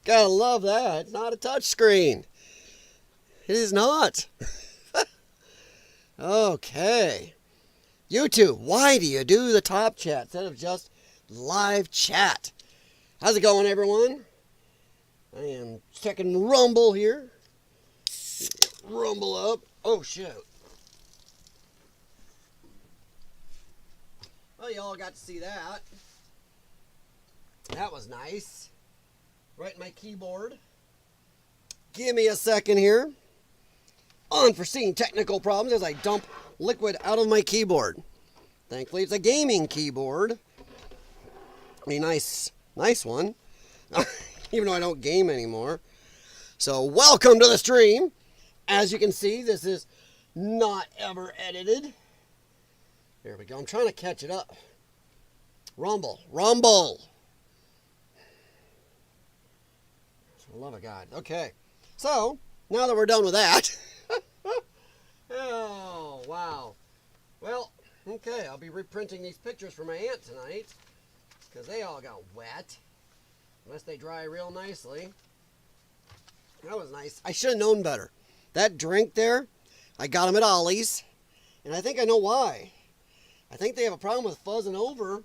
Gotta love that. It's not a touch screen. It is not. Okay. YouTube, why do you do the top chat instead of just live chat? How's it going, everyone? I am checking Rumble here. Rumble up. Oh, shoot. Well, you all got to see that. That was nice. Right in my keyboard. Give me a second here. Unforeseen technical problems as I dump liquid out of my keyboard. Thankfully, it's a gaming keyboard. A nice one. Even though I don't game anymore. So, welcome to the stream. As you can see, this is not ever edited. There we go. I'm trying to catch it up. Rumble. For the love of God. Okay. So, now that we're done with that. Oh, wow. Well, okay. I'll be reprinting these pictures for my aunt tonight. Because they all got wet. Unless they dry real nicely. That was nice. I should have known better. That drink there, I got them at Ollie's. And I think I know why. I think they have a problem with fuzzing over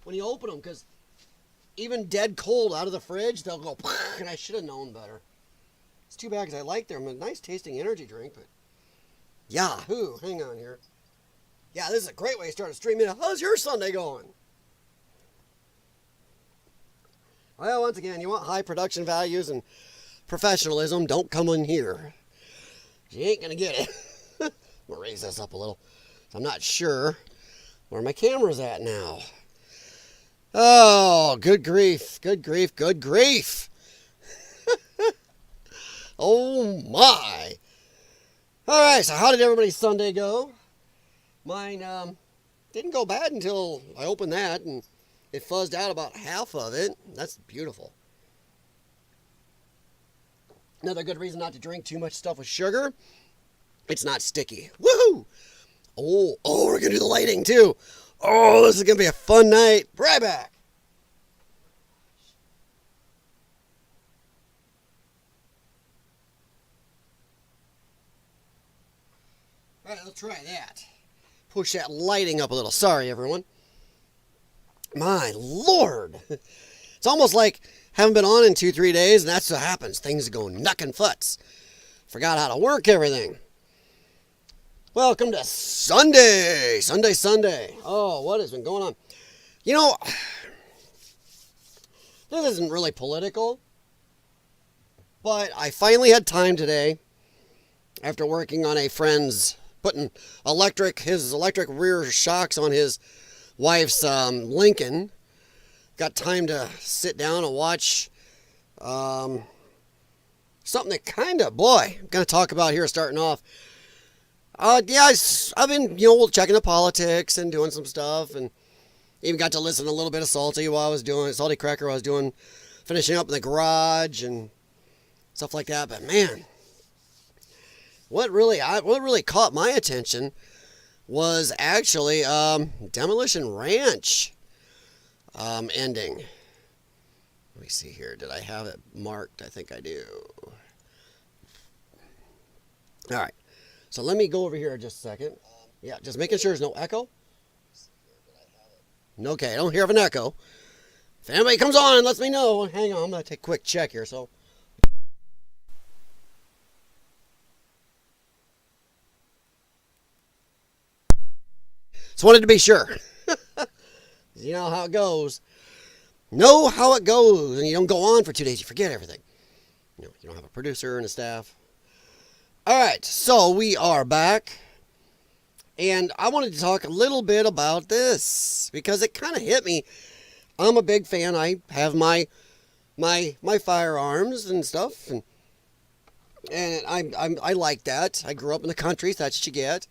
when you open them. Because even dead cold out of the fridge, they'll go, and I should have known better. It's too bad because I like them. A nice tasting energy drink, but yahoo, hang on here. Yeah, this is a great way to start a stream. How's your Sunday going? Well, once again, you want high production values and professionalism, don't come in here. You ain't going to get it. I'm going to raise this up a little. I'm not sure where my camera's at now. Oh, good grief. Oh, my. All right, so how did everybody's Sunday go? Mine didn't go bad until I opened that, and it fuzzed out about half of it. That's beautiful. Another good reason not to drink too much stuff with sugar. It's not sticky. Woohoo! Oh, we're going to do the lighting too. Oh, this is going to be a fun night. Right back. All right, let's try that. Push that lighting up a little. Sorry, everyone. My Lord. It's almost like haven't been on in 2-3 days, and that's what happens. Things go knuck and futs. Forgot how to work everything. Welcome to Sunday. Sunday. Oh, what has been going on? You know, this isn't really political, but I finally had time today after working on a friend's putting his electric rear shocks on his wife's Lincoln. Got time to sit down and watch something that kind of, boy, I'm going to talk about here starting off. Yeah, I've been, checking the politics and doing some stuff, and even got to listen to a little bit of Salty Cracker while I was doing, finishing up in the garage and stuff like that. But man, what really caught my attention was actually Demolition Ranch ending. Let me see here. Did I have it marked? I think I do. All right. So let me go over here just a second. Yeah, just making sure there's no echo. Okay, I don't hear of an echo. If anybody comes on and lets me know, hang on, I'm going to take a quick check here. So, just wanted to be sure. You know how it goes. Know how it goes, and you don't go on for 2 days. You forget everything. You don't have a producer and a staff. All right, so we are back, and I wanted to talk a little bit about this because it kind of hit me. I'm a big fan. I have my firearms and stuff, and I like that. I grew up in the country, so that's what you get.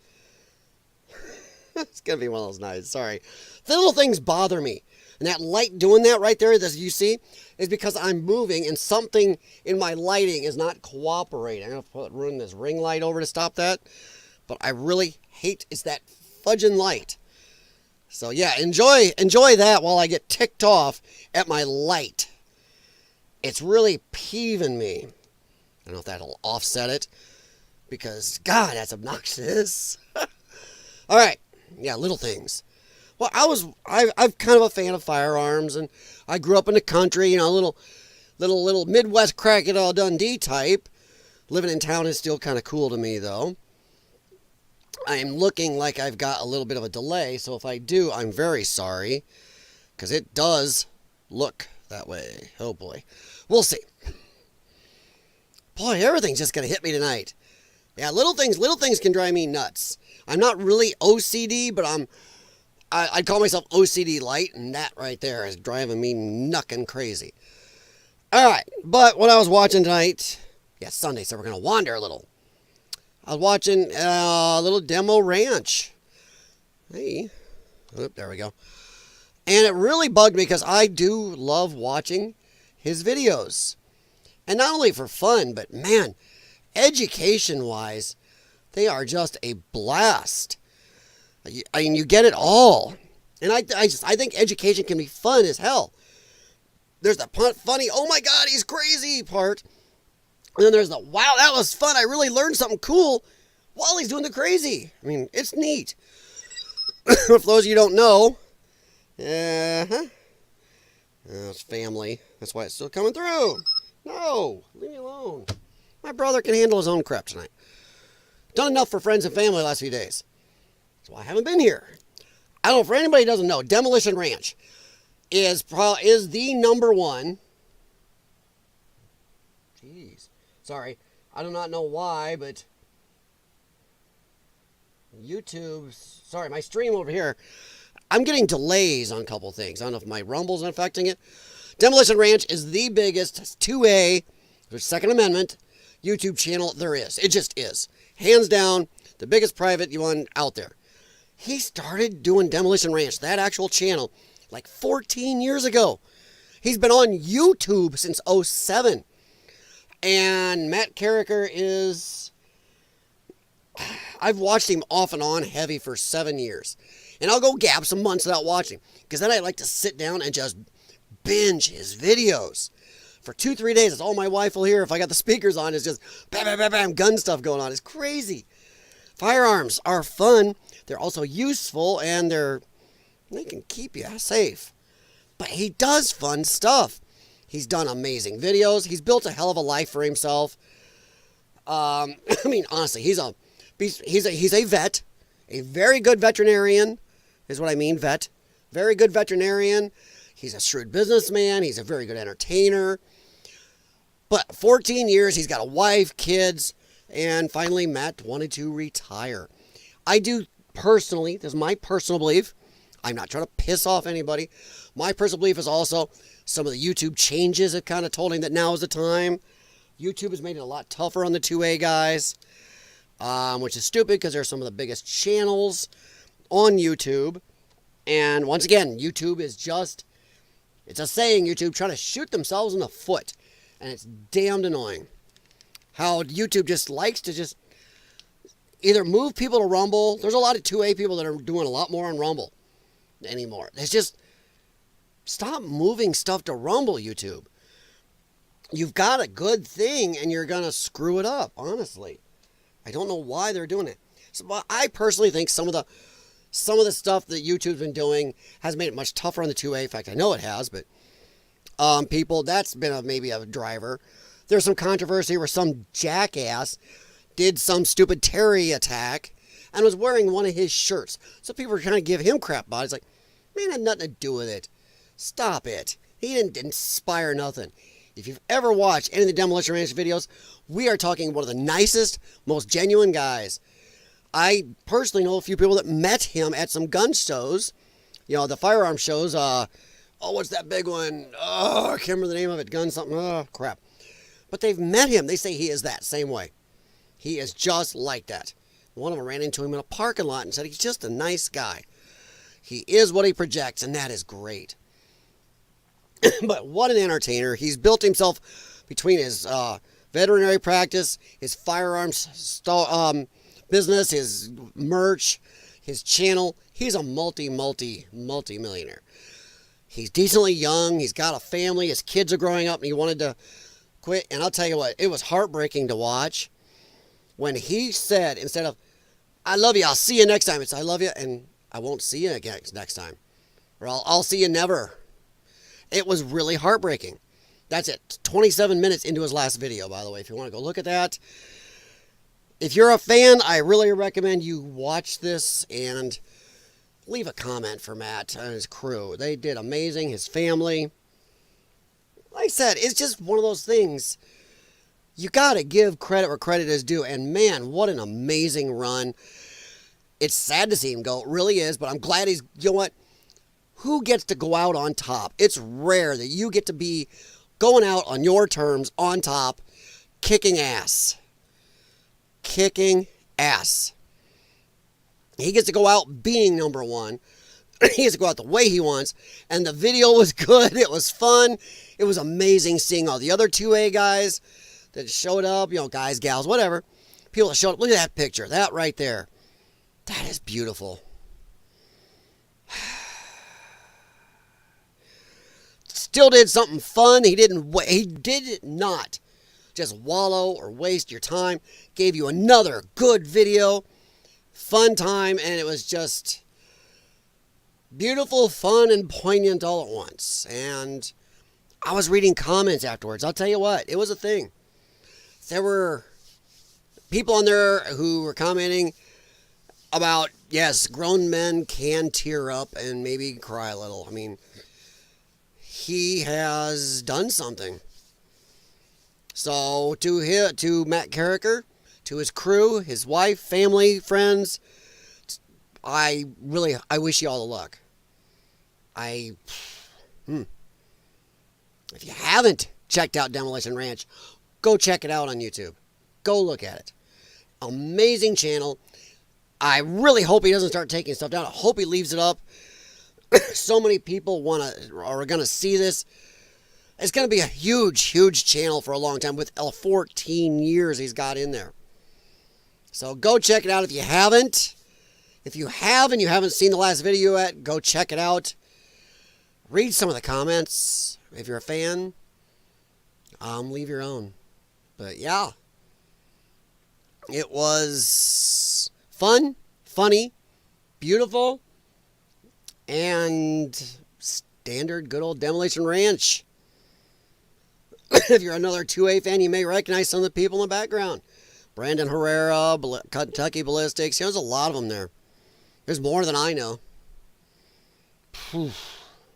It's gonna be one of those nights. Sorry, the little things bother me. And that light doing that right there, as you see, is because I'm moving and something in my lighting is not cooperating. I'm going to run this ring light over to stop that. But I really hate is that fudging light. So yeah, enjoy that while I get ticked off at my light. it's really peeving me. I don't know if that'll offset it, because, God, that's obnoxious. All right. Yeah, little things. Well, I'm kind of a fan of firearms, and I grew up in the country, you know, little Midwest crack-it-all Dundee type. Living in town is still kind of cool to me, though. I'm looking like I've got a little bit of a delay, so if I do, I'm very sorry, because it does look that way. Oh, boy. We'll see. Boy, everything's just going to hit me tonight. Yeah, little things can drive me nuts. I'm not really OCD, but I'd call myself OCD light, and that right there is driving me knuckin' crazy. All right, but what I was watching tonight, yeah, Sunday, so we're going to wander a little. I was watching a little Demo Ranch. Hey, oop, there we go. And it really bugged me because I do love watching his videos. And not only for fun, but man, education-wise, they are just a blast. I mean, you get it all. And I think education can be fun as hell. There's the funny, oh my God, he's crazy part. And then there's the, wow, that was fun. I really learned something cool while he's doing the crazy. I mean, it's neat. For those of you who don't know, it's family. That's why it's still coming through. No, leave me alone. My brother can handle his own crap tonight. Done enough for friends and family the last few days. That's why I haven't been here. I don't know, for anybody who doesn't know, Demolition Ranch is the number one. Jeez. Sorry. I do not know why, but YouTube, sorry, my stream over here, I'm getting delays on a couple things. I don't know if my Rumble's affecting it. Demolition Ranch is the biggest 2A, there's Second Amendment, YouTube channel there is. It just is. Hands down, the biggest private one out there. He started doing Demolition Ranch, that actual channel, like 14 years ago. He's been on YouTube since 2007. And Matt Carricker is, I've watched him off and on heavy for 7 years. And I'll go gap some months without watching, because then I like to sit down and just binge his videos. For 2-3 days, that's all my wife will hear if I got the speakers on, is just bam, bam, bam, bam, gun stuff going on. It's crazy. Firearms are fun. They're also useful, and they can keep you safe. But he does fun stuff. He's done amazing videos. He's built a hell of a life for himself. I mean, honestly, he's a vet, a very good veterinarian, is what I mean, vet. Very good veterinarian. He's a shrewd businessman. He's a very good entertainer. But 14 years, he's got a wife, kids, and finally Matt wanted to retire. I do personally, this is my personal belief. I'm not trying to piss off anybody. My personal belief is also some of the YouTube changes have kind of told him that now is the time. YouTube has made it a lot tougher on the 2A guys, which is stupid because they're some of the biggest channels on YouTube. And once again, YouTube is just, it's a saying, YouTube trying to shoot themselves in the foot. And it's damned annoying how YouTube just likes to just either move people to Rumble. There's a lot of 2A people that are doing a lot more on Rumble anymore. It's just, stop moving stuff to Rumble, YouTube. You've got a good thing and you're going to screw it up, honestly. I don't know why they're doing it. So, I personally think some of the stuff that YouTube's been doing has made it much tougher on the 2A. In fact, I know it has, but people, that's been maybe a driver. There's some controversy where some jackass did some stupid Terry attack and was wearing one of his shirts. So people were trying to give him crap about it. It's like, man, it had nothing to do with it. Stop it. He didn't inspire nothing. If you've ever watched any of the Demolition Ranch videos, we are talking one of the nicest, most genuine guys. I personally know a few people that met him at some gun shows. You know, the firearm shows. What's that big one? Oh, I can't remember the name of it. Gun something. Oh, crap. But they've met him. They say he is that same way. He is just like that. One of them ran into him in a parking lot and said he's just a nice guy. He is what he projects, and that is great. But what an entertainer. He's built himself between his veterinary practice, his firearms business, his merch, his channel. He's a multi-millionaire. He's decently young. He's got a family. His kids are growing up, and he wanted to quit. And I'll tell you what, it was heartbreaking to watch when he said, instead of, I love you, I'll see you next time, it's I love you, and I won't see you again next time. Or I'll see you never. It was really heartbreaking. That's it. 27 minutes into his last video, by the way, if you want to go look at that. If you're a fan, I really recommend you watch this and leave a comment for Matt and his crew. They did amazing. His family. Like I said, it's just one of those things. You got to give credit where credit is due. And man, what an amazing run. It's sad to see him go. It really is. But I'm glad he's, you know what? Who gets to go out on top? It's rare that you get to be going out on your terms, on top, kicking ass. Kicking ass. He gets to go out being number one. He gets to go out the way he wants. And the video was good. It was fun. It was amazing seeing all the other 2A guys that showed up. You know, guys, gals, whatever. People that showed up. Look at that picture. That right there. That is beautiful. Still did something fun. He did not just wallow or waste your time. Gave you another good video. Fun time, and it was just beautiful, fun, and poignant all at once. And I was reading comments afterwards. I'll tell you what, it was a thing. There were people on there who were commenting about, yes, grown men can tear up and maybe cry a little. I mean, he has done something. So to Matt Carricker, to his crew, his wife, family, friends, I wish you all the luck. If you haven't checked out Demolition Ranch, go check it out on YouTube. Go look at it. Amazing channel. I really hope he doesn't start taking stuff down. I hope he leaves it up. So many people are going to see this. It's going to be a huge, huge channel for a long time with 14 years he's got in there. So go check it out if you haven't. If you have and you haven't seen the last video yet, go check it out. Read some of the comments. If you're a fan, leave your own. But yeah, it was fun, funny, beautiful, and standard good old Demolition Ranch. If you're another 2A fan, you may recognize some of the people in the background. Brandon Herrera, Kentucky Ballistics. There's a lot of them there. There's more than I know.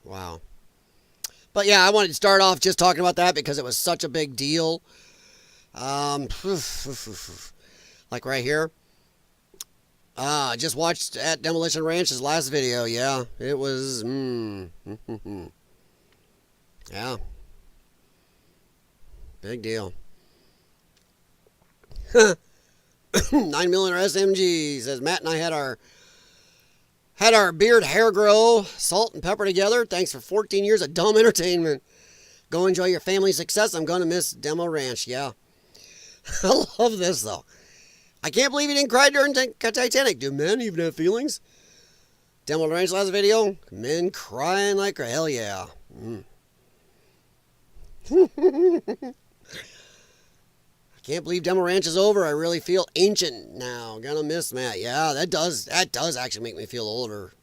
Wow. But yeah, I wanted to start off just talking about that because it was such a big deal. Like right here. I just watched at Demolition Ranch's last video. Yeah, it was... Yeah. Big deal. 9mm SMG says Matt and I had our beard hair grow, salt and pepper together. Thanks for 14 years of dumb entertainment. Go enjoy your family's success. I'm gonna miss Demo Ranch. Yeah. I love this though. I can't believe he didn't cry during Titanic. Do men even have feelings? Demo Ranch last video. Men crying like hell yeah. Can't believe Demo Ranch is over. I really feel ancient now. Gonna miss Matt. Yeah, that does actually make me feel older.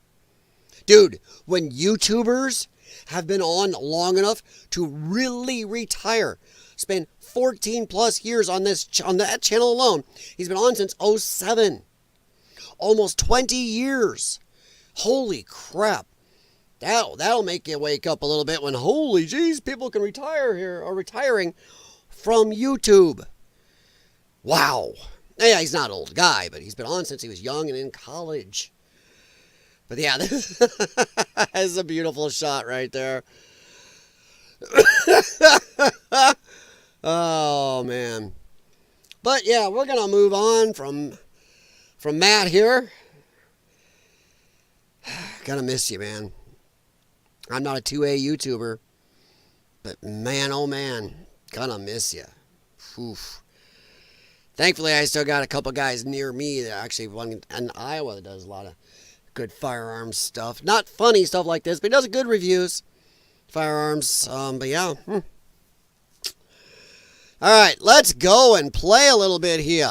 Dude, when YouTubers have been on long enough to really retire, spend 14 plus years on that channel alone. He's been on since 07. Almost 20 years. Holy crap. That'll make you wake up a little bit when, holy jeez, people can retire here, or retiring from YouTube. Wow. Yeah, he's not an old guy, but he's been on since he was young and in college. But yeah, this is a beautiful shot right there. Oh, man. But yeah, we're going to move on from Matt here. Gonna miss you, man. I'm not a 2A YouTuber, but man, oh man, gonna miss you. Oof. Thankfully, I still got a couple guys near me that actually, one in Iowa that does a lot of good firearms stuff. Not funny stuff like this, but he does good reviews. firearms. But yeah. All right, let's go and play a little bit here.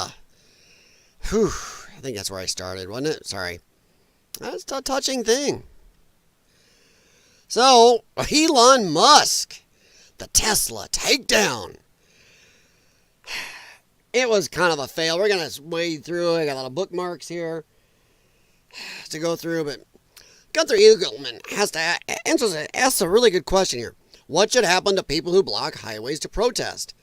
Whew. I think that's where I started, wasn't it? Sorry. That's a touching thing. So, Elon Musk, the Tesla takedown. It was kind of a fail. We're going to wade through. I got a lot of bookmarks here to go through, but Gunther Eagleman has to ask a really good question here. What should happen to people who block highways to protest?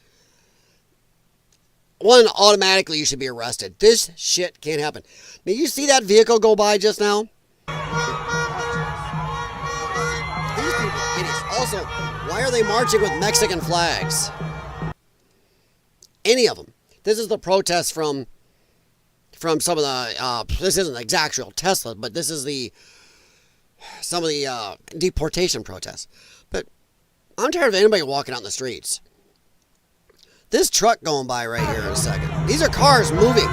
One, automatically you should be arrested. This shit can't happen. Now, you see that vehicle go by just now? These people are idiots. Also, why are they marching with Mexican flags? Any of them. This is the protest from some of the, this isn't the actual Tesla, but this is some of the deportation protests. But I'm tired of anybody walking out in the streets. This truck going by right here in a second. These are cars moving.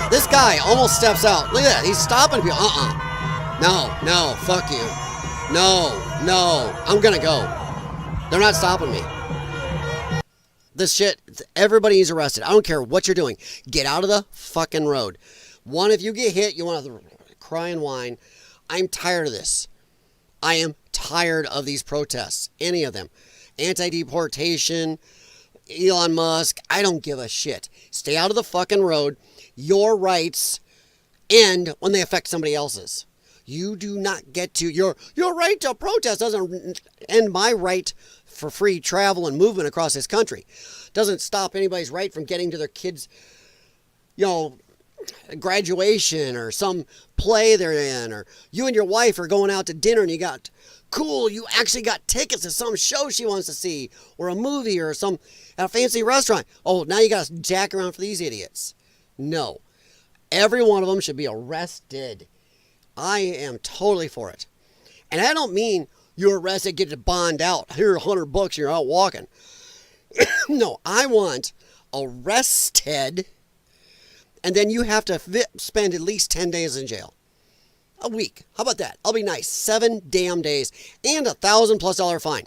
This guy almost steps out. Look at that. He's stopping people. No, fuck you. No, I'm gonna go. They're not stopping me. This shit, everybody is arrested. I don't care what you're doing. Get out of the fucking road. One, if you get hit, you want to cry and whine. I'm tired of this. I am tired of these protests. Any of them. Anti-deportation, Elon Musk, I don't give a shit. Stay out of the fucking road. Your rights end when they affect somebody else's. You do not get to, your right to protest doesn't end my right for free travel and movement across this country. Doesn't stop anybody's right from getting to their kids, graduation or some play they're in, or you and your wife are going out to dinner and you actually got tickets to some show she wants to see, or a movie, or at a fancy restaurant. Oh, now you got to jack around for these idiots. No. Every one of them should be arrested. I am totally for it. And I don't mean you're arrested, get to bond out. Here are $100, you're out walking. No, I want arrested, and then you have to spend at least 10 days in jail. A week. How about that? I'll be nice. 7 damn days and $1,000+ fine.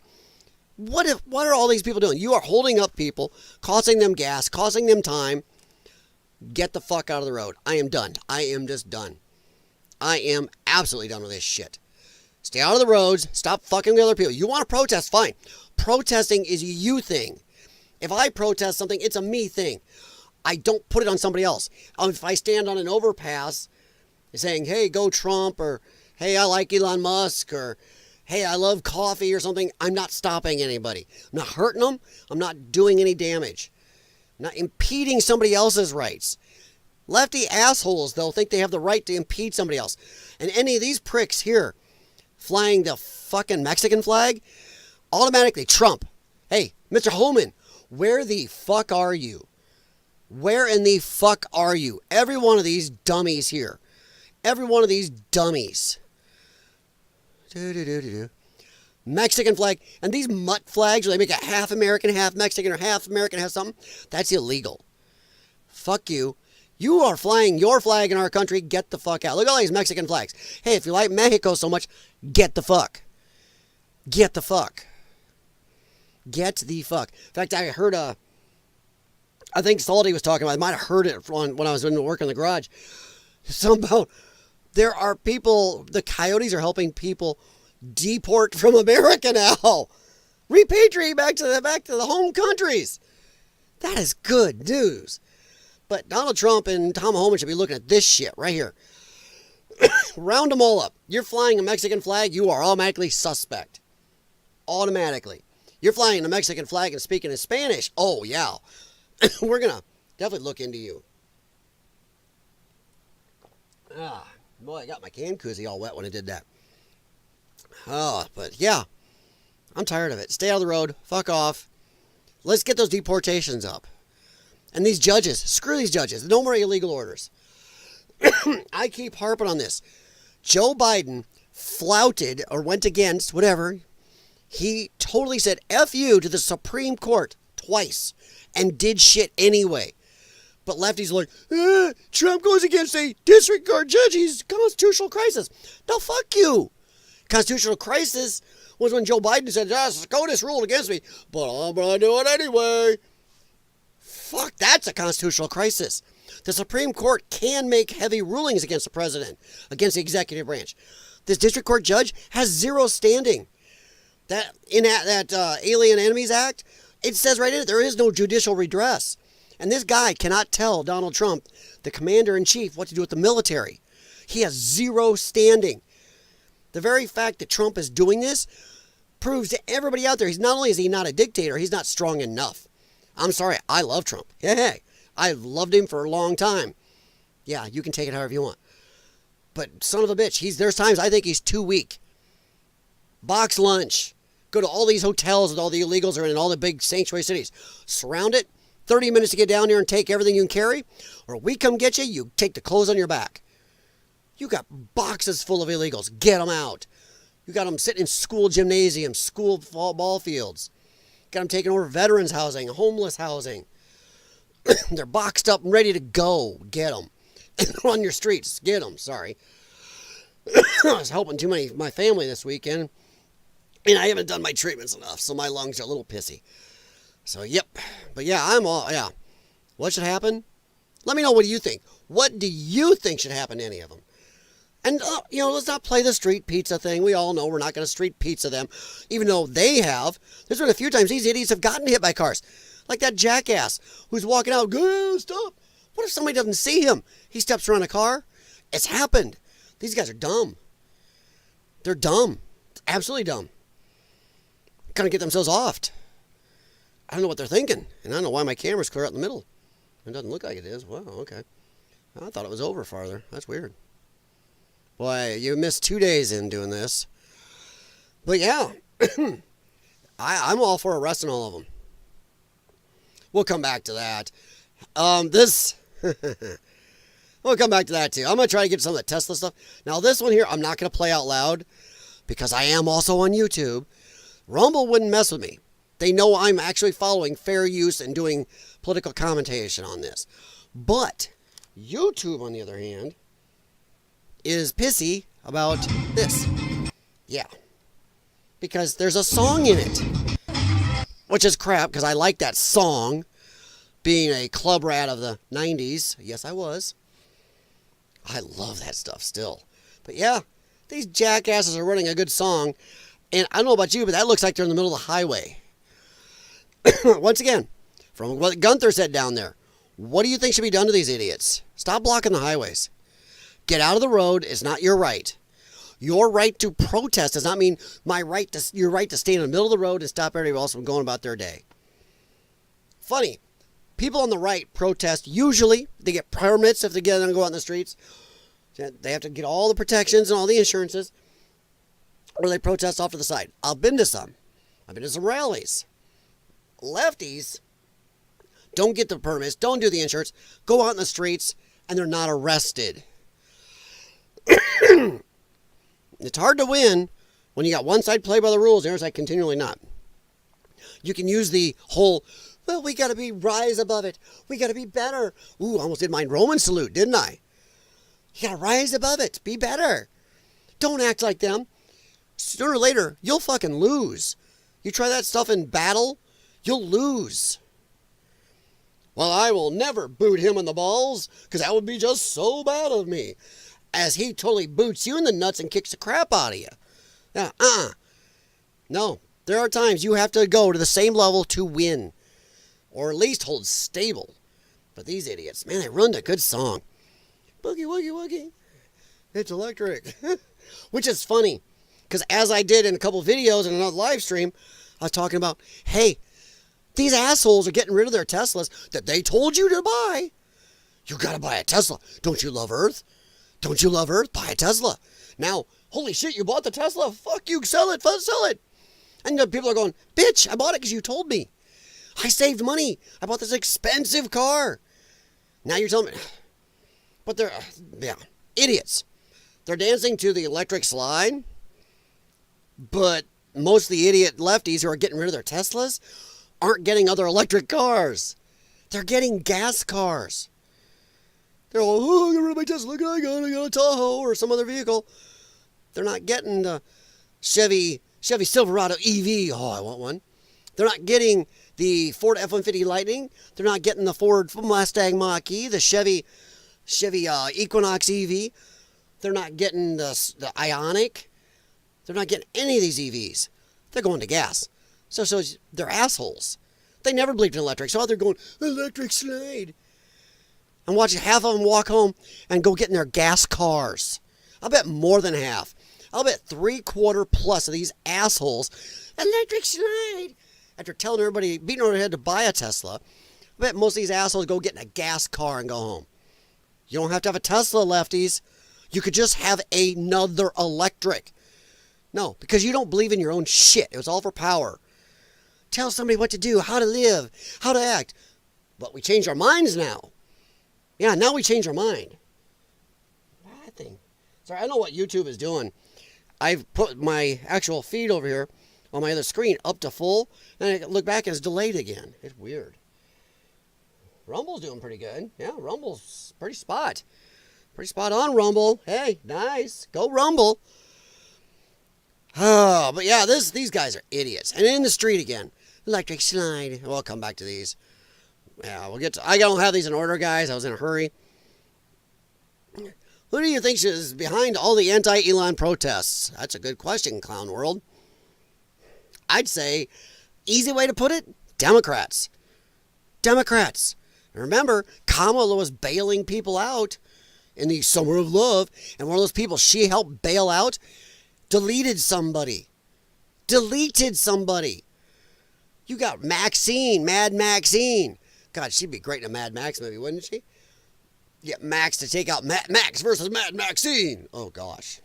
What are all these people doing? You are holding up people, costing them gas, costing them time. Get the fuck out of the road. I am done. I am just done. I am absolutely done with this shit. Stay out of the roads. Stop fucking with other people. You want to protest? Fine. Protesting is a you thing. If I protest something, it's a me thing. I don't put it on somebody else. If I stand on an overpass saying, hey, go Trump, or hey, I like Elon Musk, or hey, I love coffee or something, I'm not stopping anybody. I'm not hurting them. I'm not doing any damage. I'm not impeding somebody else's rights. Lefty assholes, though, think they have the right to impede somebody else. And any of these pricks here flying the fucking Mexican flag, automatically Trump. Hey, Mr. Holman, where the fuck are you? Where in the fuck are you? Every one of these dummies here. Every one of these dummies. Mexican flag. And these mutt flags where they make a half American, half Mexican, or half American, half something, that's illegal. Fuck you. You are flying your flag in our country. Get the fuck out. Look at all these Mexican flags. Hey, if you like Mexico so much, get the fuck. Get the fuck. Get the fuck. In fact, I heard I think Salty was talking about, I might have heard it when I was doing work in the garage. Somehow, there are people, the coyotes are helping people deport from America now. Repatriate back to the home countries. That is good news. But Donald Trump and Tom Homan should be looking at this shit right here. Round them all up. You're flying a Mexican flag, you are automatically suspect. Automatically. You're flying a Mexican flag and speaking in Spanish. Oh, yeah. We're going to definitely look into you. Boy, I got my can koozie all wet when I did that. But yeah. I'm tired of it. Stay out of the road. Fuck off. Let's get those deportations up. And these judges, screw these judges. No more illegal orders. I keep harping on this. Joe Biden flouted or went against, whatever. He totally said F you to the Supreme Court twice and did shit anyway. But lefties are like, Trump goes against a district court judge. He's constitutional crisis. No, fuck you. Constitutional crisis was when Joe Biden said, SCOTUS ruled against me, but I'm going to do it anyway. Fuck, that's a constitutional crisis. The Supreme Court can make heavy rulings against the president, against the executive branch. This district court judge has zero standing. That in that Alien Enemies Act, it says right in it, there is no judicial redress. And this guy cannot tell Donald Trump, the commander-in-chief, what to do with the military. He has zero standing. The very fact that Trump is doing this proves to everybody out there, he's not only is he not a dictator, he's not strong enough. I'm sorry, I love Trump. Hey, I've loved him for a long time. Yeah, you can take it however you want. But son of a bitch, there's times I think he's too weak. Box lunch. Go to all these hotels that all the illegals are in all the big sanctuary cities. Surround it. 30 minutes to get down here and take everything you can carry. Or we come get you, you take the clothes on your back. You got boxes full of illegals. Get them out. You got them sitting in school gymnasiums, school ball fields. Got them taking over veterans housing, homeless housing. They're boxed up and ready to go. Get them. On your streets. Get them. Sorry. I was helping my family this weekend. And I haven't done my treatments enough, so my lungs are a little pissy. So, yep. But yeah, yeah. What should happen? Let me know, what do you think? What do you think should happen to any of them? And, let's not play the street pizza thing. We all know we're not going to street pizza them, even though they have. There's been a few times these idiots have gotten hit by cars. Like that jackass who's walking out, go, stop. What if somebody doesn't see him? He steps around a car. It's happened. These guys are dumb. They're dumb. Absolutely dumb. Kind of get themselves offed. I don't know what they're thinking. And I don't know why my camera's clear out in the middle. It doesn't look like it is. Wow, okay. I thought it was over farther. That's weird. Boy, you missed 2 days in doing this. But yeah, I'm all for arresting all of them. We'll come back to that. We'll come back to that too. I'm going to try to get some of the Tesla stuff. Now this one here, I'm not going to play out loud because I am also on YouTube. Rumble wouldn't mess with me. They know I'm actually following fair use and doing political commentation on this. But YouTube, on the other hand, is pissy about this. Yeah. Because there's a song in it. Which is crap, because I like that song. Being a club rat of the 90s. Yes, I was. I love that stuff still. But yeah, these jackasses are running a good song. And I don't know about you, but that looks like they're in the middle of the highway. Once again, from what Gunther said down there, what do you think should be done to these idiots? Stop blocking the highways. Get out of the road is not your right. Your right to protest does not mean your right to stay in the middle of the road and stop everybody else from going about their day. Funny. People on the right protest. Usually, they get permits if they get and go out in the streets. They have to get all the protections and all the insurances. Or they protest off to the side. I've been to some. I've been to some rallies. Lefties don't get the permits, don't do the insurance, go out in the streets, and they're not arrested. It's hard to win when you got one side play by the rules, the other side continually not. You can use the whole, well, we got to rise above it. We got to be better. Ooh, I almost did my Roman salute, didn't I? You got to rise above it. Be better. Don't act like them. Sooner or later, you'll fucking lose. You try that stuff in battle, you'll lose. Well, I will never boot him in the balls, because that would be just so bad of me. As he totally boots you in the nuts and kicks the crap out of you. Yeah, No, there are times you have to go to the same level to win. Or at least hold stable. But these idiots, man, they ruined a good song. Boogie, woogie, woogie. It's electric. Which is funny. Because as I did in a couple videos and another live stream, I was talking about, hey, these assholes are getting rid of their Teslas that they told you to buy. You got to buy a Tesla. Don't you love Earth? Don't you love Earth? Buy a Tesla. Now, holy shit, you bought the Tesla? Fuck you, sell it, sell it. And the people are going, bitch, I bought it because you told me. I saved money. I bought this expensive car. Now you're telling me. But they're, idiots. They're dancing to the electric slide. But most of the idiot lefties who are getting rid of their Teslas aren't getting other electric cars. They're getting gas cars. They're all, oh, I got rid of my Tesla. Look, I got a Tahoe or some other vehicle. They're not getting the Chevy Chevy Silverado EV. Oh, I want one. They're not getting the Ford F-150 Lightning. They're not getting the Ford Mustang Mach-E, the Chevy Equinox EV. They're not getting the Ioniq. They're not getting any of these EVs. They're going to gas. So they're assholes. They never believed in electric. So they're going, electric slide. I'm watching half of them walk home and go get in their gas cars. I'll bet more than half. I'll bet 3/4+ of these assholes, electric slide. After telling everybody, beating over their head to buy a Tesla, I bet most of these assholes go get in a gas car and go home. You don't have to have a Tesla, lefties. You could just have another electric. No, because you don't believe in your own shit. It was all for power. Tell somebody what to do, how to live, how to act. But we changed our minds now. Yeah, now we change our mind. Bad thing. Sorry, I don't know what YouTube is doing. I've put my actual feed over here on my other screen up to full, and I look back and it's delayed again. It's weird. Rumble's doing pretty good. Yeah, Rumble's pretty spot. Pretty spot on, Rumble. Hey, nice. Go Rumble. Oh, but yeah, these guys are idiots. And in the street again. Electric slide. We'll come back to these. Yeah, we'll get to... I don't have these in order, guys. I was in a hurry. Who do you think is behind all the anti-Elon protests? That's a good question, clown world. I'd say, easy way to put it, Democrats. Democrats. And remember, Kamala was bailing people out in the Summer of Love, and one of those people she helped bail out deleted somebody. Deleted somebody. You got Maxine, Mad Maxine. God, she'd be great in a Mad Max movie, wouldn't she? Get Max to take out Max versus Mad Maxine. Oh, gosh.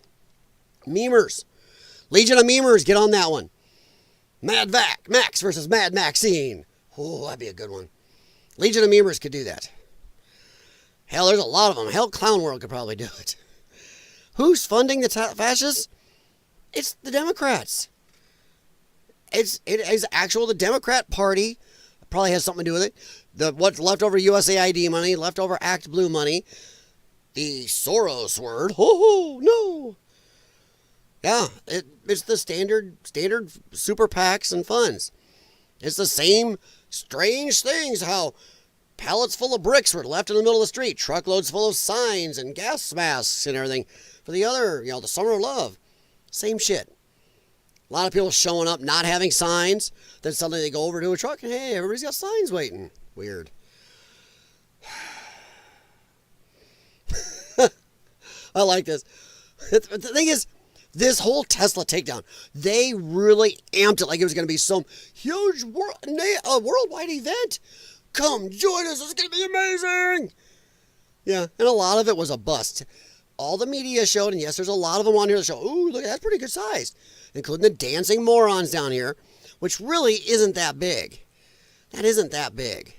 Memers. Legion of Memers, get on that one. Max versus Mad Maxine. Oh, that'd be a good one. Legion of Memers could do that. Hell, there's a lot of them. Hell, Clown World could probably do it. Who's funding the fascists? It's the Democrats. It is the Democrat Party. Probably has something to do with it. What's leftover USAID money, leftover Act Blue money, the Soros word. Oh no. Yeah, it's the standard super PACs and funds. It's the same strange things. How pallets full of bricks were left in the middle of the street, truckloads full of signs and gas masks and everything for the other, the Summer of Love. Same shit. A lot of people showing up, not having signs. Then suddenly they go over to a truck and, hey, everybody's got signs waiting. Weird. I like this. The thing is, this whole Tesla takedown, they really amped it like it was going to be some huge worldwide event. Come join us. It's going to be amazing. Yeah, and a lot of it was a bust. All the media showed, and yes, there's a lot of them on here that show, ooh, look, that's pretty good sized. Including the dancing morons down here, which really isn't that big. That isn't that big.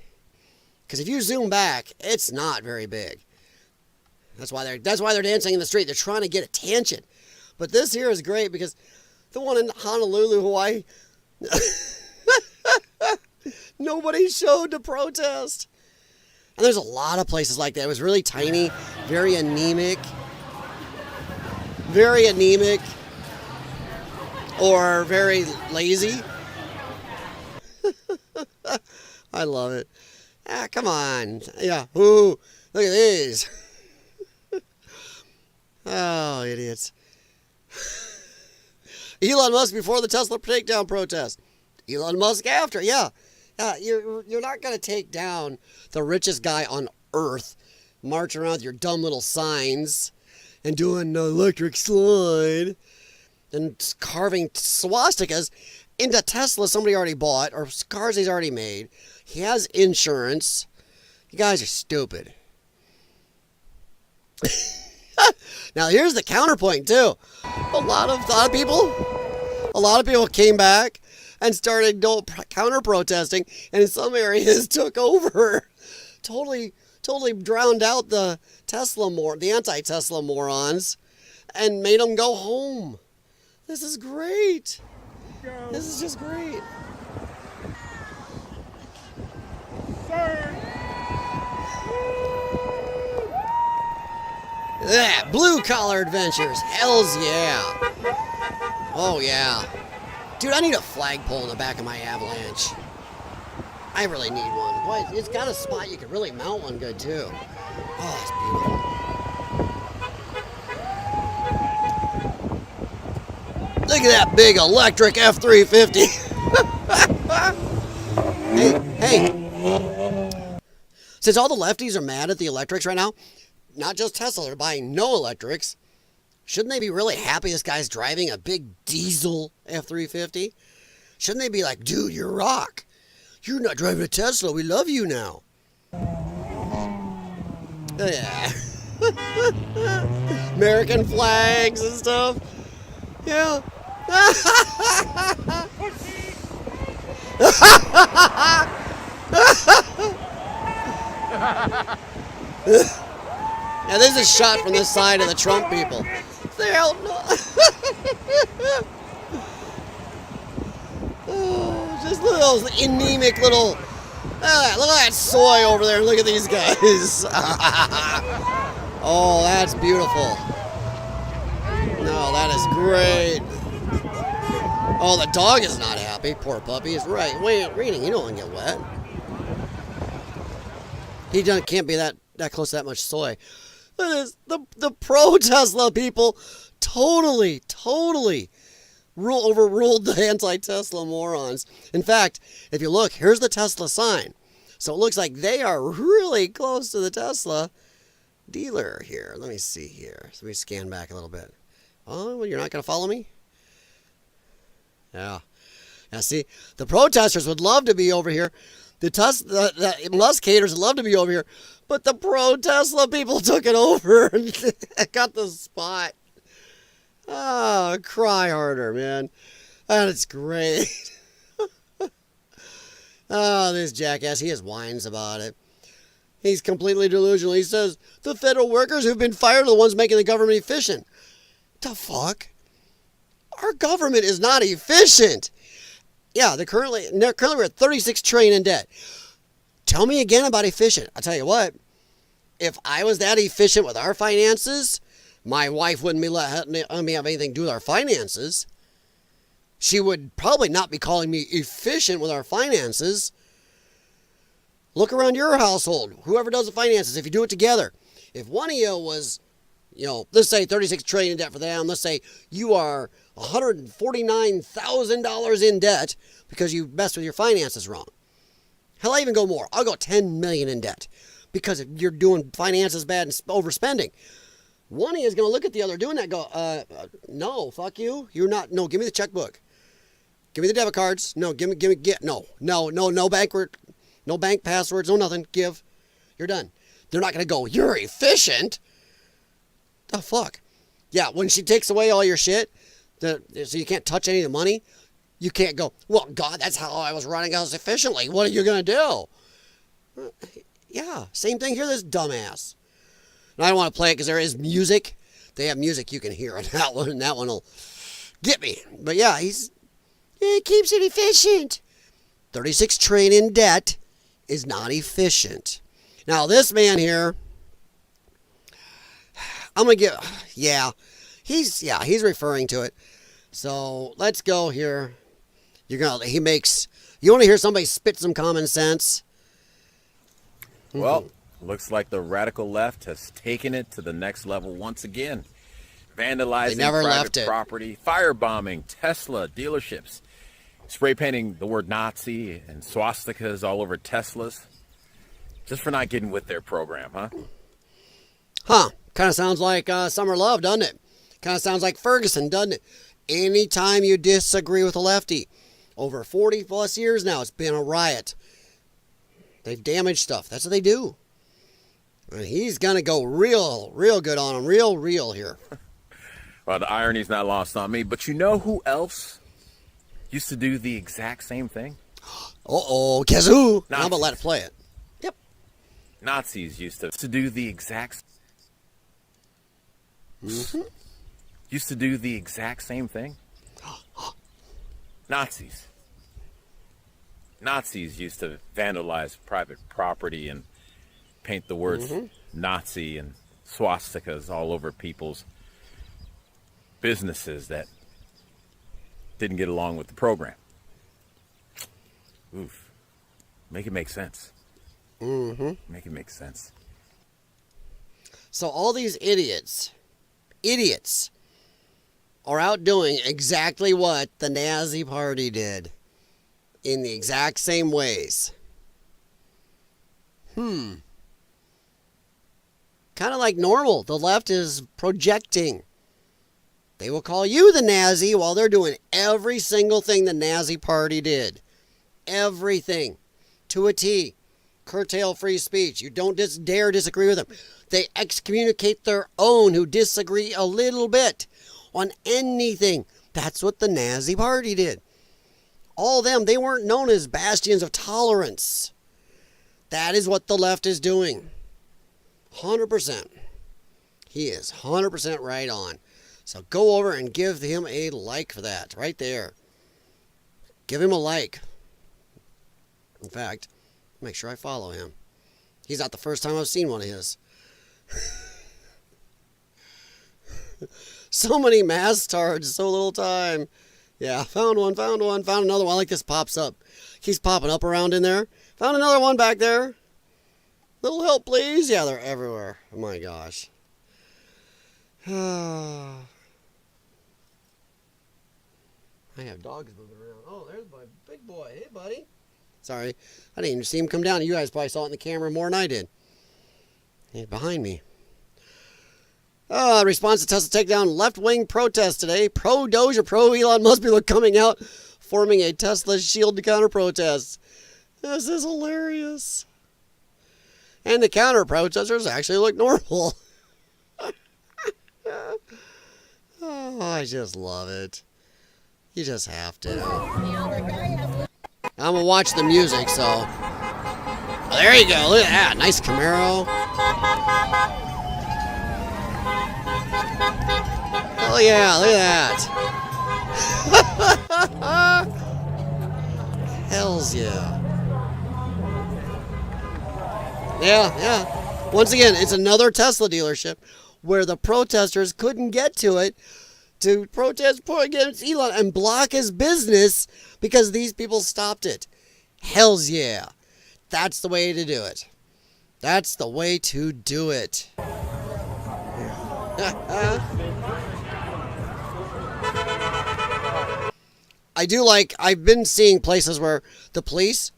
Because if you zoom back, it's not very big. That's why they're dancing in the street. They're trying to get attention. But this here is great because the one in Honolulu, Hawaii, nobody showed to protest. And there's a lot of places like that. It was really tiny, very anemic. Very anemic. Or very lazy. I love it. Ah, come on. Yeah. Ooh, look at these. Oh, idiots. Elon Musk before the Tesla takedown protest. Elon Musk after. Yeah. You're not going to take down the richest guy on earth, marching around with your dumb little signs and doing the electric slide and carving swastikas into Tesla somebody already bought or cars he's already made. He has insurance. You guys are stupid. Now here's the counterpoint too. A lot of people came back and started counter protesting, and in some areas took over. Totally drowned out the anti-Tesla morons, and made them go home. This is great. This is just great. Yeah, blue collar adventures. Hells yeah. Oh yeah. Dude, I need a flagpole in the back of my Avalanche. I really need one. Boy, it's got a spot you can really mount one good, too. Oh, it's beautiful. Look at that big electric F-350. Hey. Since all the lefties are mad at the electrics right now, not just Tesla, they're buying no electrics. Shouldn't they be really happy this guy's driving a big diesel F-350? Shouldn't they be like, dude, you're rock. You're not driving a Tesla. We love you now. Oh, yeah. American flags and stuff. Yeah. Now, this is a shot from this side of the Trump people. They're out. Oh, just little anemic little. Look at that soy over there. Look at these guys. Oh, that's beautiful. No, that is great. Oh, the dog is not happy. Poor puppy. He's right. Wait, raining. He don't want to get wet. He can't be that close to that much soy. Look at this. The pro Tesla people totally overruled the anti-Tesla morons. In fact, if you look, here's the Tesla sign. So it looks like they are really close to the Tesla dealer here. Let me see here. So let me scan back a little bit. Oh, well, you're not going to follow me? Yeah. Now, see, the protesters would love to be over here. The Musk haters would love to be over here. But the pro-Tesla people took it over and got the spot. Oh, cry harder, man. That's great. Oh, this jackass, he has whines about it. He's completely delusional. He says, the federal workers who've been fired are the ones making the government efficient. The fuck? Our government is not efficient. Yeah, currently we're at $36 trillion in debt. Tell me again about efficient. I'll tell you what, if I was that efficient with our finances, my wife wouldn't be letting me have anything to do with our finances. She would probably not be calling me efficient with our finances. Look around your household. Whoever does the finances, if you do it together. If one of you was, let's say $36 trillion in debt for them. Let's say you are $149,000 in debt because you messed with your finances wrong. Hell, I even go more. I'll go $10 million in debt because you're doing finances bad and overspending. One of you is going to look at the other doing that and go, no, fuck you. You're not, no, give me the checkbook. Give me the debit cards. No, no bank passwords, no nothing. Give. You're done. They're not going to go, you're efficient. The fuck? Yeah, when she takes away all your shit, so you can't touch any of the money, you can't go, well, God, that's how I was running us efficiently. What are you going to do? Yeah, same thing here, this dumbass. And I don't want to play it because there is music. They have music you can hear on that one, and that one will get me. But yeah, he keeps it efficient. 36 trillion in debt is not efficient. Now, this man here, I'm going to get, he's referring to it. So let's go here. You want to hear somebody spit some common sense? Well, looks like the radical left has taken it to the next level once again. Vandalizing private property, firebombing Tesla dealerships, spray painting the word Nazi and swastikas all over Teslas, just for not getting with their program, huh? Huh. Kind of sounds like Summer Love, doesn't it? Kind of sounds like Ferguson, doesn't it? Anytime you disagree with a lefty, over 40 plus years now, it's been a riot. They've damaged stuff. That's what they do. And he's going to go real good on them. Real here. Well, the irony's not lost on me, but you know who else used to do the exact same thing? Uh-oh, guess who? How about let it play it? Yep. Nazis used to do the exact... Used to do the exact same thing. Nazis used to vandalize private property and paint the words Nazi and swastikas all over people's businesses that didn't get along with the program. Oof. Make it make sense. Make it make sense. So all these idiots are out doing exactly what the Nazi Party did in the exact same ways. Kind of like normal. The left is projecting. They will call you the Nazi while they're doing every single thing the Nazi Party did. Everything. To a T. Curtail free speech. You don't just dare disagree with them. They excommunicate their own who disagree a little bit on anything. That's what the Nazi Party did. All them, they weren't known as bastions of tolerance. That is what the left is doing. 100%. He is 100% right on. So go over and give him a like for that. Right there. Give him a like. In fact, make sure I follow him. He's not the first time I've seen one of his. So many mass tards, so little time. Yeah, found one, found another one. I like this pops up. He's popping up around in there. Found another one back there. Little help, please. Yeah, they're everywhere. Oh my gosh. I have dogs moving around. Oh, there's my big boy. Hey, buddy. Sorry. I didn't even see him come down. You guys probably saw it in the camera more than I did. He's behind me. Response to Tesla takedown left-wing protest today. Pro-Doge or pro-Elon Musk people coming out, forming a Tesla shield to counter protests. This is hilarious. And the counter protesters actually look normal. Oh, I just love it. You just have to. I'm going to watch the music, so. Oh, there you go. Look at that. Nice Camaro. Oh, yeah. Look at that. Hells yeah. Yeah. Once again, it's another Tesla dealership where the protesters couldn't get to it to protest against Elon and block his business because these people stopped it. Hells yeah. That's the way to do it. That's the way to do it. I've been seeing places where the police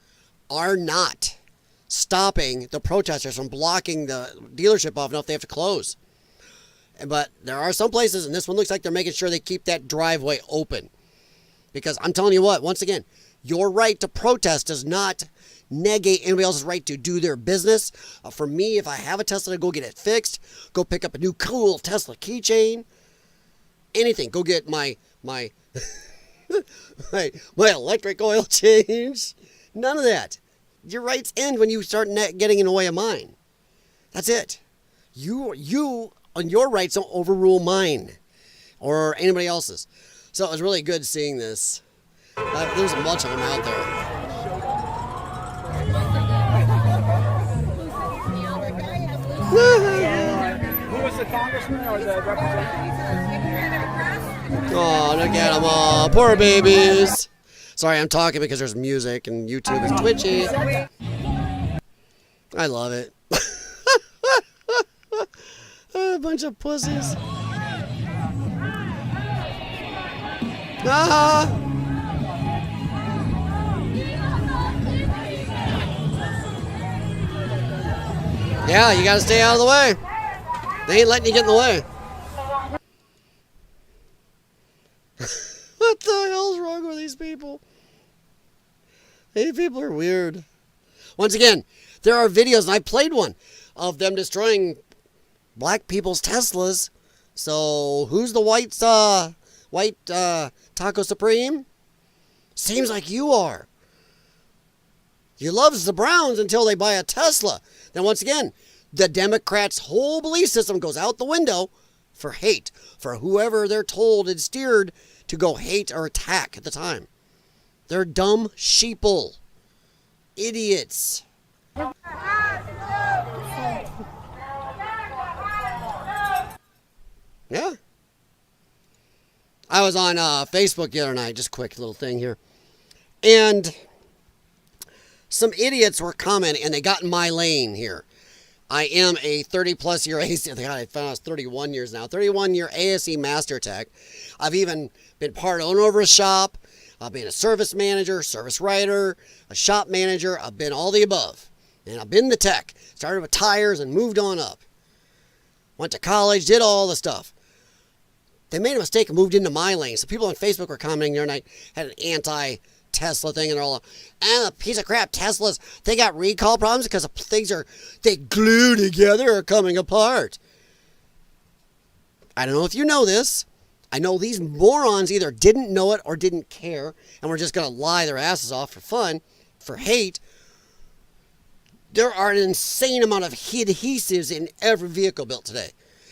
are not stopping the protesters from blocking the dealership off enough they have to close. But there are some places, and this one looks like they're making sure they keep that driveway open. Because I'm telling you what, once again, your right to protest does not negate anybody else's right to do their business. For me, if I have a Tesla, go get it fixed. Go pick up a new cool Tesla keychain. Anything. Go get my my electric oil change. None of that. Your rights end when you start getting in the way of mine. That's it. You and your rights don't overrule mine or anybody else's. So it was really good seeing this. There's a bunch of them out there. Who was the congressman or the representative? Oh, look at them all. Poor babies. Sorry, I'm talking because there's music and YouTube is twitchy. I love it. A bunch of pussies. Yeah, you gotta stay out of the way. They ain't letting you get in the way. What the hell's wrong with these people? These people are weird. Once again, there are videos, and I played one, of them destroying black people's Teslas. So, who's the white Taco Supreme? Seems like you are. You loves the Browns until they buy a Tesla. Then once again, the Democrats' whole belief system goes out the window for hate, for whoever they're told and steered to go hate or attack at the time. They're dumb sheeple. Idiots. Yeah. I was on Facebook the other night, just a quick little thing here. And some idiots were commenting, and they got in my lane here. I am a 30-plus year ASE. God, I found I was 31 years now. 31-year ASE Master Tech. I've even been part owner of a shop. I've been a service manager, service writer, a shop manager. I've been all the above. And I've been the tech. Started with tires and moved on up. Went to college, did all the stuff. They made a mistake and moved into my lane. So people on Facebook were commenting the other night, had an anti-Tesla thing, and they're all, a piece of crap, Teslas, they got recall problems because things they glue together are coming apart. I don't know if you know this. I know these morons either didn't know it or didn't care, and were just going to lie their asses off for fun, for hate. There are an insane amount of adhesives in every vehicle built today.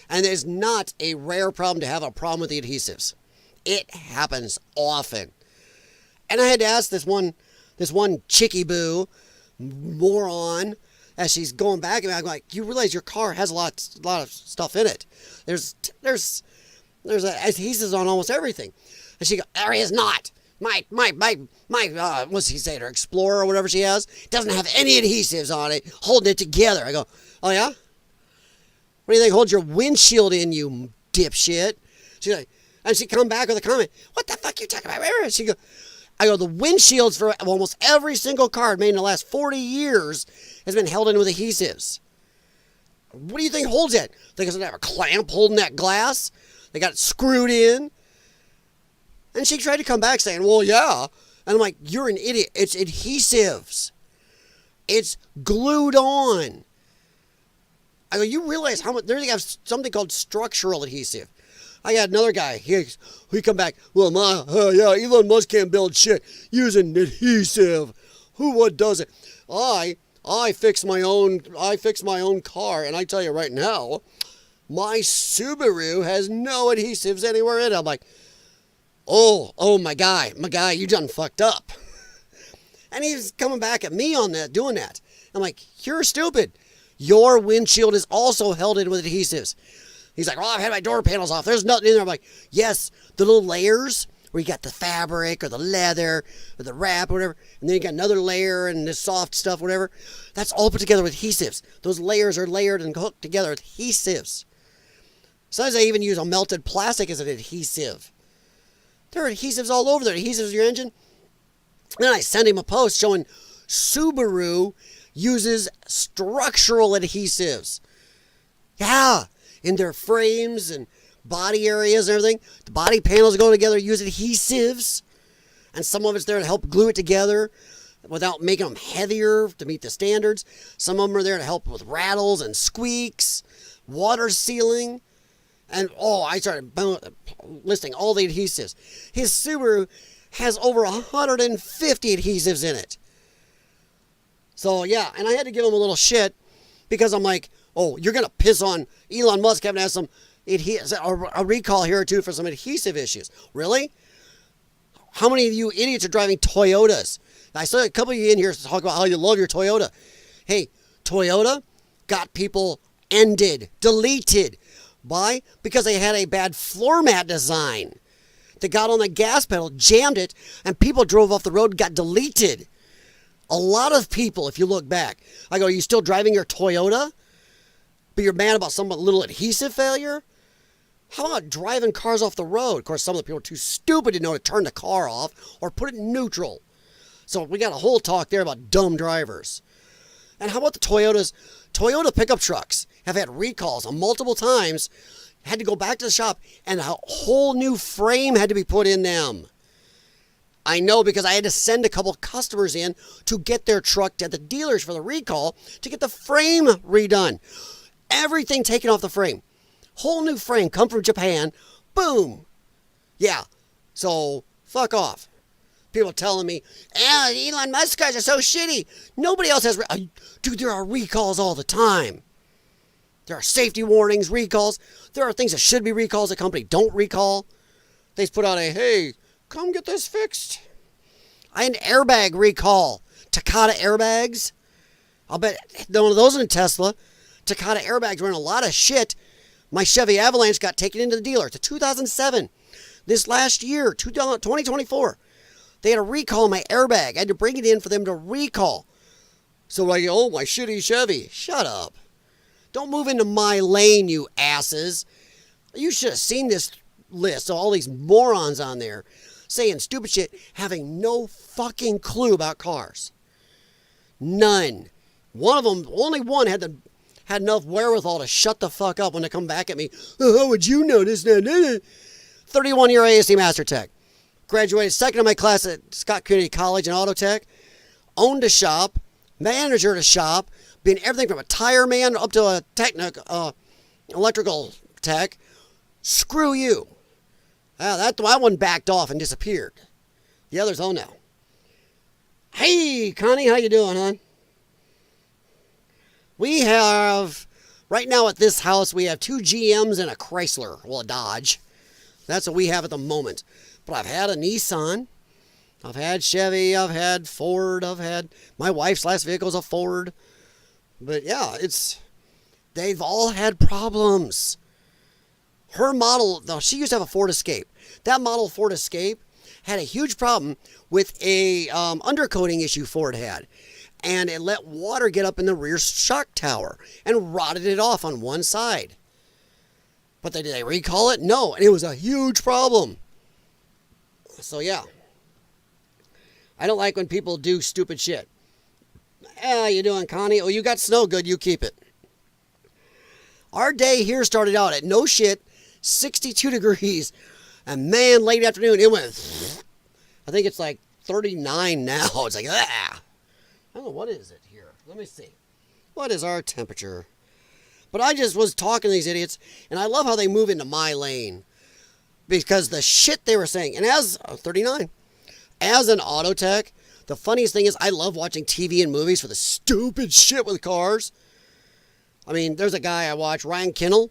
And there's not a rare problem to have a problem with the adhesives. It happens often. And I had to ask this one chickie boo moron as she's going back, and I'm like, you realize your car has a lot of stuff in it. There's adhesives on almost everything. And she goes, there is not. My what's he saying, her Explorer or whatever she has, doesn't have any adhesives on it, holding it together. I go, oh yeah? What do you think holds your windshield in, you dipshit? She's like, and she come back with a comment, what the fuck you talking about? I go, the windshields for almost every single car made in the last 40 years has been held in with adhesives. What do you think holds it? Think it's have a clamp holding that glass? They got it screwed in? And she tried to come back saying, well, yeah. And I'm like, you're an idiot. It's adhesives. It's glued on. I go, you realize how much, they have something called structural adhesive. I got another guy, he come back, well, Elon Musk can't build shit using adhesive. What does it? I fix my own car, and I tell you right now, my Subaru has no adhesives anywhere in it. I'm like, oh, my guy, you done fucked up. And he's coming back at me on that, doing that. I'm like, you're stupid. Your windshield is also held in with adhesives. He's like, I've had my door panels off. There's nothing in there. I'm like, yes, the little layers where you got the fabric or the leather or the wrap or whatever, and then you got another layer and this soft stuff, whatever. That's all put together with adhesives. Those layers are layered and hooked together with adhesives. Sometimes I even use a melted plastic as an adhesive. There are adhesives all over there. Adhesives in your engine. Then I send him a post showing Subaru uses structural adhesives. Yeah, in their frames and body areas and everything. The body panels go together, use adhesives. And some of it's there to help glue it together without making them heavier to meet the standards. Some of them are there to help with rattles and squeaks, water sealing. And I started listing all the adhesives. His Subaru has over 150 adhesives in it. So yeah, and I had to give him a little shit because I'm like, you're going to piss on Elon Musk having to have some a recall here or two for some adhesive issues. Really? How many of you idiots are driving Toyotas? I saw a couple of you in here talk about how you love your Toyota. Hey, Toyota got people deleted. Why? Because they had a bad floor mat design. They got on the gas pedal, jammed it, and people drove off the road and got deleted. A lot of people, if you look back. I go, are you still driving your Toyota? But you're mad about some little adhesive failure? How about driving cars off the road? Of course, some of the people are too stupid to know to turn the car off or put it in neutral. So we got a whole talk there about dumb drivers. And how about the Toyotas? Toyota pickup trucks have had recalls on multiple times, had to go back to the shop, and a whole new frame had to be put in them. I know because I had to send a couple customers in to get their truck to the dealers for the recall to get the frame redone. Everything taken off the frame. Whole new frame, come from Japan. Boom. Yeah. So, fuck off. People telling me, Elon Musk guys are so shitty. Nobody else has... Dude, there are recalls all the time. There are safety warnings, recalls. There are things that should be recalls that company don't recall. They just put out hey, come get this fixed. I had an airbag recall. Takata airbags. I'll bet one of those in a Tesla. Takata airbags were in a lot of shit. My Chevy Avalanche got taken into the dealer. It's a 2007. This last year, 2024, they had a recall on my airbag. I had to bring it in for them to recall. So like, oh, my shitty Chevy. Shut up. Don't move into my lane, you asses. You should have seen this list of all these morons on there saying stupid shit, having no fucking clue about cars. None. One of them, only one had enough wherewithal to shut the fuck up when they come back at me. Oh, how would you know this? 31-year ASD Master Tech. Graduated second in my class at Scott Community College in Auto Tech. Owned a shop. Manager at a shop. Been everything from a tire man up to a electrical tech. Screw you. That one backed off and disappeared. The others, oh no. Hey, Connie, how you doing, hon? We have, right now at this house, we have 2 GMs and a Chrysler. Well, a Dodge. That's what we have at the moment. But I've had a Nissan. I've had Chevy. I've had Ford. I've had, my wife's last vehicle is a Ford. But yeah, they've all had problems. Her model, though, she used to have a Ford Escape. That model Ford Escape had a huge problem with a undercoating issue Ford had. And it let water get up in the rear shock tower and rotted it off on one side. But did they recall it? No, and it was a huge problem. So yeah. I don't like when people do stupid shit. How you doing, Connie? Oh, you got snow. Good, you keep it. Our day here started out at no shit, 62 degrees. And man, late afternoon, it went, I think it's like 39 now. It's like, ah. I don't know, what is it here? Let me see. What is our temperature? But I just was talking to these idiots, and I love how they move into my lane. Because the shit they were saying, and as 39, as an auto tech, the funniest thing is I love watching TV and movies for the stupid shit with cars. I mean, there's a guy I watch, Ryan Kinnell.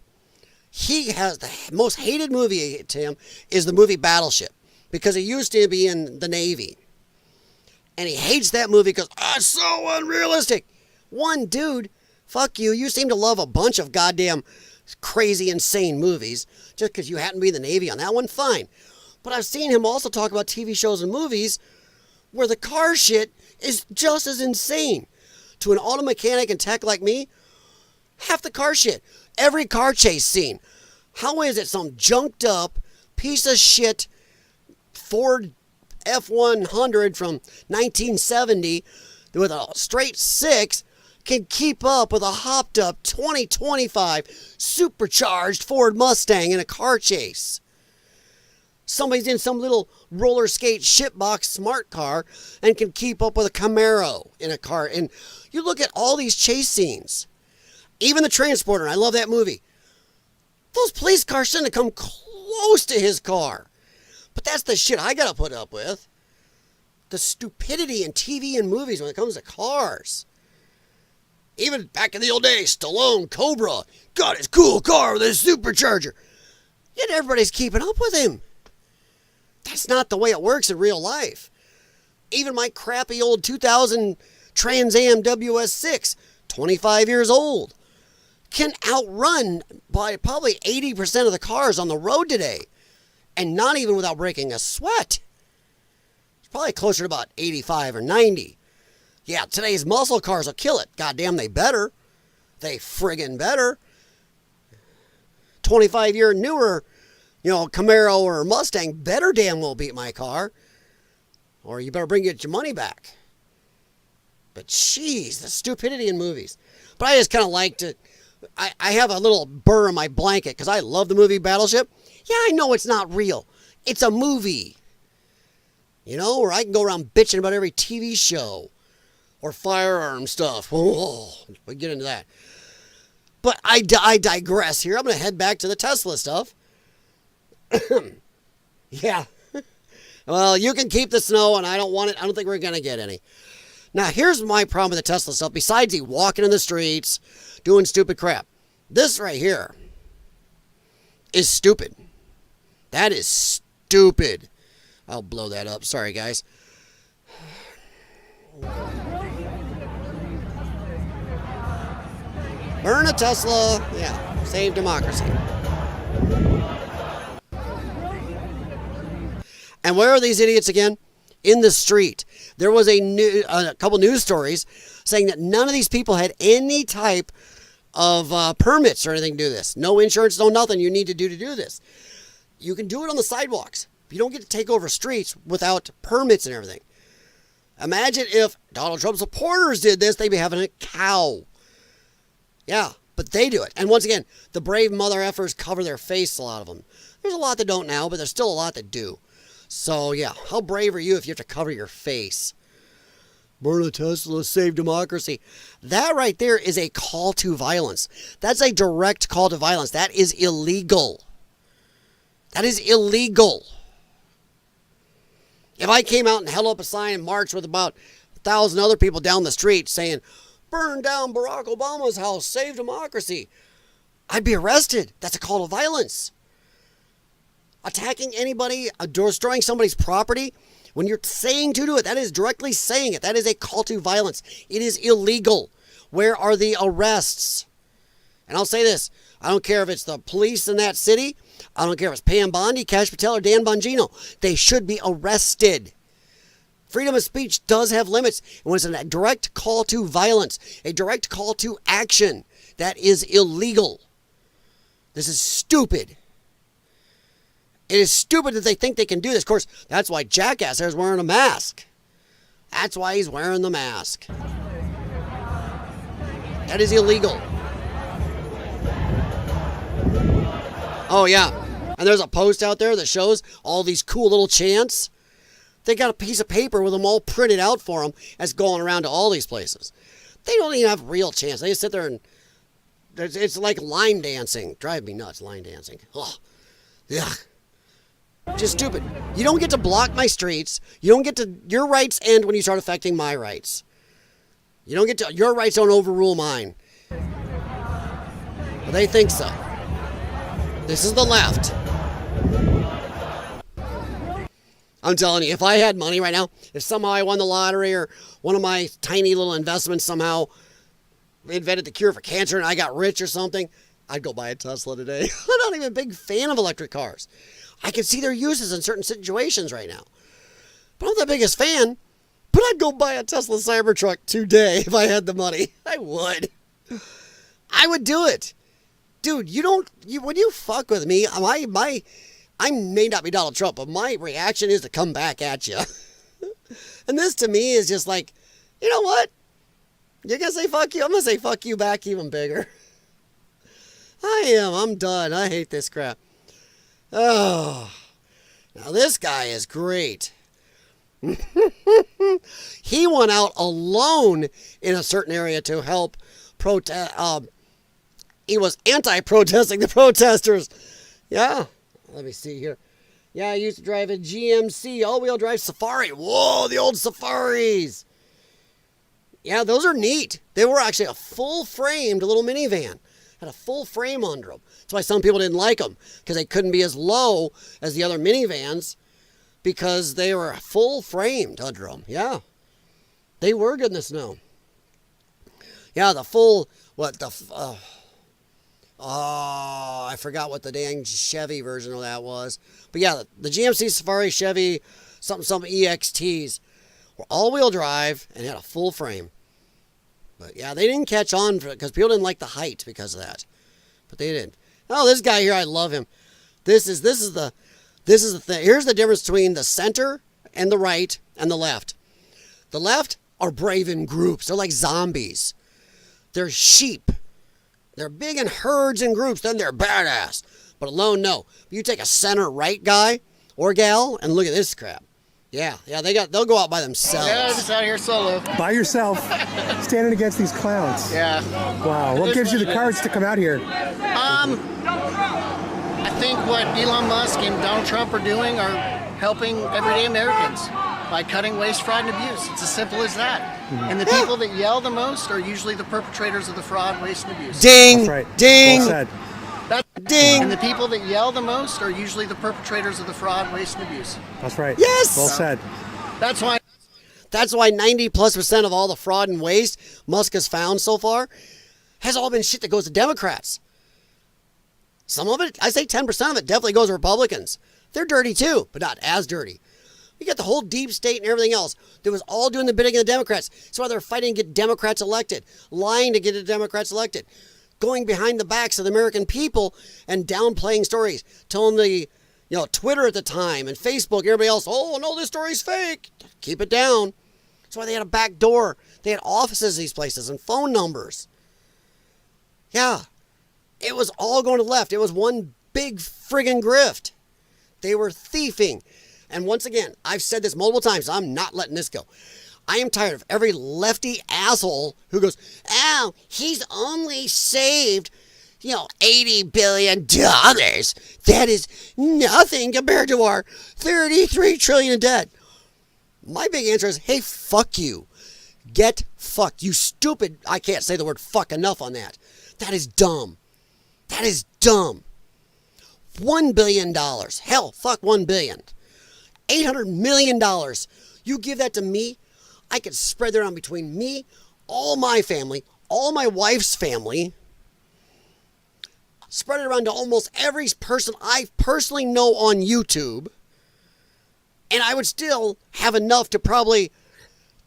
He has the most hated movie to him is the movie Battleship. Because he used to be in the Navy. And he hates that movie because it's so unrealistic. One dude, fuck you. You seem to love a bunch of goddamn crazy, insane movies. Just because you happen to be in the Navy on that one, fine. But I've seen him also talk about TV shows and movies where the car shit is just as insane. To an auto mechanic and tech like me, half the car shit. Every car chase scene. How is it some junked up piece of shit Ford F-100 from 1970 with a straight 6 can keep up with a hopped up 2025 supercharged Ford Mustang in a car chase? Somebody's in some little roller skate shitbox smart car and can keep up with a Camaro in a car. And you look at all these chase scenes. Even the Transporter, I love that movie. Those police cars shouldn't have come close to his car. But that's the shit I gotta put up with. The stupidity in TV and movies when it comes to cars. Even back in the old days, Stallone, Cobra, got his cool car with his supercharger. Yet everybody's keeping up with him. That's not the way it works in real life. Even my crappy old 2000 Trans Am WS6, 25 years old, can outrun by probably 80% of the cars on the road today. And not even without breaking a sweat. It's probably closer to about 85 or 90. Yeah, today's muscle cars will kill it. Goddamn, they better. They friggin' better. 25-year newer, Camaro or Mustang better damn well beat my car. Or you better get your money back. But jeez, the stupidity in movies. But I just kind of like to, I have a little burr in my blanket because I love the movie Battleship. Yeah, I know it's not real. It's a movie. Or I can go around bitching about every TV show. Or firearm stuff. Oh, we get into that. But I digress here. I'm going to head back to the Tesla stuff. Yeah. Well, you can keep the snow, and I don't want it. I don't think we're going to get any. Now, here's my problem with the Tesla stuff. Besides he walking in the streets, doing stupid crap. This right here is stupid. That is stupid. I'll blow that up. Sorry, guys. Burn a Tesla. Yeah, save democracy. And where are these idiots again? In the street. There was a couple news stories saying that none of these people had any type of permits or anything to do this. No insurance, no nothing you need to do this. You can do it on the sidewalks. You don't get to take over streets without permits and everything. Imagine if Donald Trump supporters did this, they'd be having a cow. Yeah, but they do it. And once again, the brave mother effers cover their face, a lot of them. There's a lot that don't now, but there's still a lot that do. So yeah, how brave are you if you have to cover your face? Burn a Tesla, save democracy. That right there is a call to violence. That's a direct call to violence. That is illegal. That is illegal. If I came out and held up a sign and marched with about 1,000 other people down the street saying, burn down Barack Obama's house, save democracy, I'd be arrested. That's a call to violence. Attacking anybody, destroying somebody's property, when you're saying to do it, that is directly saying it. That is a call to violence. It is illegal. Where are the arrests? And I'll say this. I don't care if it's the police in that city. I don't care if it's Pam Bondi, Cash Patel, or Dan Bongino. They should be arrested. Freedom of speech does have limits. And when it's a direct call to violence, a direct call to action, that is illegal. This is stupid. It is stupid that they think they can do this. Of course, that's why Jackass there is wearing a mask. That's why he's wearing the mask. That is illegal. Oh, yeah. And there's a post out there that shows all these cool little chants. They got a piece of paper with them all printed out for them that's going around to all these places. They don't even have real chants. They just sit there and it's like line dancing. Drive me nuts, line dancing. Oh, yeah. Just stupid. You don't get to block my streets. You don't get to, your rights end when you start affecting my rights. You don't get to, your rights don't overrule mine. But they think so. This is the left. I'm telling you, if I had money right now, if somehow I won the lottery or one of my tiny little investments somehow invented the cure for cancer and I got rich or something, I'd go buy a Tesla today. I'm not even a big fan of electric cars. I can see their uses in certain situations right now. But I'm not the biggest fan. But I'd go buy a Tesla Cybertruck today if I had the money. I would. I would do it. Dude, when you fuck with me, I may not be Donald Trump, but my reaction is to come back at you. And this to me is just like, you know what? You're going to say fuck you? I'm going to say fuck you back even bigger. I'm done. I hate this crap. Oh, now this guy is great. He went out alone in a certain area to help protest. He was anti-protesting the protesters. Yeah, let me see here. Yeah, I used to drive a GMC all-wheel drive Safari. Whoa, the old Safaris. Yeah, those are neat. They were actually a full-framed little minivan. Had a full frame under them. That's why some people didn't like them, because they couldn't be as low as the other minivans because they were full framed under them. Yeah. They were good in the snow. Yeah, the full, I forgot what the dang Chevy version of that was. But yeah, the GMC Safari, Chevy, some EXTs were all-wheel drive and had a full frame. But yeah, they didn't catch on because people didn't like the height because of that. But they did. Oh, this guy here, I love him. This is the thing. Here's the difference between the center and the right and the left. The left are brave in groups. They're like zombies. They're sheep. They're big in herds and groups. Then they're badass. But alone, no. You take a center right guy or gal and look at this crap. Yeah, they'll go out by themselves. Yeah, just out here solo. By yourself, standing against these clowns. Yeah. Wow, what gives you the courage to come out here? I think what Elon Musk and Donald Trump are doing are helping everyday Americans by cutting waste, fraud, and abuse. It's as simple as that. Mm-hmm. And the people that yell the most are usually the perpetrators of the fraud, waste, and abuse. Ding! That's right. Ding! Well said. Ding! And the people that yell the most are usually the perpetrators of the fraud, waste, and abuse. That's right. Yes! Well said. That's why 90+% of all the fraud and waste Musk has found so far has all been shit that goes to Democrats. Some of it, I say 10% of it definitely goes to Republicans. They're dirty too, but not as dirty. You got the whole deep state and everything else that was all doing the bidding of the Democrats. That's why they're fighting to get Democrats elected, lying to get the Democrats elected, going behind the backs of the American people and downplaying stories, telling the, Twitter at the time and Facebook, everybody else, oh, no, this story's fake. Keep it down. That's why they had a back door. They had offices in these places and phone numbers. Yeah, it was all going to the left. It was one big friggin' grift. They were thieving. And once again, I've said this multiple times. I'm not letting this go. I am tired of every lefty asshole who goes, oh, he's only saved, $80 billion. That is nothing compared to our $33 trillion in debt. My big answer is, hey, fuck you. Get fucked. You stupid. I can't say the word fuck enough on that. That is dumb. That is dumb. $1 billion. Hell, fuck $1 billion. $800 million. You give that to me, I could spread that around between me, all my family, all my wife's family. Spread it around to almost every person I personally know on YouTube. And I would still have enough to probably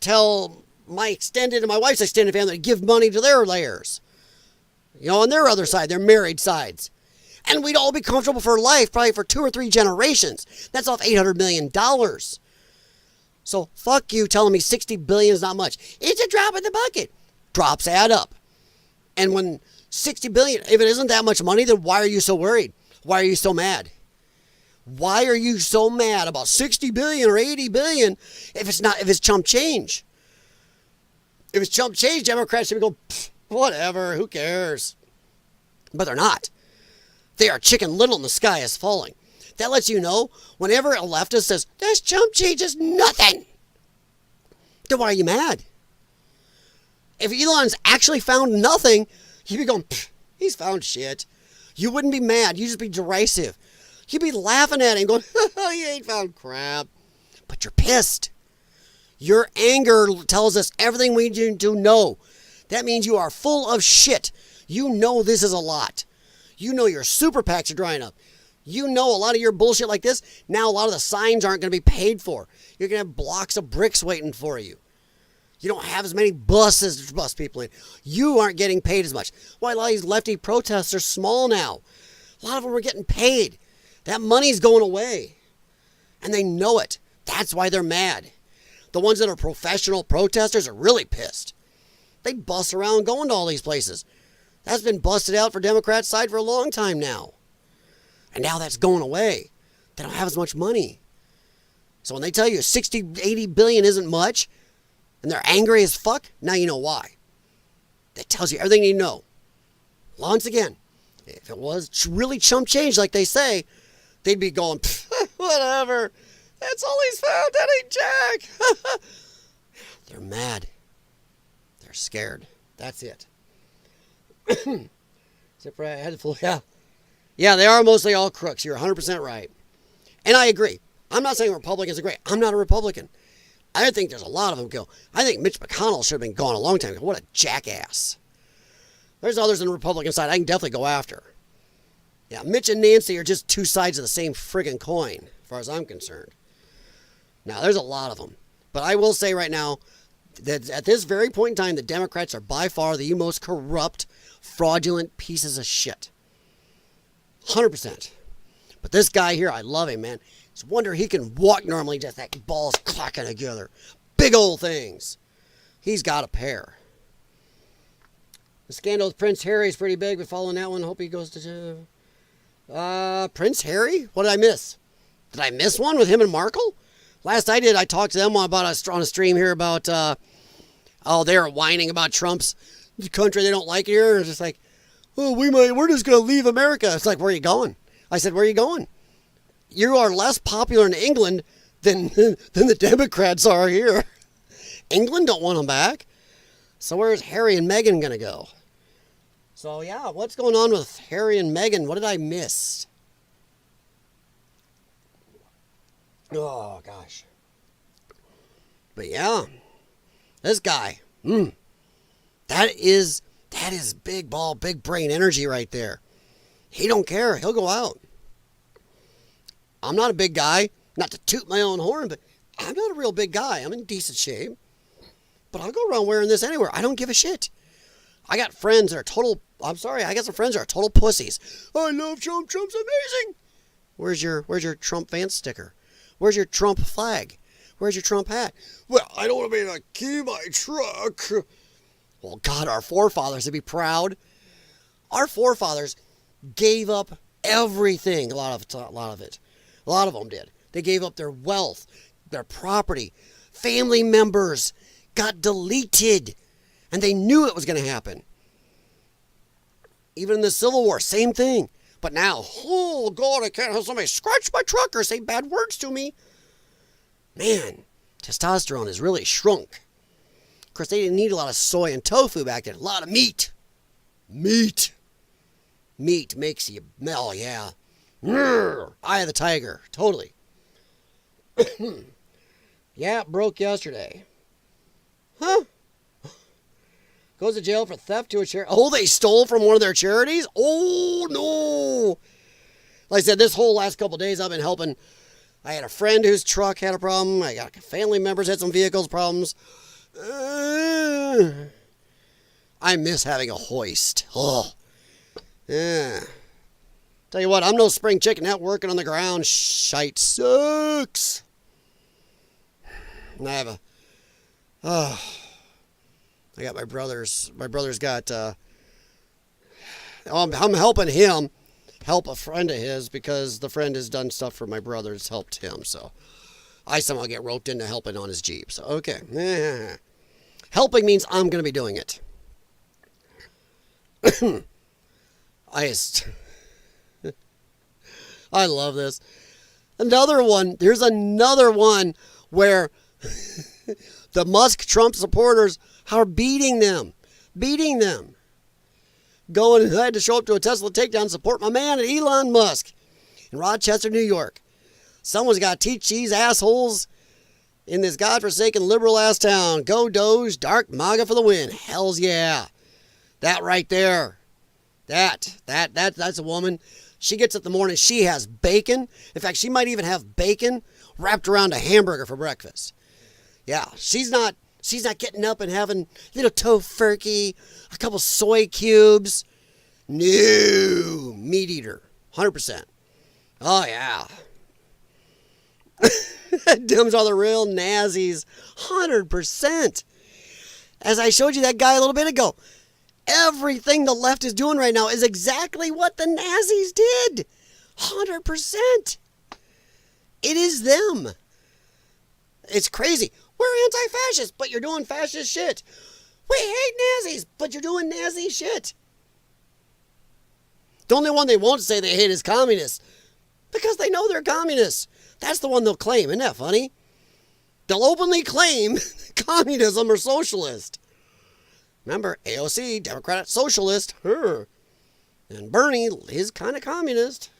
tell my extended and my wife's extended family to give money to their layers. On their other side, their married sides. And we'd all be comfortable for life, probably for 2 or 3 generations. That's off $800 million. So fuck you telling me $60 billion is not much. It's a drop in the bucket. Drops add up. And when $60 billion, if it isn't that much money, then why are you so worried? Why are you so mad? Why are you so mad about $60 billion or $80 billion if it's chump change? If it's chump change, Democrats should go, whatever, who cares? But they're not. They are Chicken Little and the sky is falling. That lets you know whenever a leftist says, this chump change is nothing, then why are you mad? If Elon's actually found nothing, you'd be going, he's found shit. You wouldn't be mad. You'd just be derisive. You'd be laughing at him going, he ain't found crap. But you're pissed. Your anger tells us everything we do know. That means you are full of shit. You know this is a lot. You know your super PACs are drying up. You know a lot of your bullshit like this, now a lot of the signs aren't going to be paid for. You're going to have blocks of bricks waiting for you. You don't have as many buses to bus people in. You aren't getting paid as much. Why, a lot of these lefty protests are small now. A lot of them are getting paid. That money's going away. And they know it. That's why they're mad. The ones that are professional protesters are really pissed. They bust around going to all these places. That's been busted out for Democrats' side for a long time now. And now that's going away. They don't have as much money. So when they tell you 60, 80 billion isn't much, and they're angry as fuck, now you know why. That tells you everything you know. Once again, if it was really chump change like they say, they'd be going, whatever. That's all he's found. That ain't jack. They're mad. They're scared. That's it. Except for I had to yeah, they are mostly all crooks. You're 100% right. And I agree. I'm not saying Republicans are great. I'm not a Republican. I think there's a lot of them go. I think Mitch McConnell should have been gone a long time ago. What a jackass. There's others on the Republican side I can definitely go after. Yeah, Mitch and Nancy are just 2 sides of the same friggin' coin, as far as I'm concerned. Now, there's a lot of them. But I will say right now that at this very point in time, the Democrats are by far the most corrupt, fraudulent pieces of shit. 100%. But this guy here, I love him, man. It's a wonder he can walk normally, just that balls clacking together. Big old things. He's got a pair. The scandal with Prince Harry is pretty big, but following that one, hope he goes to... Prince Harry? What did I miss? Did I miss one with him and Markle? Last I did, I talked to them on a stream here about, they were whining about Trump's country they don't like here. And it's just like, oh, we're just going to leave America. It's like, where are you going? I said, where are you going? You are less popular in England than the Democrats are here. England don't want them back. So where's Harry and Meghan going to go? So yeah, what's going on with Harry and Meghan? What did I miss? Oh, gosh. But yeah, this guy, that is big ball, big brain energy right there. He don't care. He'll go out. I'm not a big guy, not to toot my own horn, but I'm not a real big guy. I'm in decent shape. But I'll go around wearing this anywhere. I don't give a shit. I got friends that are total... I'm sorry. I got some friends that are total pussies. I love Trump. Trump's amazing. Where's your Trump fan sticker? Where's your Trump flag? Where's your Trump hat? Well, I don't want to be able to key my truck. Well, God, our forefathers would be proud. Our forefathers gave up everything. A lot of it. A lot of them did. They gave up their wealth, their property. Family members got deleted. And they knew it was going to happen. Even in the Civil War, same thing. But now, oh, God, I can't have somebody scratch my truck or say bad words to me. Man, testosterone has really shrunk. Of course, they didn't need a lot of soy and tofu back then. A lot of meat. Meat makes you, oh, yeah. Eye of the tiger, totally. Yeah, it broke yesterday. Huh? Goes to jail for theft to a charity. Oh, they stole from one of their charities? Oh, no. Like I said, this whole last couple of days I've been helping. I had a friend whose truck had a problem. I got family members had some vehicles problems. I miss having a hoist. Oh. Yeah. Tell you what, I'm no spring chicken out working on the ground. Shite sucks. And I have I got my brother's got, I'm helping him help a friend of his because the friend has done stuff for my brother that's helped him. So I somehow get roped into helping on his Jeep. So, okay. Helping means I'm going to be doing it. I love this. There's another one where the Musk-Trump supporters are beating them. I had to show up to a Tesla takedown and support my man Elon Musk in Rochester, New York. Someone's got to teach these assholes in this godforsaken liberal-ass town. Go Doge, dark MAGA for the win. Hells yeah. That right there. That's a woman. She gets up in the morning, she has bacon. In fact, she might even have bacon wrapped around a hamburger for breakfast. Yeah, she's not getting up and having little tofurkey, a couple soy cubes. No, meat eater, 100%. Oh yeah. Dims are the real Nazis, 100%. As I showed you that guy a little bit ago, everything the left is doing right now is exactly what the Nazis did, 100%. It is them. It's crazy. We're anti-fascist, but you're doing fascist shit. We hate Nazis, but you're doing Nazi shit. The only one they won't say they hate is communists, because they know they're communists. That's the one they'll claim. Isn't that funny? They'll openly claim communism or socialist. Remember, AOC, Democrat Socialist, her. And Bernie is kind of communist.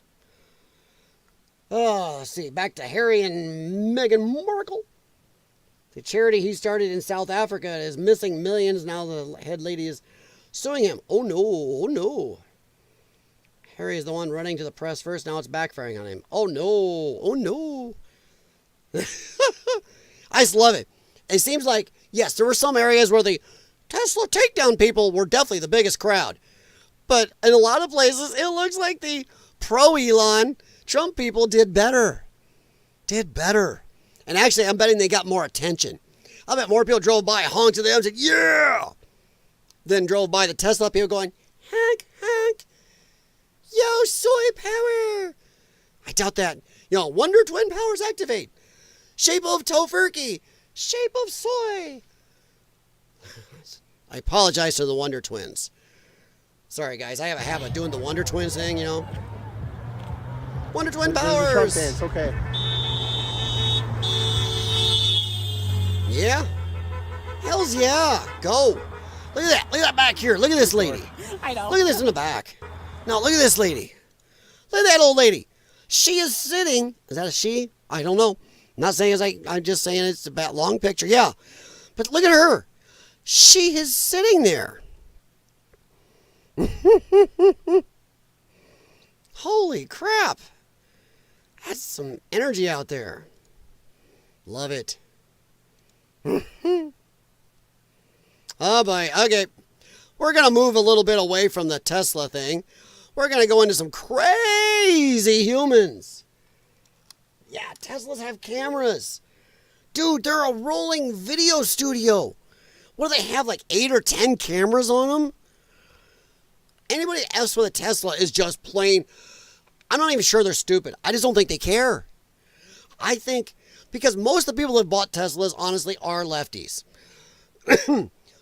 Oh, let's see. Back to Harry and Meghan Markle. The charity he started in South Africa is missing millions. Now the head lady is suing him. Oh no, oh no. Harry is the one running to the press first. Now it's backfiring on him. Oh no, oh no. I just love it. It seems like, yes, there were some areas where the Tesla takedown people were definitely the biggest crowd. But in a lot of places, it looks like the pro-Elon Trump people did better. And actually, I'm betting they got more attention. I bet more people drove by, honked to them, and said, yeah! Then drove by the Tesla people going, honk, honk. Yo, soy power. I doubt that. Wonder Twin powers activate. Shape of tofurkey. Shape of soy. I apologize to the Wonder Twins. Sorry, guys. I have a habit of doing the Wonder Twins thing, Wonder Twin powers. It's okay. Yeah? Hells yeah. Go. Look at that. Look at that back here. Look at this lady. I know. Look at this in the back. Now, look at this lady. Look at that old lady. She is sitting. Is that a she? I don't know. I'm not saying I'm just saying it's a long picture. Yeah. But look at her. She is sitting there. Holy crap. That's some energy out there. Love it. Oh boy. Okay. We're going to move a little bit away from the Tesla thing. We're going to go into some crazy humans. Yeah, Teslas have cameras. Dude, they're a rolling video studio. What do they have, like 8 or 10 cameras on them? Anybody else with a Tesla is just plain... I'm not even sure they're stupid. I just don't think they care. I think... Because most of the people that bought Teslas, honestly, are lefties.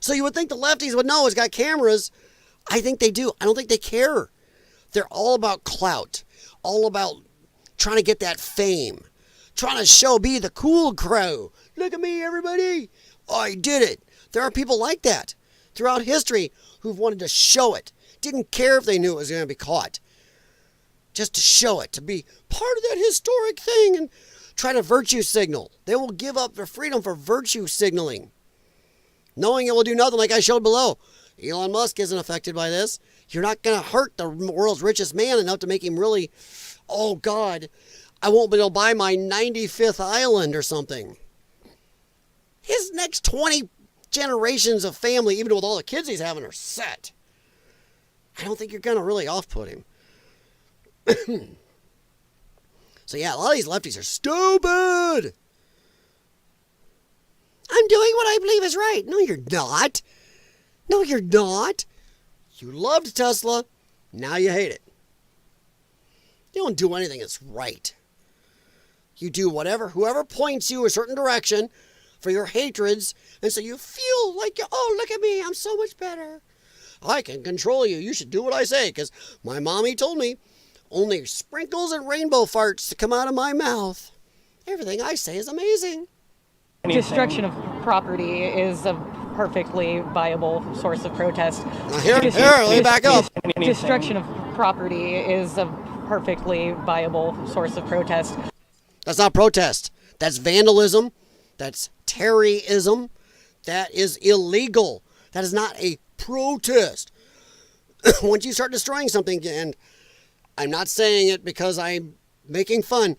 So you would think the lefties would know it's got cameras. I think they do. I don't think they care. They're all about clout. All about trying to get that fame. Trying to be the cool crow. Look at me, everybody. I did it. There are people like that throughout history who've wanted to show it. Didn't care if they knew it was going to be caught. Just to show it. To be part of that historic thing and try to virtue signal. They will give up their freedom for virtue signaling. Knowing it will do nothing, like I showed below. Elon Musk isn't affected by this. You're not going to hurt the world's richest man enough to make him really, oh God, I won't be able to buy my 95th island or something. His next 20 generations of family, even with all the kids he's having, are set. I don't think you're going to really off-put him. So yeah, a lot of these lefties are stupid. I'm doing what I believe is right. No, you're not. No, you're not. You loved Tesla. Now you hate it. You don't do anything that's right. You do whoever points you a certain direction for your hatreds, and so you feel like, oh, look at me, I'm so much better. I can control you. You should do what I say, because my mommy told me only sprinkles and rainbow farts to come out of my mouth. Everything I say is amazing. Destruction of property is a perfectly viable source of protest. Now here, let me back up. Destruction of property is a perfectly viable source of protest. That's not protest. That's vandalism. That's terrorism. That is illegal. That is not a protest. Once you start destroying something, and I'm not saying it because I'm making fun,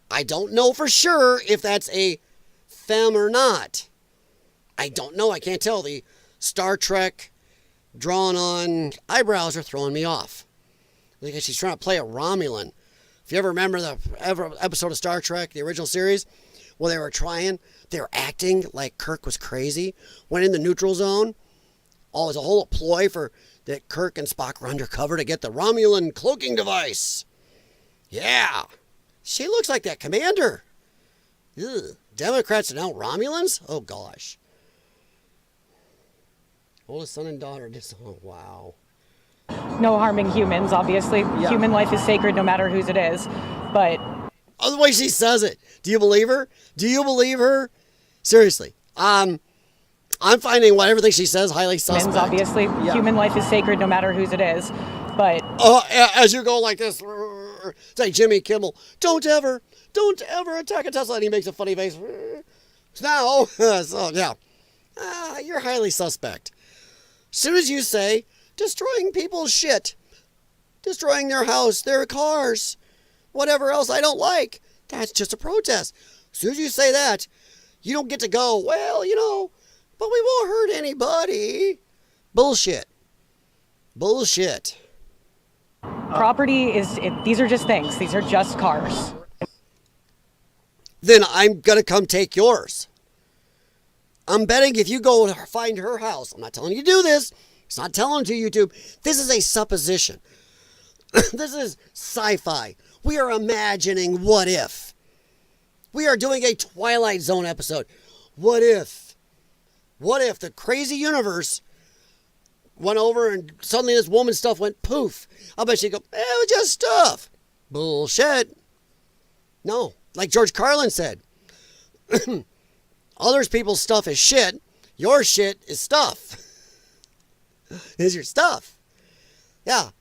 I don't know for sure if that's a femme or not. I don't know. I can't tell. The Star Trek drawn on eyebrows are throwing me off. Because she's trying to play a Romulan. If you ever remember the episode of Star Trek, the original series, where they were acting like Kirk was crazy, went in the neutral zone. Oh, it was a whole ploy for that Kirk and Spock were undercover to get the Romulan cloaking device. Yeah. She looks like that commander. Ugh. Democrats are now Romulans? Oh, gosh. Oldest son and daughter. Oh, wow. No harming humans, obviously. Yeah. Human life is sacred no matter whose it is. But... oh, the way she says it. Do you believe her? Do you believe her? Seriously. I'm finding everything she says highly suspect. Humans, obviously. Yeah. Human life is sacred no matter whose it is. But... as you go like this, it's like Jimmy Kimmel. Don't ever attack a Tesla. And he makes a funny face. Now, so yeah. You're highly suspect. As soon as you say, destroying people's shit, destroying their house, their cars, whatever else I don't like, that's just a protest. As soon as you say that, you don't get to go, well, but we won't hurt anybody. Bullshit. Bullshit. Property these are just things. These are just cars. Then I'm going to come take yours. I'm betting if you go find her house, I'm not telling you to do this. It's not telling to YouTube. This is a supposition. This is sci-fi. We are imagining what if. We are doing a Twilight Zone episode. What if? What if the crazy universe went over and suddenly this woman's stuff went poof? I'll bet she'd go, it was just stuff. Bullshit. No, like George Carlin said. Other people's stuff is shit. Your shit is stuff. Is your stuff. Yeah.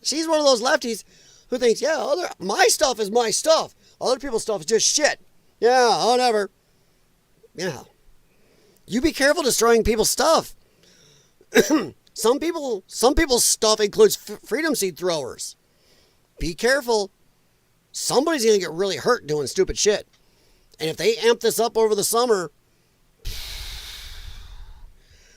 She's one of those lefties who thinks, my stuff is my stuff. Other people's stuff is just shit. Yeah, whatever. Yeah. You be careful destroying people's stuff. Some people's stuff includes freedom seed throwers. Be careful. Somebody's going to get really hurt doing stupid shit. And if they amp this up over the summer,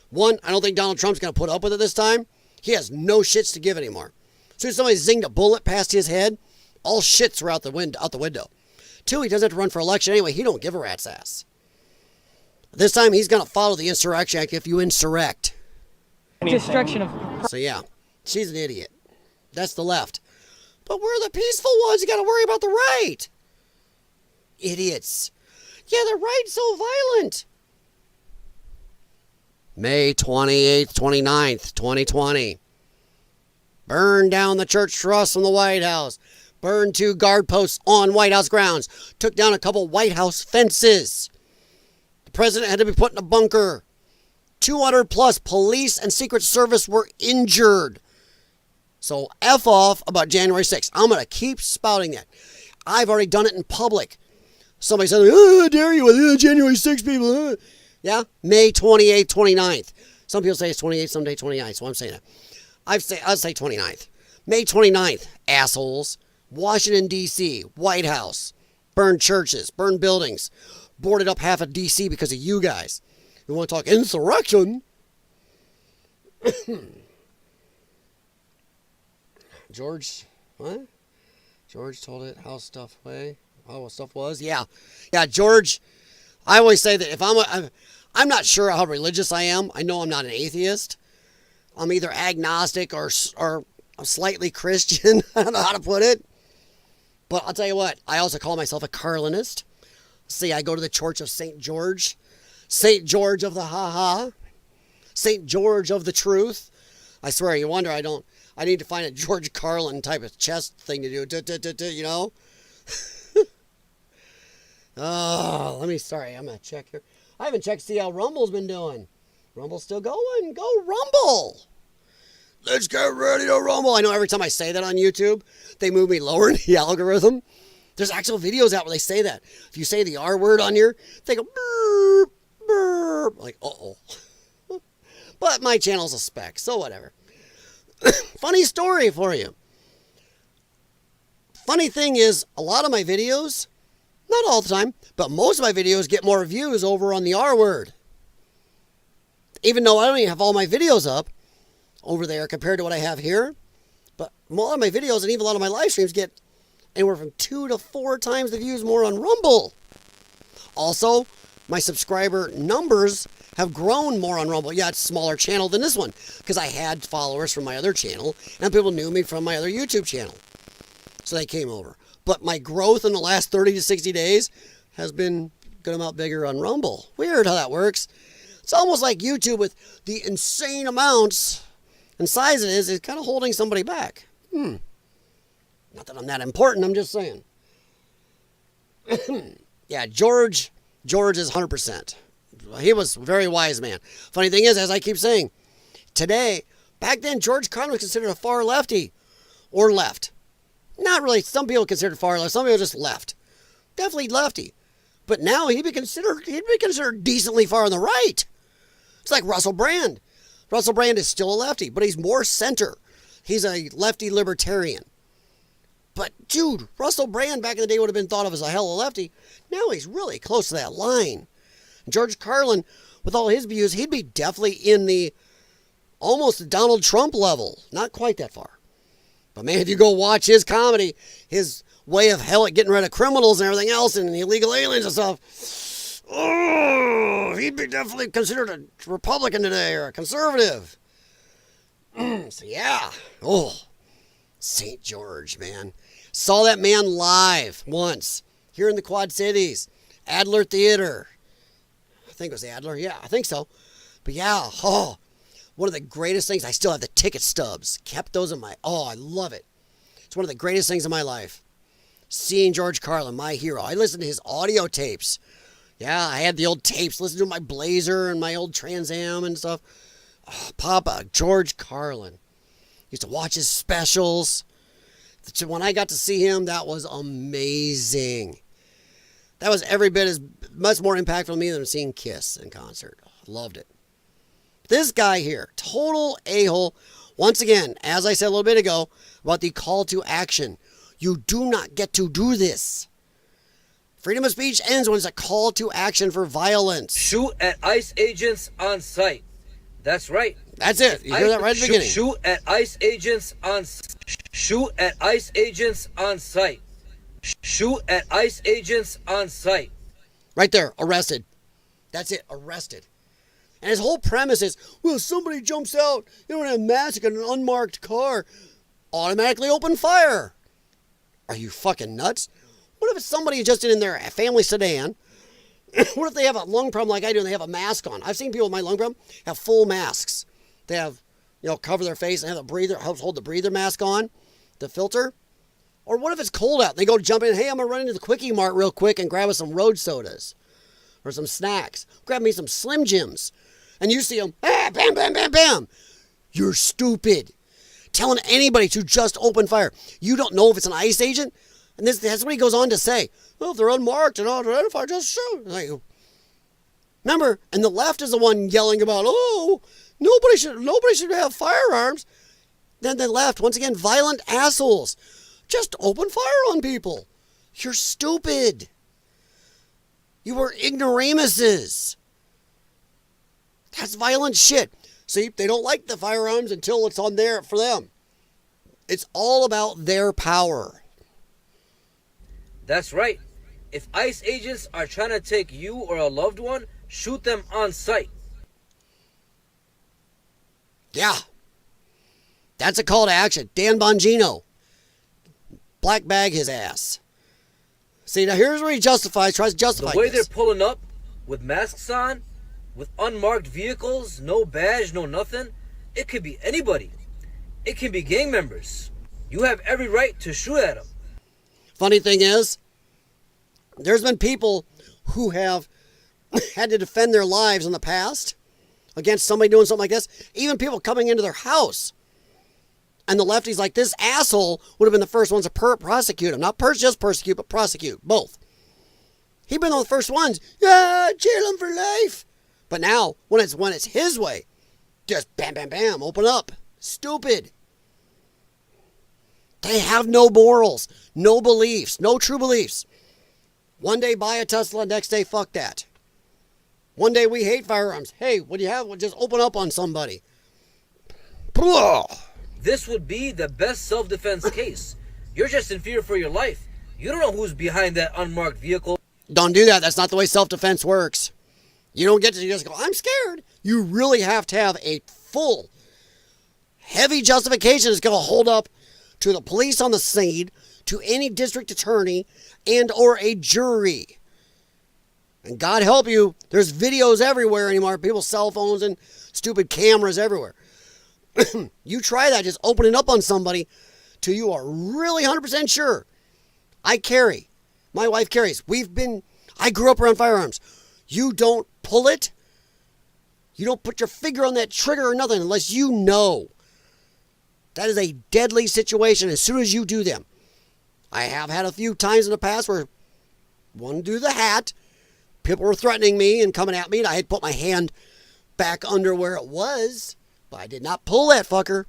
one, I don't think Donald Trump's going to put up with it this time. He has no shits to give anymore. As soon as somebody zinged a bullet past his head, all shits are out the window. Two, he doesn't have to run for election anyway. He don't give a rat's ass. This time he's going to follow the Insurrection Act if you insurrect. Destruction of... So yeah, she's an idiot. That's the left. But we're the peaceful ones. You got to worry about the right. Idiots. Yeah, the right's so violent. May 28th, 29th, 2020. Burned down the church trust from the White House. Burned 2 guard posts on White House grounds. Took down a couple White House fences. The president had to be put in a bunker. 200 plus police and Secret Service were injured. So F off about January 6th. I'm going to keep spouting that. I've already done it in public. Somebody said, oh, how dare you, January 6th people. Yeah, May 28th, 29th. Some people say it's 28th, some day 29th, so I'm saying it. I'll say 29th. May 29th, assholes. Washington, D.C., White House. Burned churches, burned buildings. Boarded up half of D.C. because of you guys. You want to talk insurrection? George, what? George told it how stuff was. Yeah, George. I always say that if I'm not sure how religious I am. I know I'm not an atheist. I'm either agnostic or slightly Christian. I don't know how to put it. But I'll tell you what. I also call myself a Carlinist. See, I go to the Church of St. George. St. George of the ha-ha. St. George of the truth. I swear, you wonder I need to find a George Carlin type of chest thing to do, you know? Oh, I'm going to check here. I haven't checked to see how Rumble's been doing. Rumble's still going. Go Rumble. Let's get ready to rumble. I know every time I say that on YouTube, they move me lower in the algorithm. There's actual videos out where they say that. If you say the R word on here, they go burp, burp. Like, uh-oh. But my channel's a spec, so whatever. Funny story for you. Funny thing is, a lot of my videos, not all the time, but most of my videos get more views over on the R word. Even though I don't even have all my videos up over there compared to what I have here. But a lot of my videos and even a lot of my live streams get anywhere from 2 to 4 times the views more on Rumble. Also, my subscriber numbers have grown more on Rumble. Yeah, it's a smaller channel than this one because I had followers from my other channel and people knew me from my other YouTube channel. So they came over. But my growth in the last 30 to 60 days has been a good amount bigger on Rumble. Weird how that works. It's almost like YouTube with the insane amounts and size it is kind of holding somebody back. Not that I'm that important, I'm just saying. Yeah, George is 100%. He was a very wise man. Funny thing is, as I keep saying, today, back then, George Carlin was considered a far lefty or left. Not really. Some people considered far left. Some people just left. Definitely lefty. But now he'd be considered decently far on the right. It's like Russell Brand. Russell Brand is still a lefty, but he's more center. He's a lefty libertarian. But dude, Russell Brand back in the day would have been thought of as a hell of a lefty. Now he's really close to that line. George Carlin, with all his views, he'd be definitely in the almost Donald Trump level. Not quite that far. But man, if you go watch his comedy, his way of getting rid of criminals and everything else and the illegal aliens and stuff, oh, he'd be definitely considered a Republican today or a conservative. So yeah, St. George, man. Saw that man live once here in the Quad Cities, Adler Theater. I think it was Adler. Yeah, I think so. But yeah, one of the greatest things. I still have the ticket stubs. Kept those in I love it. It's one of the greatest things in my life. Seeing George Carlin, my hero. I listened to his audio tapes. Yeah, I had the old tapes. Listened to my Blazer and my old Trans Am and stuff. Oh, Papa, George Carlin. Used to watch his specials. When I got to see him, that was amazing. That was every bit as much more impactful to me than seeing Kiss in concert. Loved it. This guy here, total a-hole. Once again, as I said a little bit ago, about the call to action. You do not get to do this. Freedom of speech ends when it's a call to action for violence. Shoot at ICE agents on site. That's right. That's it. You hear that right at the beginning. Shoot at ICE agents on Shoot at ICE agents on site. Shoot at ICE agents on site. Right there. Arrested. That's it. Arrested. And his whole premise is, well, somebody jumps out, you don't have a mask in an unmarked car, automatically open fire. Are you fucking nuts? What if it's somebody just in their family sedan? What if they have a lung problem like I do and they have a mask on? I've seen people with my lung problem have full masks. They have, cover their face and have a breather, helps hold the breather mask on, the filter. Or what if it's cold out and they go jump in, hey, I'm going to run into the Quickie Mart real quick and grab us some road sodas or some snacks. Grab me some Slim Jims. And you see them, bam, bam, bam, bam. You're stupid. Telling anybody to just open fire. You don't know if it's an ICE agent? And that's what he goes on to say. Well, if they're unmarked and unidentified, just shoot. Like, remember, and the left is the one yelling about, oh, nobody should have firearms. Then the left, once again, violent assholes. Just open fire on people. You're stupid. You were ignoramuses. That's violent shit. See, they don't like the firearms until it's on there for them. It's all about their power. That's right. If ICE agents are trying to take you or a loved one, shoot them on sight. Yeah. That's a call to action. Dan Bongino. Black bag his ass. See, now here's where he tries to justify the way this. They're pulling up with masks on, with unmarked vehicles, no badge, no nothing. It could be anybody. It can be gang members. You have every right to shoot at them. Funny thing is, there's been people who have had to defend their lives in the past against somebody doing something like this. Even people coming into their house. And the lefties like, this asshole would have been the first ones to prosecute him. Not just persecute, but prosecute. Both. He'd been one of the first ones. Yeah, jail him for life. But now, when it's his way, just bam, bam, bam, open up. Stupid. They have no morals, no beliefs, no true beliefs. One day buy a Tesla, next day fuck that. One day we hate firearms. Hey, what do you have? Well, just open up on somebody. This would be the best self-defense case. You're just in fear for your life. You don't know who's behind that unmarked vehicle. Don't do that. That's not the way self-defense works. You don't get to just go, I'm scared. You really have to have a full, heavy justification that's going to hold up to the police on the scene, to any district attorney, and or a jury. And God help you, there's videos everywhere anymore. People's cell phones and stupid cameras everywhere. You try that, just open it up on somebody till you are really 100% sure. I carry. My wife carries. I grew up around firearms. You don't pull it. You don't put your finger on that trigger or nothing unless you know. That is a deadly situation as soon as you do them. I have had a few times in the past where one do the hat. People were threatening me and coming at me, and I had put my hand back under where it was, but I did not pull that fucker.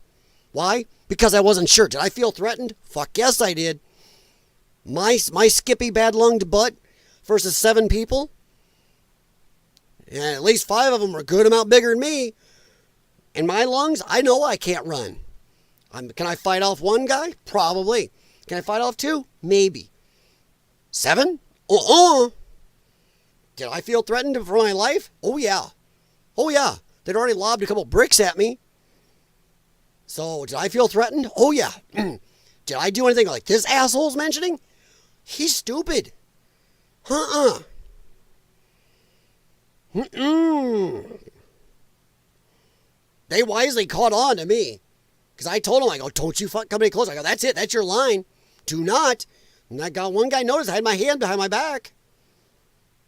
Why? Because I wasn't sure. Did I feel threatened? Fuck yes, I did. My skippy bad-lunged butt versus 7 people, and at least 5 of them were a good amount bigger than me. And my lungs, I know I can't run. Can I fight off 1 guy? Probably. Can I fight off 2? Maybe. 7? Did I feel threatened for my life? Oh, yeah. Oh, yeah. They'd already lobbed a couple bricks at me. So, did I feel threatened? Oh, yeah. Did I do anything like this asshole's mentioning? He's stupid. They wisely caught on to me. Because I told him, I go, don't you fuck come any close. I go, that's it. That's your line. Do not. And I got one guy noticed I had my hand behind my back.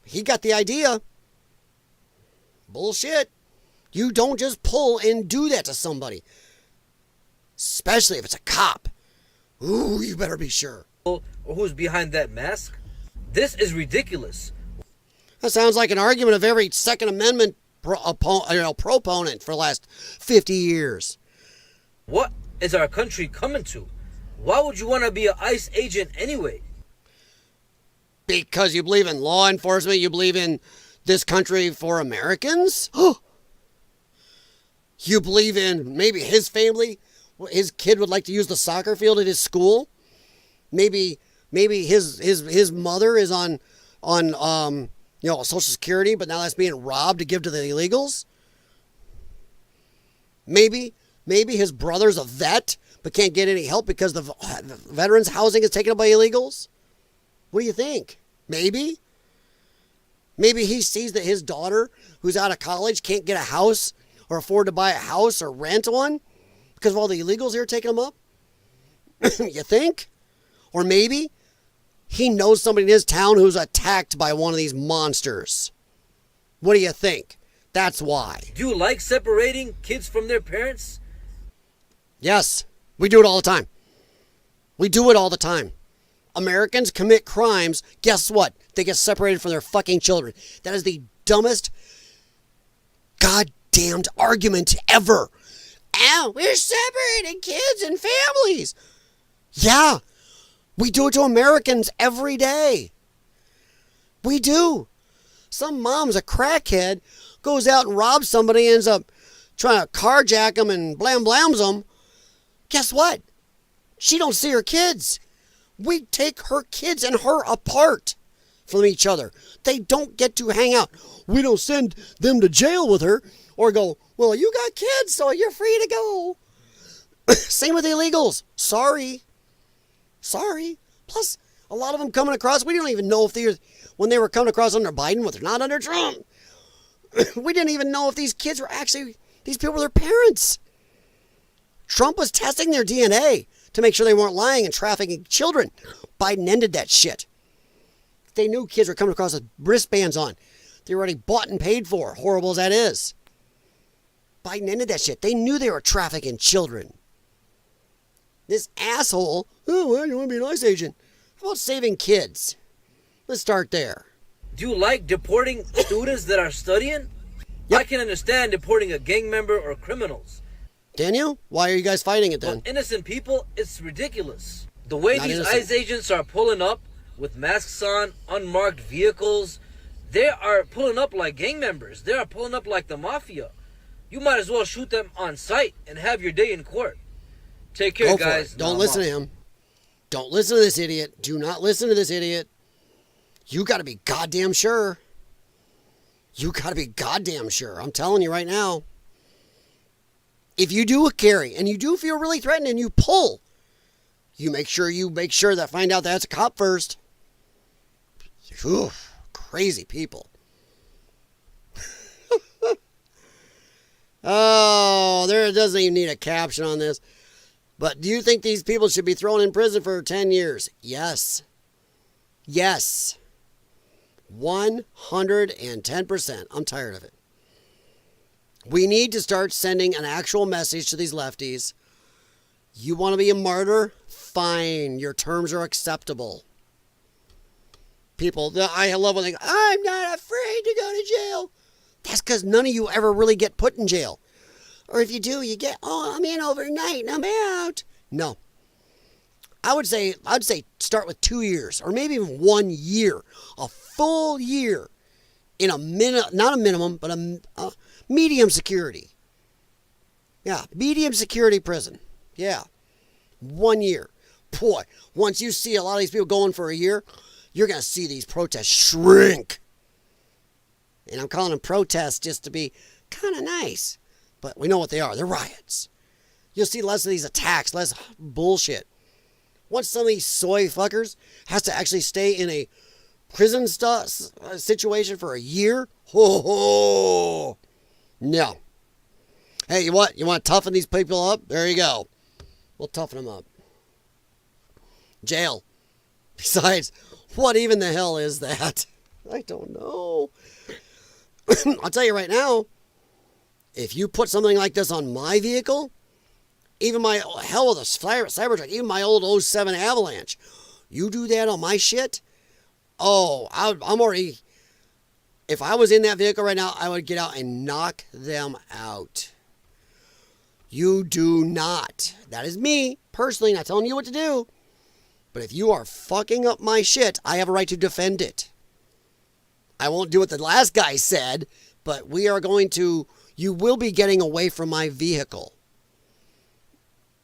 He got the idea. Bullshit. You don't just pull and do that to somebody. Especially if it's a cop. Ooh, you better be sure. Or who's behind that mask? This is ridiculous. That sounds like an argument of every Second Amendment proponent for the last 50 years. What is our country coming to? Why would you want to be an ICE agent anyway? Because you believe in law enforcement, you believe in this country for Americans? You believe in maybe his family, his kid would like to use the soccer field at his school? Maybe his mother is on Social Security, but now that's being robbed to give to the illegals? Maybe his brother's a vet, but can't get any help because the veterans' housing is taken up by illegals? What do you think? Maybe he sees that his daughter, who's out of college, can't get a house or afford to buy a house or rent one because of all the illegals here taking them up? You think? Or maybe he knows somebody in his town who's attacked by one of these monsters. What do you think? That's why. Do you like separating kids from their parents? Yes, we do it all the time. We do it all the time. Americans commit crimes. Guess what? They get separated from their fucking children. That is the dumbest goddamned argument ever. Ow, we're separating kids and families. Yeah, we do it to Americans every day. We do. Some mom's a crackhead, goes out and robs somebody, ends up trying to carjack them and blams them. Guess what? She don't see her kids. We take her kids and her apart from each other. They don't get to hang out. We don't send them to jail with her or go, well, you got kids, so you're free to go. Same with illegals. Sorry. Plus, a lot of them coming across, we don't even know if when they were coming across under Biden, but they're not under Trump. We didn't even know if these kids were actually, these people were their parents. Trump was testing their DNA to make sure they weren't lying and trafficking children. Biden ended that shit. They knew kids were coming across with wristbands on. They were already bought and paid for, horrible as that is. Biden ended that shit. They knew they were trafficking children. This asshole, oh, well, you want to be an ICE agent. How about saving kids? Let's start there. Do you like deporting students that are studying? Yep. I can understand deporting a gang member or criminals. Daniel, why are you guys fighting it then? But innocent people, it's ridiculous. The way Not these innocent. ICE agents are pulling up with masks on, unmarked vehicles, they are pulling up like gang members. They are pulling up like the mafia. You might as well shoot them on sight and have your day in court. Take care, Go for guys. it. Don't listen to him. Don't listen to this idiot. Do not listen to this idiot. You got to be goddamn sure. You got to be goddamn sure. I'm telling you right now. If you do a carry and you do feel really threatened and you pull, you make sure that find out that's a cop first. Whew, crazy people. Oh, there doesn't even need a caption on this. But do you think these people should be thrown in prison for 10 years? Yes. Yes. 110%. I'm tired of it. We need to start sending an actual message to these lefties. You want to be a martyr? Fine. Your terms are acceptable. People, I love when they go, I'm not afraid to go to jail. That's because none of you ever really get put in jail. Or if you do, you get, I'm in overnight and I'm out. No. I would say start with 2 years or maybe even 1 year. A full year in not a minimum, but a medium security. Yeah, medium security prison. Yeah. 1 year. Boy, once you see a lot of these people going for a year, you're going to see these protests shrink. And I'm calling them protests just to be kind of nice. But we know what they are. They're riots. You'll see less of these attacks, less bullshit. Once some of these soy fuckers has to actually stay in a prison situation for a year, no. Hey, you want to toughen these people up? There you go. We'll toughen them up. Jail. Besides, what even the hell is that? I don't know. I'll tell you right now, if you put something like this on my vehicle, even my, hell with a Cybertruck, even my old 07 Avalanche, you do that on my shit, I'm already, if I was in that vehicle right now, I would get out and knock them out. You do not. That is me, personally, not telling you what to do. But if you are fucking up my shit, I have a right to defend it. I won't do what the last guy said, but we are going to, you will be getting away from my vehicle.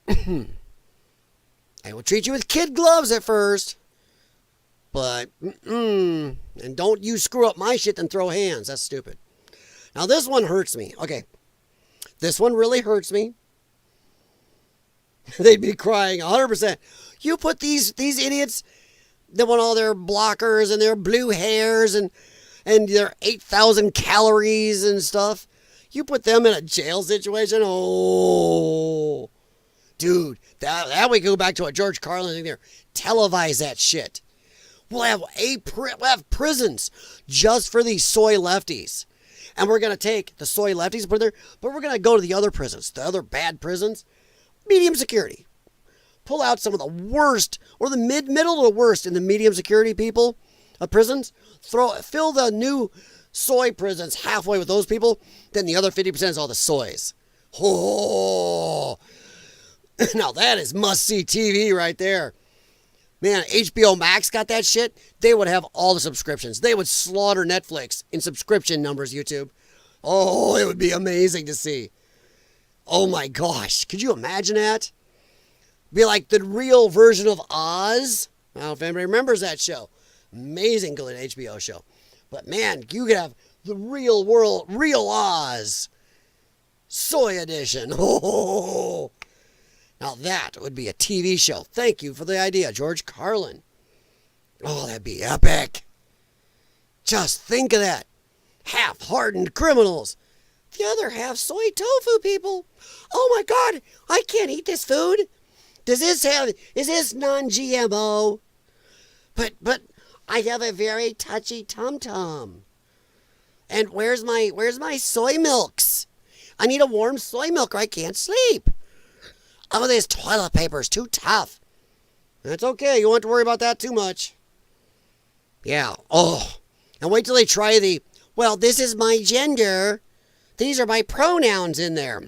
I will treat you with kid gloves at first. But, and don't you screw up my shit and throw hands. That's stupid. Now this one hurts me. Okay. This one really hurts me. They'd be crying 100%. You put these idiots that want all their blockers and their blue hairs and their 8,000 calories and stuff. You put them in a jail situation. Oh, dude, that we go back to what George Carlin thing there. Televise that shit. We'll have prisons just for these soy lefties. And we're going to take the soy lefties, but we're going to go to the other prisons, the other bad prisons, medium security. Pull out some of the worst, or the middle to the worst in the medium security people of prisons. Fill the new soy prisons halfway with those people. Then the other 50% is all the soys. Oh, now that is must-see TV right there. Man, HBO Max got that shit. They would have all the subscriptions. They would slaughter Netflix in subscription numbers, YouTube. Oh, it would be amazing to see. Oh my gosh. Could you imagine that? Be like the real version of Oz. I don't know if anybody remembers that show. Amazing good HBO show. But man, you could have the real world, real Oz. Soy edition. Oh, now that would be a TV show. Thank you for the idea, George Carlin. Oh, that'd be epic. Just think of that. Half-hardened criminals. The other half soy tofu people. Oh my God, I can't eat this food. Is this non-GMO? But I have a very touchy tum-tum. And where's my soy milks? I need a warm soy milk or I can't sleep. Oh, this toilet paper is too tough. That's okay. You won't have to worry about that too much. Yeah. Oh. And wait till they try well, this is my gender. These are my pronouns in there.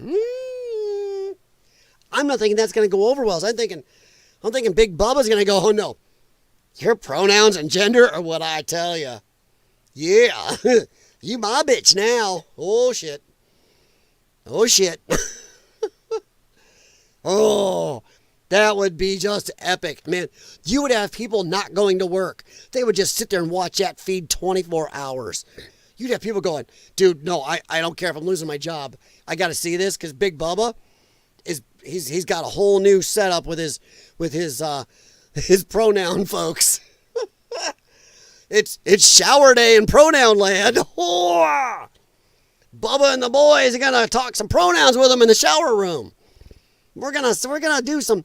I'm not thinking that's going to go over well. So I'm thinking Big Bubba's going to go, oh no. Your pronouns and gender are what I tell you. Yeah. You my bitch now. Oh, shit. Oh, shit. Oh, that would be just epic. Man, you would have people not going to work. They would just sit there and watch that feed 24 hours. You'd have people going, dude, no, I don't care if I'm losing my job. I got to see this because Big Bubba he's got a whole new setup with his pronoun folks. It's shower day in pronoun land. Oh, Bubba and the boys are gonna talk some pronouns with him in the shower room. We're gonna do some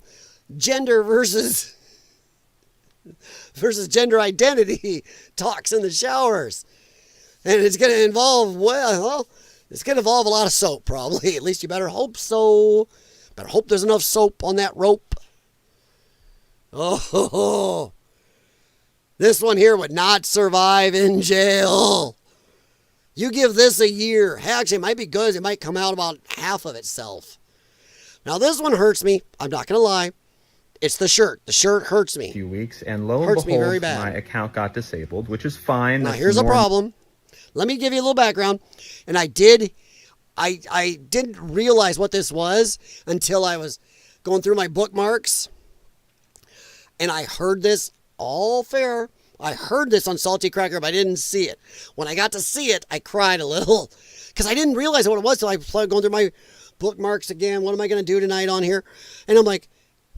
gender versus gender identity talks in the showers, and it's gonna involve it's gonna involve a lot of soap probably. At least you better hope so. Better hope there's enough soap on that rope. Oh, this one here would not survive in jail. You give this a year. Actually, it might be good. It might come out about half of itself. Now, this one hurts me. I'm not going to lie. It's the shirt. The shirt hurts me. A few weeks, and lo and behold, my account got disabled, which is fine. Now, here's a problem. Let me give you a little background. And I didn't realize what this was until I was going through my bookmarks. And I heard this all fair. I heard this on Salty Cracker, but I didn't see it. When I got to see it, I cried a little because I didn't realize what it was until I started going through my bookmarks again. What am I going to do tonight on here? And I'm like,